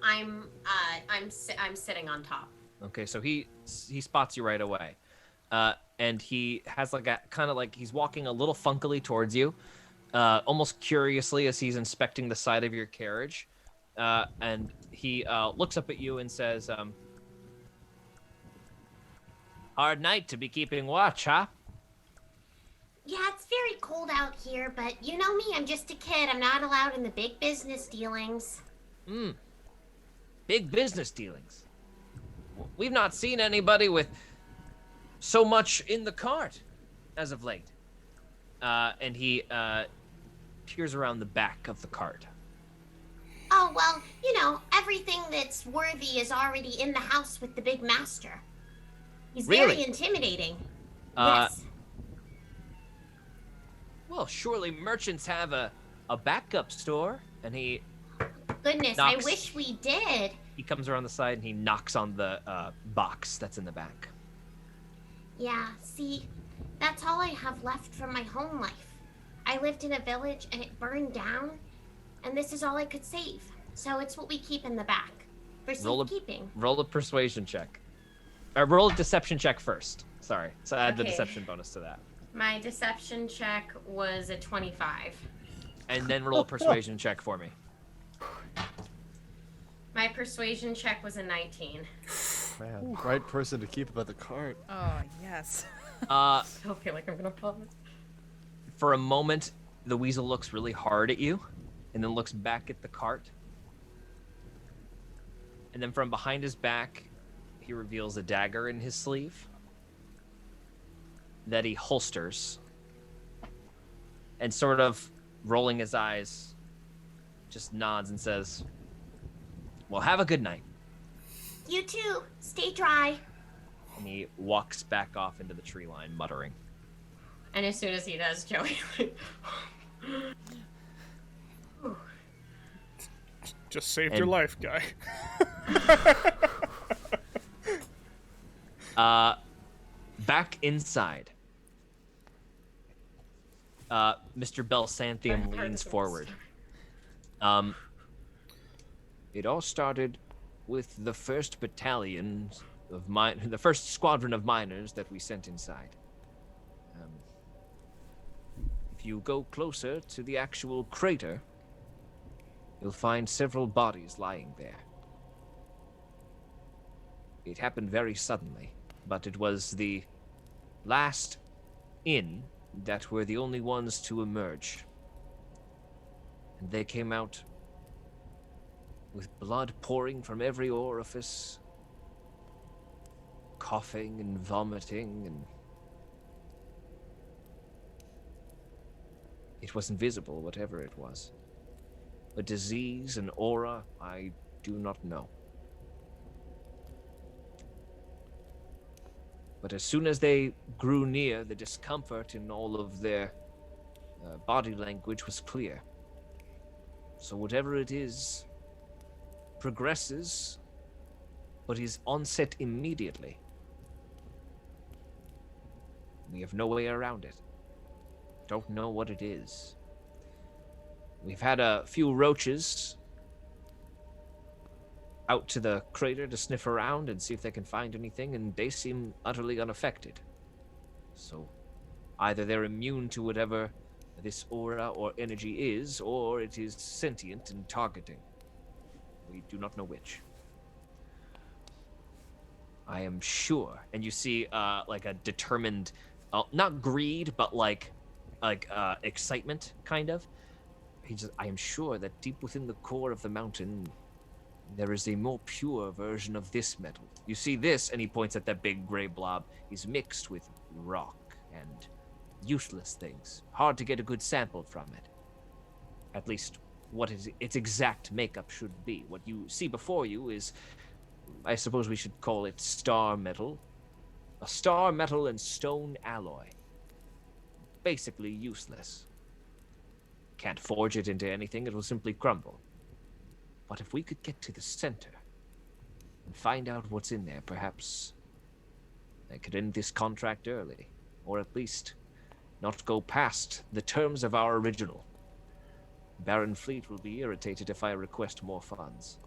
sitting on top. Okay, so he spots you right away, and he has like a kind of like he's walking a little funkily towards you, almost curiously as he's inspecting the side of your carriage, and he looks up at you and says, "Hard night to be keeping watch, huh?" Yeah, it's very cold out here, but you know me, I'm just a kid. I'm not allowed in the big business dealings. Big business dealings. We've not seen anybody with so much in the cart as of late. And he peers around the back of the cart. Oh, well, you know, everything that's worthy is already in the house with the big master. He's Really? very intimidating. Uh, Yes. Well, surely merchants have a backup store. And he Goodness, knocks. I wish we did. He comes around the side and he knocks on the box that's in the back. Yeah, see, that's all I have left from my home life. I lived in a village and it burned down, and this is all I could save. So it's what we keep in the back for safekeeping. Roll a persuasion check. Or roll a deception check first. Sorry. So add the Okay. deception bonus to that. My deception check was a 25. And then roll a persuasion check for me. My persuasion check was a 19. Man, right person to keep about the cart. Oh, yes. I still feel like I'm gonna fall. For a moment, the weasel looks really hard at you, and then looks back at the cart. And then from behind his back, he reveals a dagger in his sleeve that he holsters and sort of rolling his eyes, just nods and says, well, have a good night. You too. Stay dry. And he walks back off into the tree line, muttering. And as soon as he does, Joey, Just saved your life, guy. Back inside, Mr. Belsanthium leans forward. It all started with the first battalion of the first squadron of miners that we sent inside. If you go closer to the actual crater, you'll find several bodies lying there. It happened very suddenly, but it was the last in that were the only ones to emerge. And they came out with blood pouring from every orifice, coughing and vomiting, and it was invisible, whatever it was. A disease, an aura, I do not know. But as soon as they grew near, the discomfort in all of their body language was clear. So whatever it is progresses, but is onset immediately. We have no way around it. Don't know what it is. We've had a few roaches out to the crater to sniff around and see if they can find anything, and they seem utterly unaffected. So either they're immune to whatever this aura or energy is, or it is sentient and targeting. We do not know which. I am sure, and you see like a determined, not greed, but like excitement, kind of. He says, I am sure that deep within the core of the mountain, there is a more pure version of this metal. You see this, and he points at that big gray blob, is mixed with rock and useless things. Hard to get a good sample from it. At least what its exact makeup should be. What you see before you is, I suppose we should call it star metal. A star metal and stone alloy. Basically useless. Can't forge it into anything, it will simply crumble. But if we could get to the center and find out what's in there, perhaps I could end this contract early, or at least not go past the terms of our original. Baron Fleet will be irritated if I request more funds.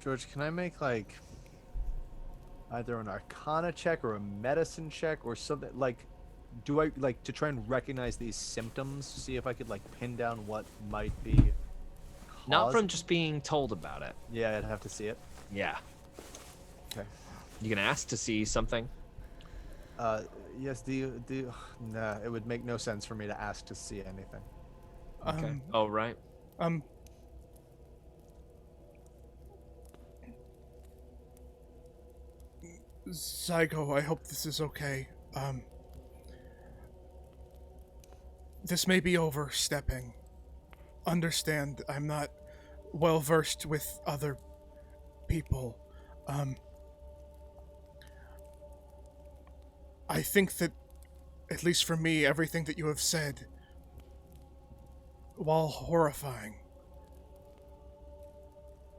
George, can I make like either an Arcana check or a medicine check or something? Like, do I like to try and recognize these symptoms? See if I could like pin down what might be. Not from just being told about it. Yeah, I'd have to see it. Yeah. Okay. You can ask to see something. Yes. Nah, it would make no sense for me to ask to see anything. Okay. Oh, right. Zygo, I hope this is okay. This may be overstepping. Understand, I'm not well versed with other people. I think that, at least for me, everything that you have said, while horrifying,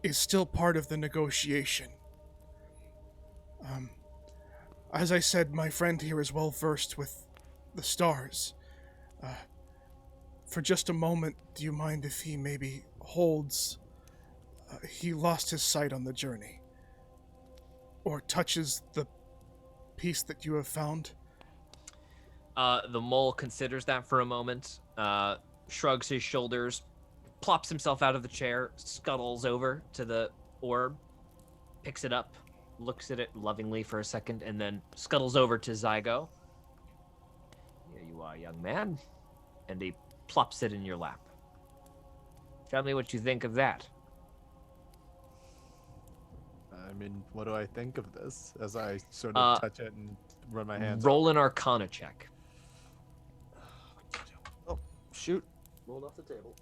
is still part of the negotiation. As I said, my friend here is well versed with the stars. For just a moment, do you mind if he maybe holds... he lost his sight on the journey. Or touches the piece that you have found? The mole considers that for a moment, shrugs his shoulders, plops himself out of the chair, scuttles over to the orb, picks it up, looks at it lovingly for a second, and then scuttles over to Zygo. Here you are, young man. And he plops it in your lap. Tell me what you think of that. I mean, what do I think of this as I sort of touch it and run my hands Roll over an Arcana check. Oh, shoot. Rolled off the table.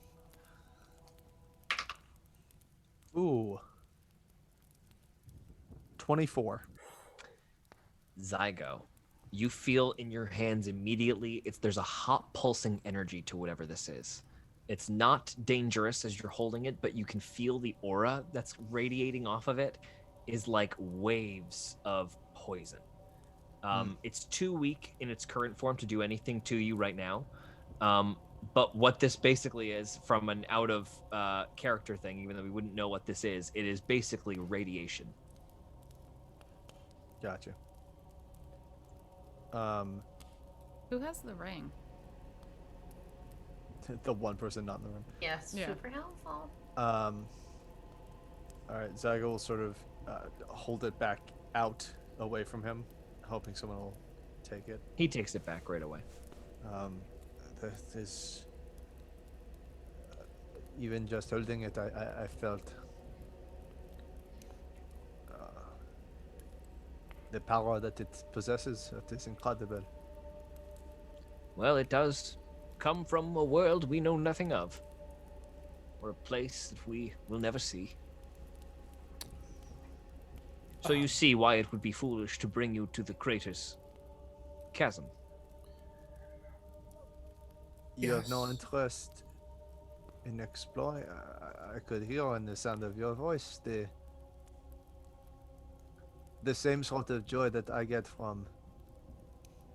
Ooh. 24. Zygo, you feel in your hands immediately, there's a hot pulsing energy to whatever this is. It's not dangerous as you're holding it, but you can feel the aura that's radiating off of it is like waves of poison. It's too weak in its current form to do anything to you right now. But what this basically is, from an out of character thing, even though we wouldn't know what this is, it is basically radiation. Gotcha. Who has the ring? The one person not in the room. Yes, Yeah. super helpful. All right, Zygo will sort of hold it back out away from him, hoping someone will take it. He takes it back right away. This, even just holding it, I felt the power that it possesses. It is incredible. Well, it does come from a world we know nothing of, or a place that we will never see. So you see why it would be foolish to bring you to the crater's chasm. You have no Yes. interest in exploring. I could hear in the sound of your voice the same sort of joy that I get from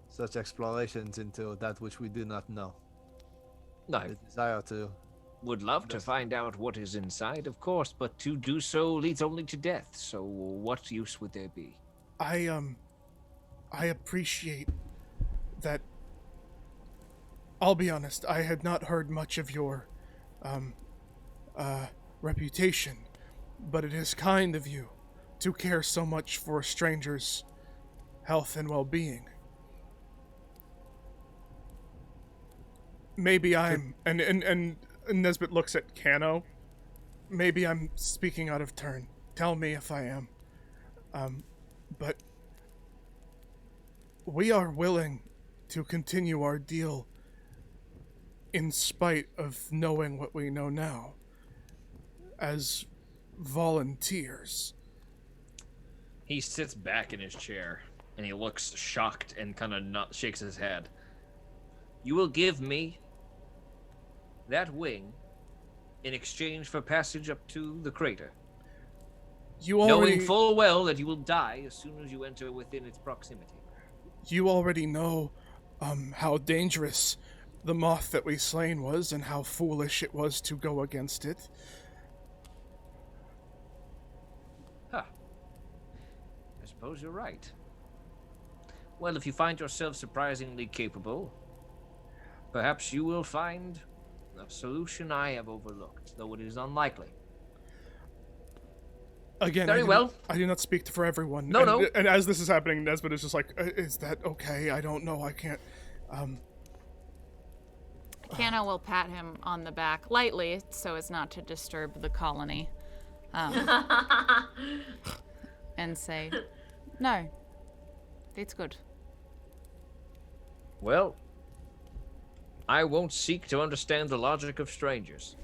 such explorations into that which we do not know. I The desire to. would love to find out what is inside, of course, but to do so leads only to death. So what use would there be? I appreciate that. I'll be honest, I had not heard much of your reputation, but it is kind of you to care so much for a stranger's health and well-being. Maybe I'm and Nesbit looks at Kano. Maybe I'm speaking out of turn. Tell me if I am. But we are willing to continue our deal in spite of knowing what we know now as volunteers. He sits back in his chair and he looks shocked and kind of not shakes his head. You will give me that wing in exchange for passage up to the crater, You already knowing full well that you will die as soon as you enter within its proximity. you already know how dangerous the moth that we slain was and how foolish it was to go against it. Huh. I suppose you're right. Well, if you find yourself surprisingly capable, perhaps you will find a solution I have overlooked, though it is unlikely. Again, Very well. I do not speak for everyone. No, and, no. And as this is happening, Nesbit is just like, is that okay? I don't know. I can't. Kano will pat him on the back lightly so as not to disturb the colony. And say, no, it's good. Well, I won't seek to understand the logic of strangers.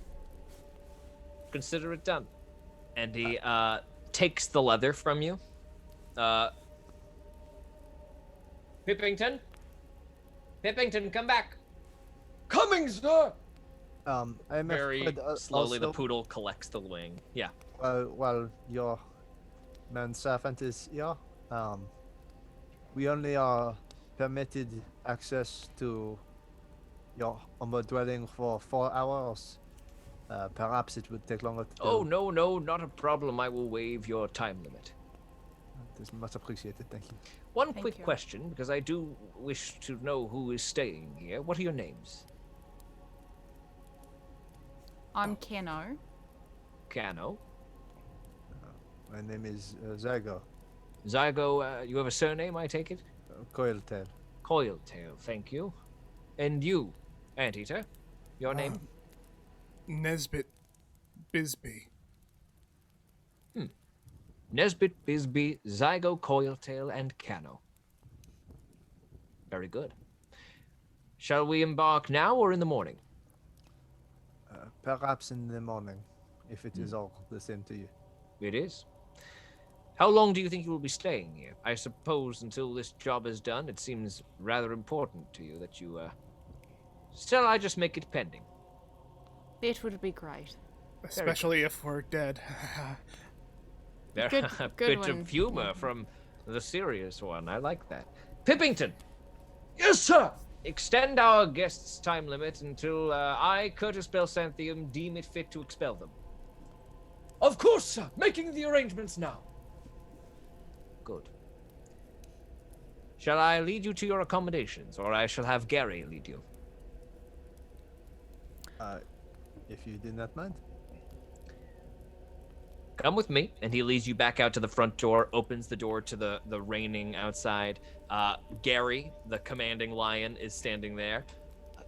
Consider it done. And he takes the leather from you. Pippington? Pippington, come back! Coming, sir! I'm Very afraid, slowly the also, poodle collects the wing. Yeah. while your manservant is here, we only are permitted access to your humble dwelling for 4 hours. Perhaps it would take longer to Oh, no, not a problem. I will waive your time limit. It is much appreciated, thank you. One Thank quick you. question, because I do wish to know who is staying here. What are your names? I'm Kano. Kano. My name is Zygo, Zygo, you have a surname, I take it? Coiltail. Coiltail, thank you. And you, Anteater, your name? Nesbit Bisbee. Nesbit, Bisbee, Zygo, Coiltail, and Cano. Very good. Shall we embark now or in the morning? Perhaps in the morning, if it is all the same to you. It is. How long do you think you will be staying here? I suppose until this job is done, it seems rather important to you that you, Shall I just make it pending? It would be great. Especially if we're dead. There Good- a good bit one. of humor from the serious one. I like that. Pippington! Yes, sir! Extend our guest's time limit until I, Curtis Belsantium, deem it fit to expel them. Of course, sir. Making the arrangements now. Good. Shall I lead you to your accommodations, or I shall have Gary lead you? If you do not mind. Come with me, and he leads you back out to the front door, opens the door to the raining outside. Gary, the commanding lion, is standing there.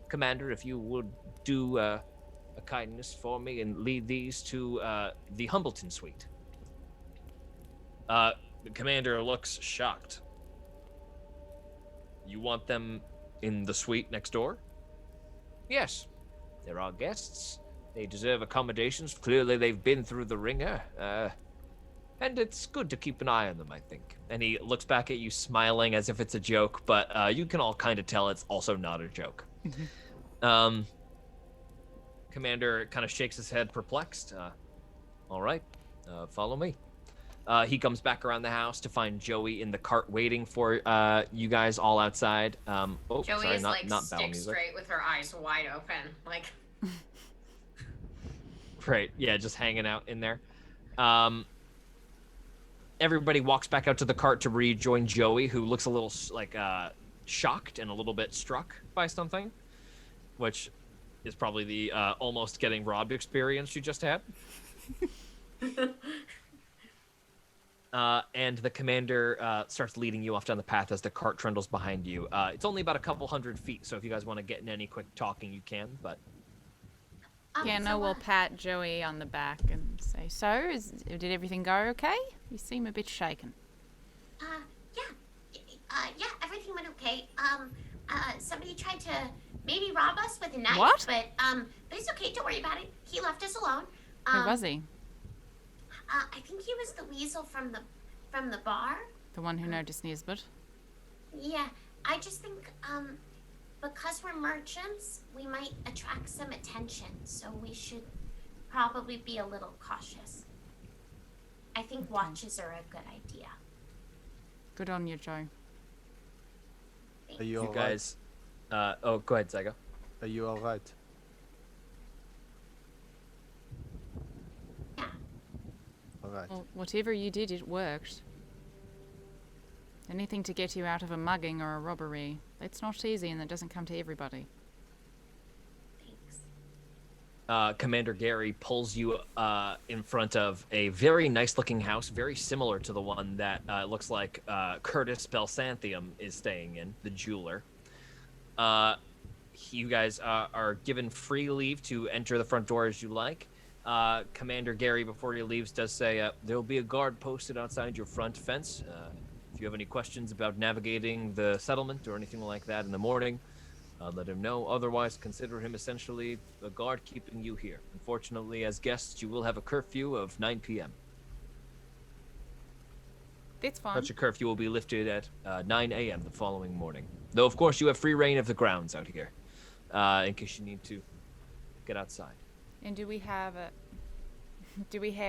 Commander, if you would do a kindness for me and lead these to the Humbleton suite. The commander looks shocked. You want them in the suite next door? Yes. They're our guests. They deserve accommodations. Clearly, they've been through the ringer. And it's good to keep an eye on them, I think. And he looks back at you smiling as if it's a joke, but you can all kind of tell it's also not a joke. Commander kind of shakes his head perplexed. All right, follow me. He comes back around the house to find Joey in the cart waiting for you guys all outside. Joey sorry, is not like battle stick music. straight with her eyes wide open. Like, Right, yeah, just hanging out in there. Everybody walks back out to the cart to rejoin Joey, who looks a little like shocked and a little bit struck by something, which is probably the almost getting robbed experience you just had. And the commander starts leading you off down the path as the cart trundles behind you. It's only about a couple 100 feet, so if you guys want to get in any quick talking, you can, but... Kiana will pat Joey on the back and say, "So, did everything go okay? You seem a bit shaken." Yeah, everything went okay. Somebody tried to maybe rob us with a knife, What? but it's okay. Don't worry about it. He left us alone. Who was he? I think he was the weasel from the bar. The one who noticed Nisbet? Yeah, I just think because we're merchants, we might attract some attention, so we should probably be a little cautious. I think watches are a good idea. Good on you, Joe. Are you You all right? guys... go ahead, Zygo. Are you all right? Yeah. All right. Well, whatever you did, it worked. Anything to get you out of a mugging or a robbery. It's not easy and it doesn't come to everybody. Thanks. Commander Gary pulls you in front of a very nice-looking house, very similar to the one that looks like Curtis Belsantium is staying in, the jeweler. You guys are given free leave to enter the front door as you like. Commander Gary, before he leaves, does say there will be a guard posted outside your front fence. If you have any questions about navigating the settlement or anything like that in the morning, let him know. Otherwise, consider him essentially a guard keeping you here. Unfortunately, as guests, you will have a curfew of 9 p.m. That's fine. Such a curfew will be lifted at 9 a.m. the following morning. Though, of course, you have free reign of the grounds out here, in case you need to get outside. And do we have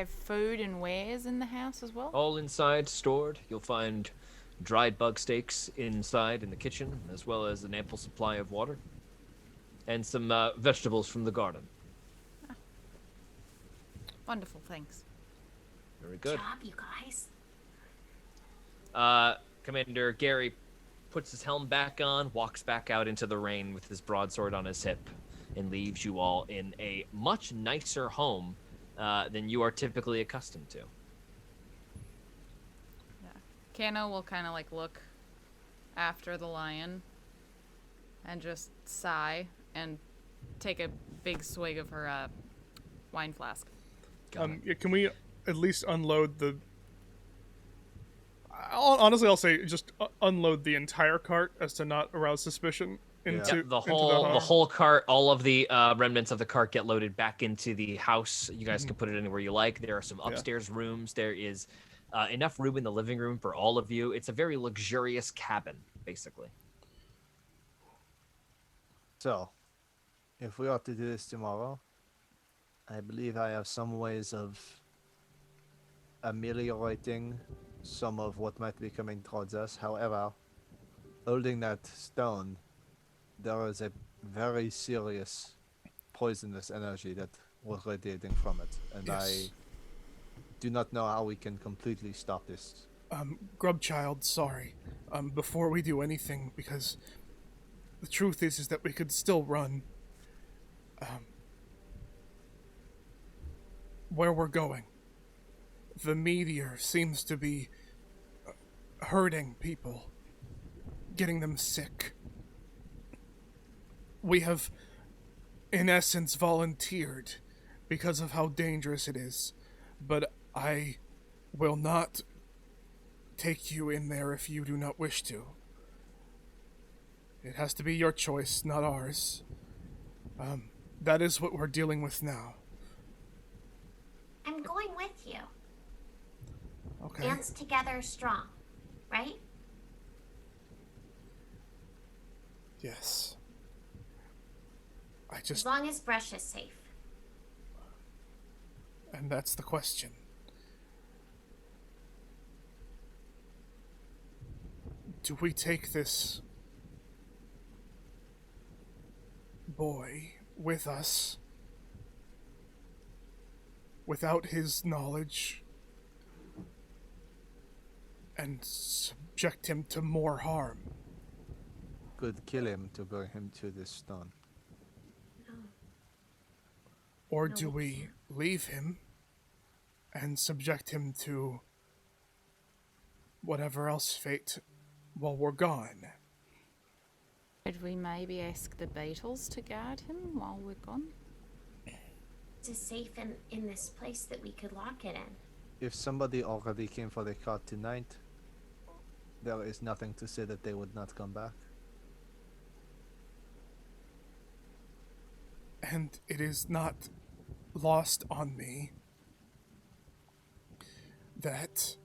food and wares in the house as well? All inside, stored. You'll find dried bug steaks inside in the kitchen, as well as an ample supply of water. And some vegetables from the garden. Wonderful, thanks. Very good. Good job, you guys. Commander Gary puts his helm back on, walks back out into the rain with his broadsword on his hip, and leaves you all in a much nicer home than you are typically accustomed to. Kano will kind of like look after the lion and just sigh and take a big swig of her wine flask. Yeah, can we at least unload the Honestly, I'll say just unload the entire cart as to not arouse suspicion into Yep, the into whole home. cart, all of the remnants of the cart get loaded back into the house. You guys can put it anywhere you like. There are some Yeah. upstairs rooms. There is enough room in the living room for all of you. It's a very luxurious cabin, basically. So, if we are to do this tomorrow, I believe I have some ways of ameliorating some of what might be coming towards us. However, holding that stone, there is a very serious poisonous energy that was radiating from it, and Yes. I do not know how we can completely stop this. Grubchild, sorry. Before we do anything, because the truth is that we could still run. Where we're going. The meteor seems to be hurting people, getting them sick. We have, in essence, volunteered because of how dangerous it is, but I will not take you in there if you do not wish to. It has to be your choice, not ours. That is what we're dealing with now. I'm going with you. Okay. Dance together strong, right? Yes. As long as Brush is safe. And that's the question. Do we take this boy with us without his knowledge and subject him to more harm? Could kill him to bring him to this stone. Or No, do we we leave him and subject him to whatever else fate while we're gone? Could we maybe ask the beetles to guard him while we're gone? It's safe in this place that we could lock it in. If somebody already came for the cart tonight, there is nothing to say that they would not come back. And it is not lost on me that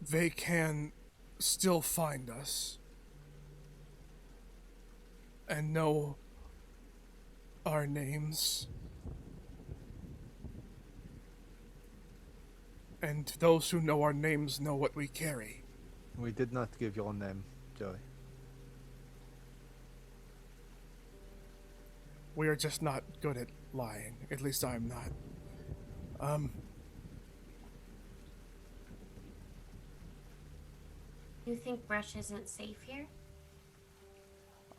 they can still find us and know our names. And those who know our names know what we carry. We did not give your name, Joey. We are just not good at lying. At least I'm not. You think Brush isn't safe here?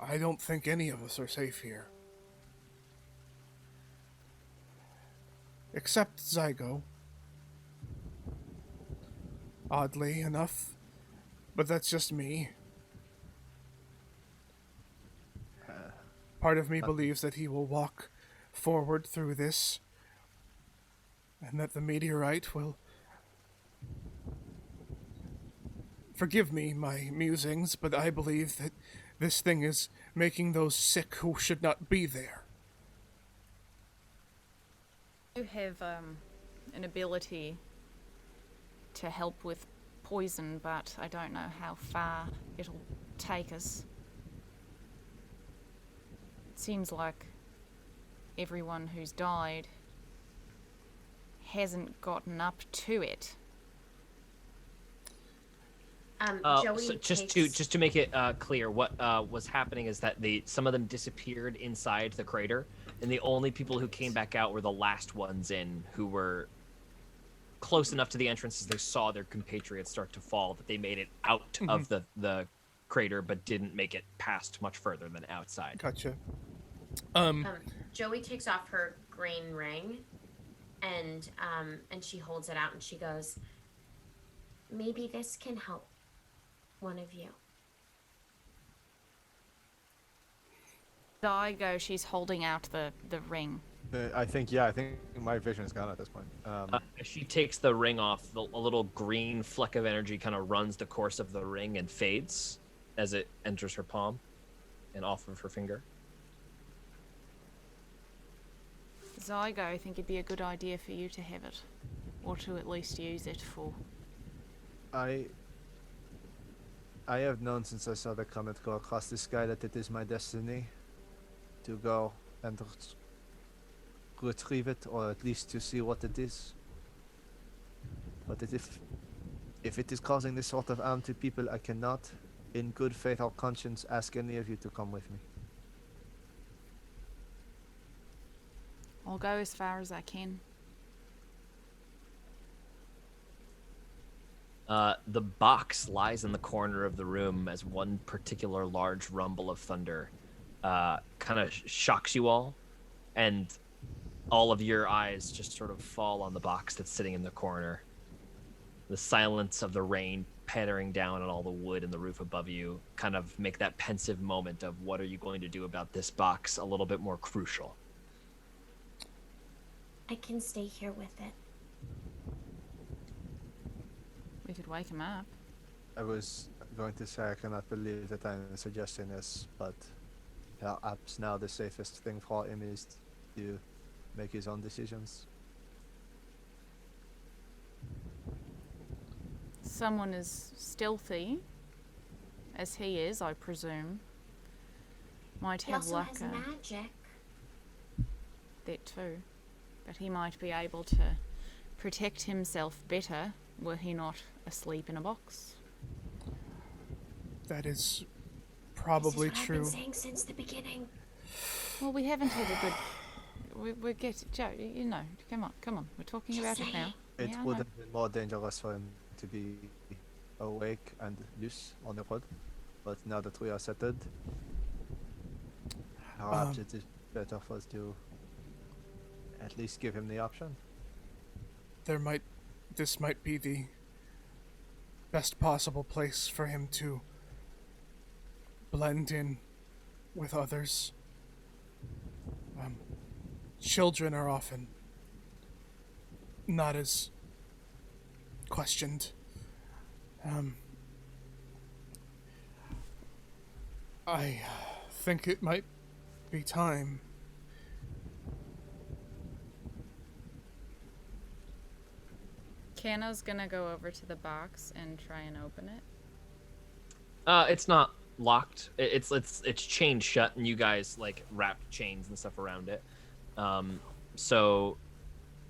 I don't think any of us are safe here. Except Zygo. Oddly enough. But that's just me. Part of me believes that he will walk forward through this, and that the meteorite will... Forgive me, my musings, but I believe that this thing is making those sick who should not be there. You have an ability to help with poison, but I don't know how far it'll take us. It seems like everyone who's died hasn't gotten up to it. Joey So just takes... to make it clear, what was happening is that some of them disappeared inside the crater, and the only people who came back out were the last ones in, who were close enough to the entrance as they saw their compatriots start to fall that they made it out of the crater, but didn't make it past much further than outside. Gotcha. Joey takes off her green ring, and she holds it out, and she goes, "Maybe this can help one of you." Daigo, she's holding out the ring I think my vision is gone at this point. As she takes the ring off, a little green fleck of energy kind of runs the course of the ring and fades as it enters her palm and off of her finger. Zygo, I think it'd be a good idea for you to have it, or to at least use it for. I have known since I saw the comet go across the sky that it is my destiny to go and retrieve it, or at least to see what it is. But if it is causing this sort of harm to people, I cannot, in good faith or conscience, ask any of you to come with me. I'll go as far as I can. The box lies in the corner of the room as one particular large rumble of thunder kind of shocks you all, and all of your eyes just sort of fall on the box that's sitting in the corner. The silence of the rain pattering down on all the wood in the roof above you kind of make that pensive moment of what are you going to do about this box a little bit more crucial. I can stay here with it. We could wake him up. I was going to say I cannot believe that I'm suggesting this, but perhaps now the safest thing for him is to make his own decisions. Someone as stealthy as he is, I presume, might He have also luck. has magic. That too. But he might be able to protect himself better were he not asleep in a box. That is probably this is what true. I've been saying since the beginning. Well, we haven't had a good... We get... Joe, you know, come on. We're talking Just about it say now. It Yeah, I would know. have been more dangerous for him to be awake and loose on the road, but now that we are settled, perhaps it is better for us to at least give him the option. This might be the best possible place for him to blend in with others. Children are often not as questioned. I think it might be time. Kano's gonna go over to the box and try and open it. It's not locked. It's chained shut, and you guys like wrapped chains and stuff around it. So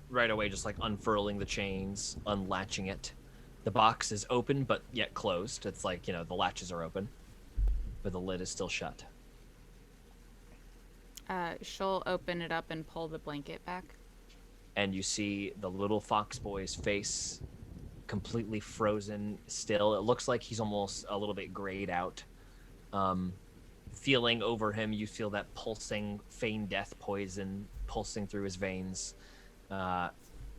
right away, just like unfurling the chains, unlatching it. The box is open but yet closed. It's like, the latches are open, but the lid is still shut. She'll open it up and pull the blanket back. And you see the little fox boy's face completely frozen still. It looks like he's almost a little bit grayed out. Feeling over him, you feel that pulsing, feigned death poison pulsing through his veins.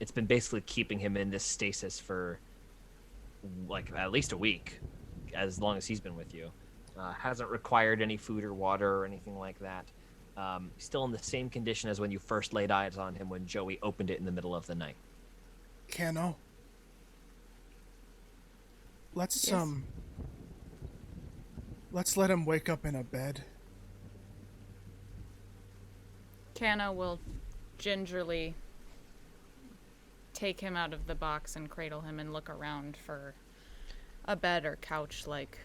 It's been basically keeping him in this stasis for like at least a week, as long as he's been with you. Hasn't required any food or water or anything like that. Still in the same condition as when you first laid eyes on him when Joey opened it in the middle of the night. Kano, let's Yes. let's let him wake up in a bed. Kano will gingerly take him out of the box and cradle him and look around for a bed or couch like.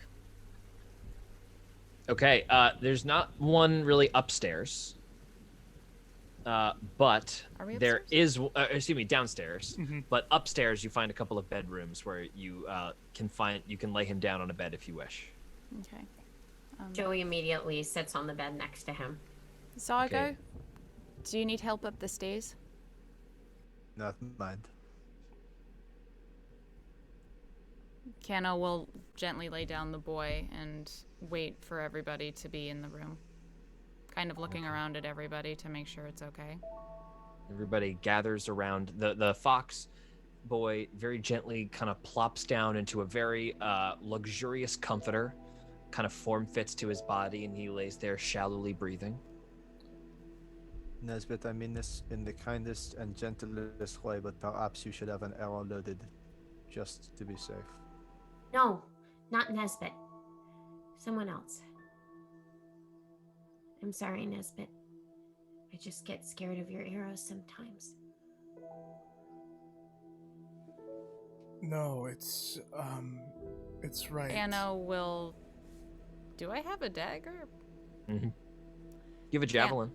Okay, there's not one really upstairs, but Are we there upstairs? is, downstairs. But upstairs you find a couple of bedrooms where you can lay him down on a bed if you wish. Okay. Joey immediately sits on the bed next to him. Zygo, Okay. do you need help up the stairs? Not mind. Kano will gently lay down the boy and wait for everybody to be in the room. Kind of looking around at everybody to make sure it's okay. Everybody gathers around. The fox boy very gently kind of plops down into a very luxurious comforter, kind of form fits to his body, and he lays there shallowly breathing. Nesbit, I mean this in the kindest and gentlest way, but perhaps you should have an arrow loaded, just to be safe. No, not Nesbit. Someone else. I'm sorry, Nesbit. I just get scared of your arrows sometimes. No, it's right. Anna will. Do I have a dagger? Mm-hmm. Give a javelin.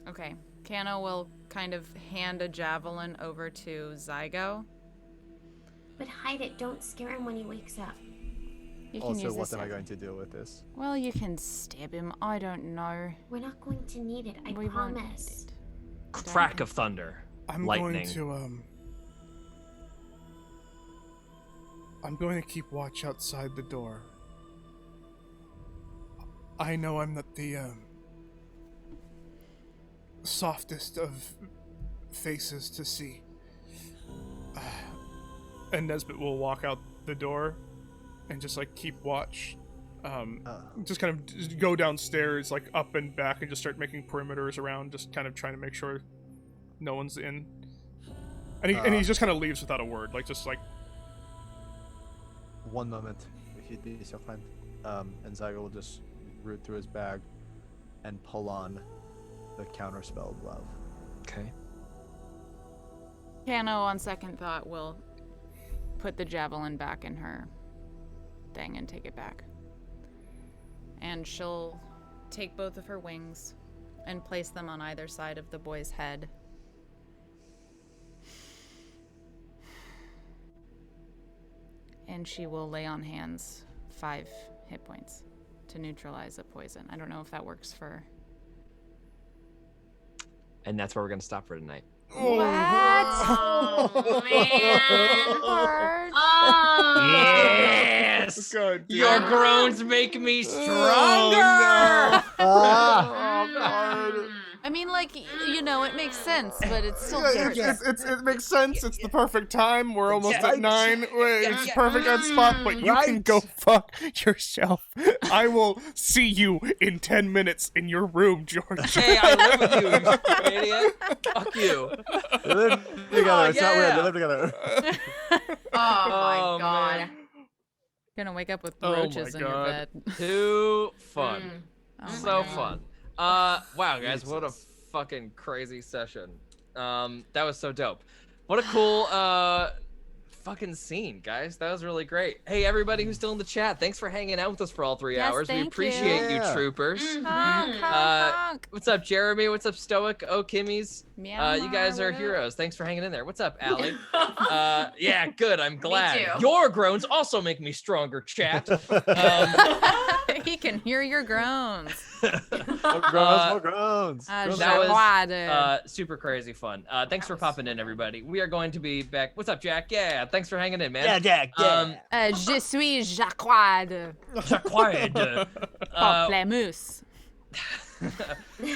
Okay. Kano will kind of hand a javelin over to Zygo. But hide it. Don't scare him when he wakes up. You can Also, use what this am I as- going to do with this? Well, you can stab him. I don't know. We're not going to need it. I We won't need promise. it. Crack of thunder. I'm Lightning. going to keep watch outside the door. I know I'm not the softest of faces to see. And Nesbit will walk out the door and just like keep watch. Just kind of go downstairs, like up and back, and just start making perimeters around, just kind of trying to make sure no one's in. And he just kind of leaves without a word, like just like. One moment, if you'd be so kind. And Zygo will just root through his bag and pull on the counterspell glove. Okay. Kano, on second thought, will put the javelin back in her thing and take it back. And she'll take both of her wings and place them on either side of the boy's head. And she will lay on hands 5 hit points to neutralize a poison. I don't know if that works for... And that's where we're gonna stop for tonight. Oh, man. Oh. Yes! God, Your groans make me stronger! Ah! I mean, like, you know, it makes sense, but it's still Yeah, different. it makes sense. It's the perfect time. We're almost Yeah. at 9. It's perfect on spot, but you can Right. go fuck yourself. I will see you in 10 minutes in your room, George. Hey, I live with you, you idiot. Fuck you. They live together. It's not weird. yeah. They live together. Oh my Oh, god. man. You're gonna wake up with Oh my roaches in your God. bed. Too fun. Oh my So God. fun. Wow, guys, what a fucking crazy session. That was so dope. What a cool fucking scene, guys. That was really great. Hey, everybody who's still in the chat, thanks for hanging out with us for all 3 Yes, hours. We thank appreciate you, Yeah. troopers. Honk, honk, honk. What's up, Jeremy? What's up, Stoic? Oh, Kimmy's. Myanmar, You guys are what up? heroes. Thanks for hanging in there. What's up, Allie? Yeah, good. I'm glad. too. Your groans also make me stronger, chat. He can hear your groans. More groans, more groans. Groans. That was Jacquard. super crazy fun. Thanks for popping in, everybody. We are going to be back. What's up, Jack? Yeah, thanks for hanging in, man. Jack. Je suis Jacquard. Quiet. Pamplemousse.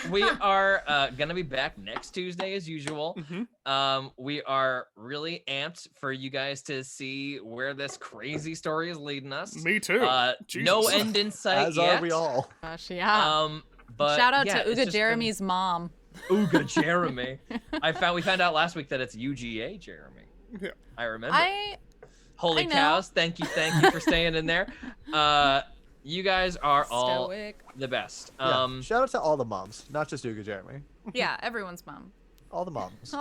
We are gonna be back next Tuesday as usual. We are really amped for you guys to see where this crazy story is leading us. Me too. No Jesus. end in sight As yet. are we all. Gosh, yeah. But Shout out yeah, to it's Uga just Jeremy's mom. been- Uga Jeremy. We found out last week that it's UGA Jeremy. Yeah. I remember. Holy I know. cows! Thank you for staying in there. You guys are all Stoic. the best. Yeah. Shout out to all the moms, not just Uga Jeremy. Yeah, everyone's mom. All the moms.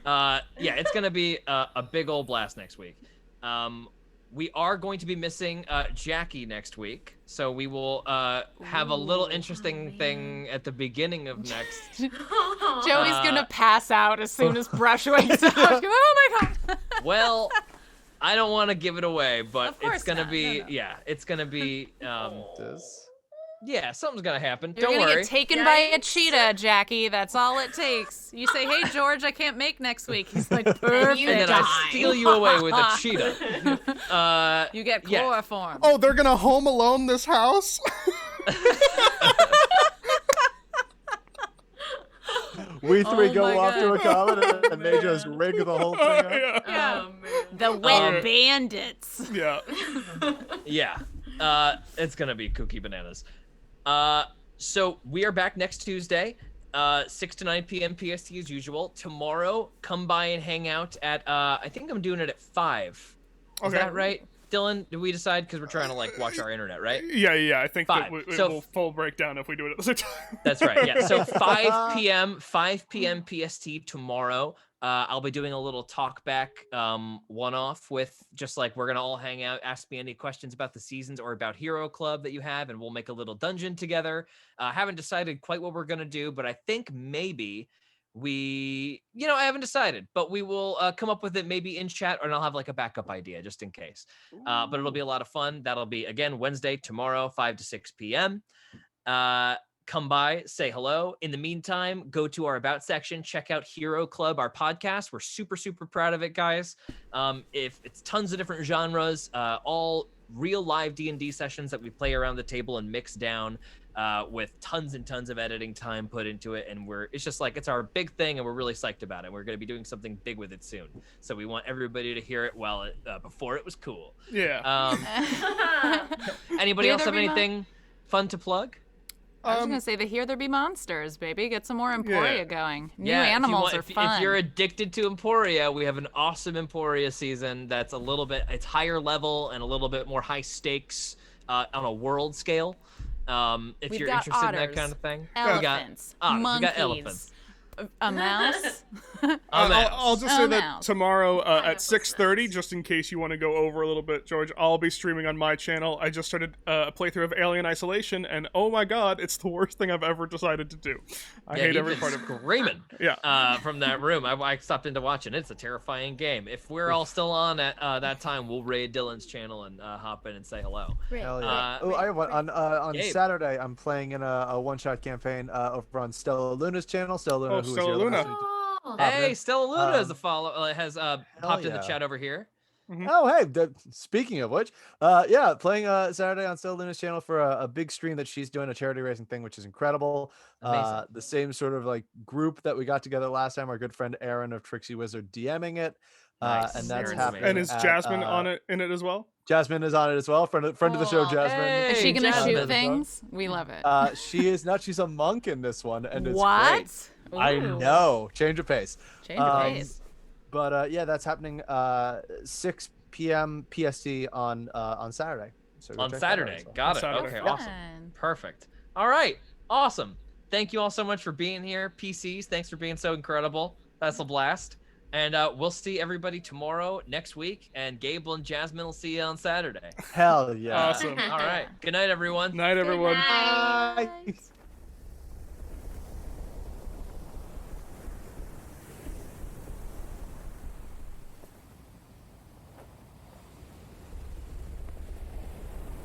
Yeah, it's gonna be a big old blast next week. We are going to be missing Jackie next week, so we will have a little interesting thing at the beginning of next. Joey's gonna pass out as soon as Brush wakes up. Oh my god. Well, I don't want to give it away, but Of course it's gonna not. be No. yeah, it's gonna be yeah, something's gonna happen. You're Don't gonna worry. get taken by a cheetah, Jackie. That's all it takes. You say, "Hey, George, I can't make next week." He's like, "Perfect." you And then die. I steal you away with a cheetah. You get yeah. chloroform. Oh, they're gonna home alone this house? We three Oh go my off to a God. comet and they just rig the whole thing up. Yeah. Yeah. Oh, man. The wet bandits. Yeah. Yeah, it's gonna be kooky bananas. So we are back next Tuesday, 6 to 9 p.m. PST as usual. Tomorrow, come by and hang out at, I think I'm doing it at 5. Is Okay. that right? Dylan, did we decide? Because we're trying to, watch our internet, right? Yeah. I think 5. that it So will full breakdown if we do it at the same time. That's right. Yeah. So 5 p.m. PST tomorrow. I'll be doing a little talk back one-off with just we're gonna all hang out, ask me any questions about the seasons or about Hero Club that you have, and we'll make a little dungeon together. Haven't decided quite what we're gonna do, but I think maybe I haven't decided, but we will come up with it maybe in chat, and I'll have a backup idea just in case. But it'll be a lot of fun. That'll be again Wednesday tomorrow, 5 to 6 p.m. Come by, say hello. In the meantime, go to our About section, check out Hero Club, our podcast. We're super, super proud of it, guys. If it's tons of different genres, all real live D&D sessions that we play around the table and mix down with tons and tons of editing time put into it. And it's just it's our big thing, and we're really psyched about it. We're going to be doing something big with it soon. So we want everybody to hear it before it was cool. Yeah. Anybody Here else there have be anything fun to plug? I was gonna say the Here There Be Monsters, baby. Get some more Emporia going. New animals are fun. If you're addicted to Emporia, we have an awesome Emporia season that's it's higher level and a little bit more high stakes on a world scale. If We've you're got interested otters, in that kind of thing. elephants, monkeys, we got elephants. a mouse. I'll just say that mouse. tomorrow at 6:30, just in case you want to go over a little bit, George, I'll be streaming on my channel. I just started a playthrough of Alien Isolation, and oh my god, it's the worst thing I've ever decided to do. I hate every part of it. Screaming. From that room. I stopped in to watch it. It's a terrifying game. If we're all still on at that time, we'll raid Dylan's channel and hop in and say hello. Hell yeah. I have one. On Gabe. Saturday, I'm playing in a one-shot campaign over on Stella Luna's channel. Stella Luna, who was Stella here Luna. last week. Hey, Stella Luna is a follow. Has popped in the yeah. chat over here. Oh, hey, speaking of which, playing Saturday on Stella Luna's channel for a big stream that she's doing, a charity raising thing, which is incredible. Amazing. The same sort of group that we got together last time, our good friend Aaron of Trixie Wizard DMing it. Nice. And that's Aaron's happening. And is at, Jasmine in it as what? Jasmine is on it as well. Friend of the show, Aw. Jasmine. Hey, Is she gonna Jasmine. shoot things? We love it. She is not. She's a monk in this one, and it's What? great. I Ooh. know. Change of pace. Change of pace. But that's happening 6 p.m. PST on Saturday. So go On check that out Saturday. as well. Got it. Saturday. Okay, Fun. awesome. Perfect. All right. Awesome. Thank you all so much for being here. PCs, thanks for being so incredible. That's a blast. And we'll see everybody tomorrow, next week. And Gable and Jasmine will see you on Saturday. Hell yeah. Awesome. All right. Good night, everyone. Night, everyone. Good night. Bye.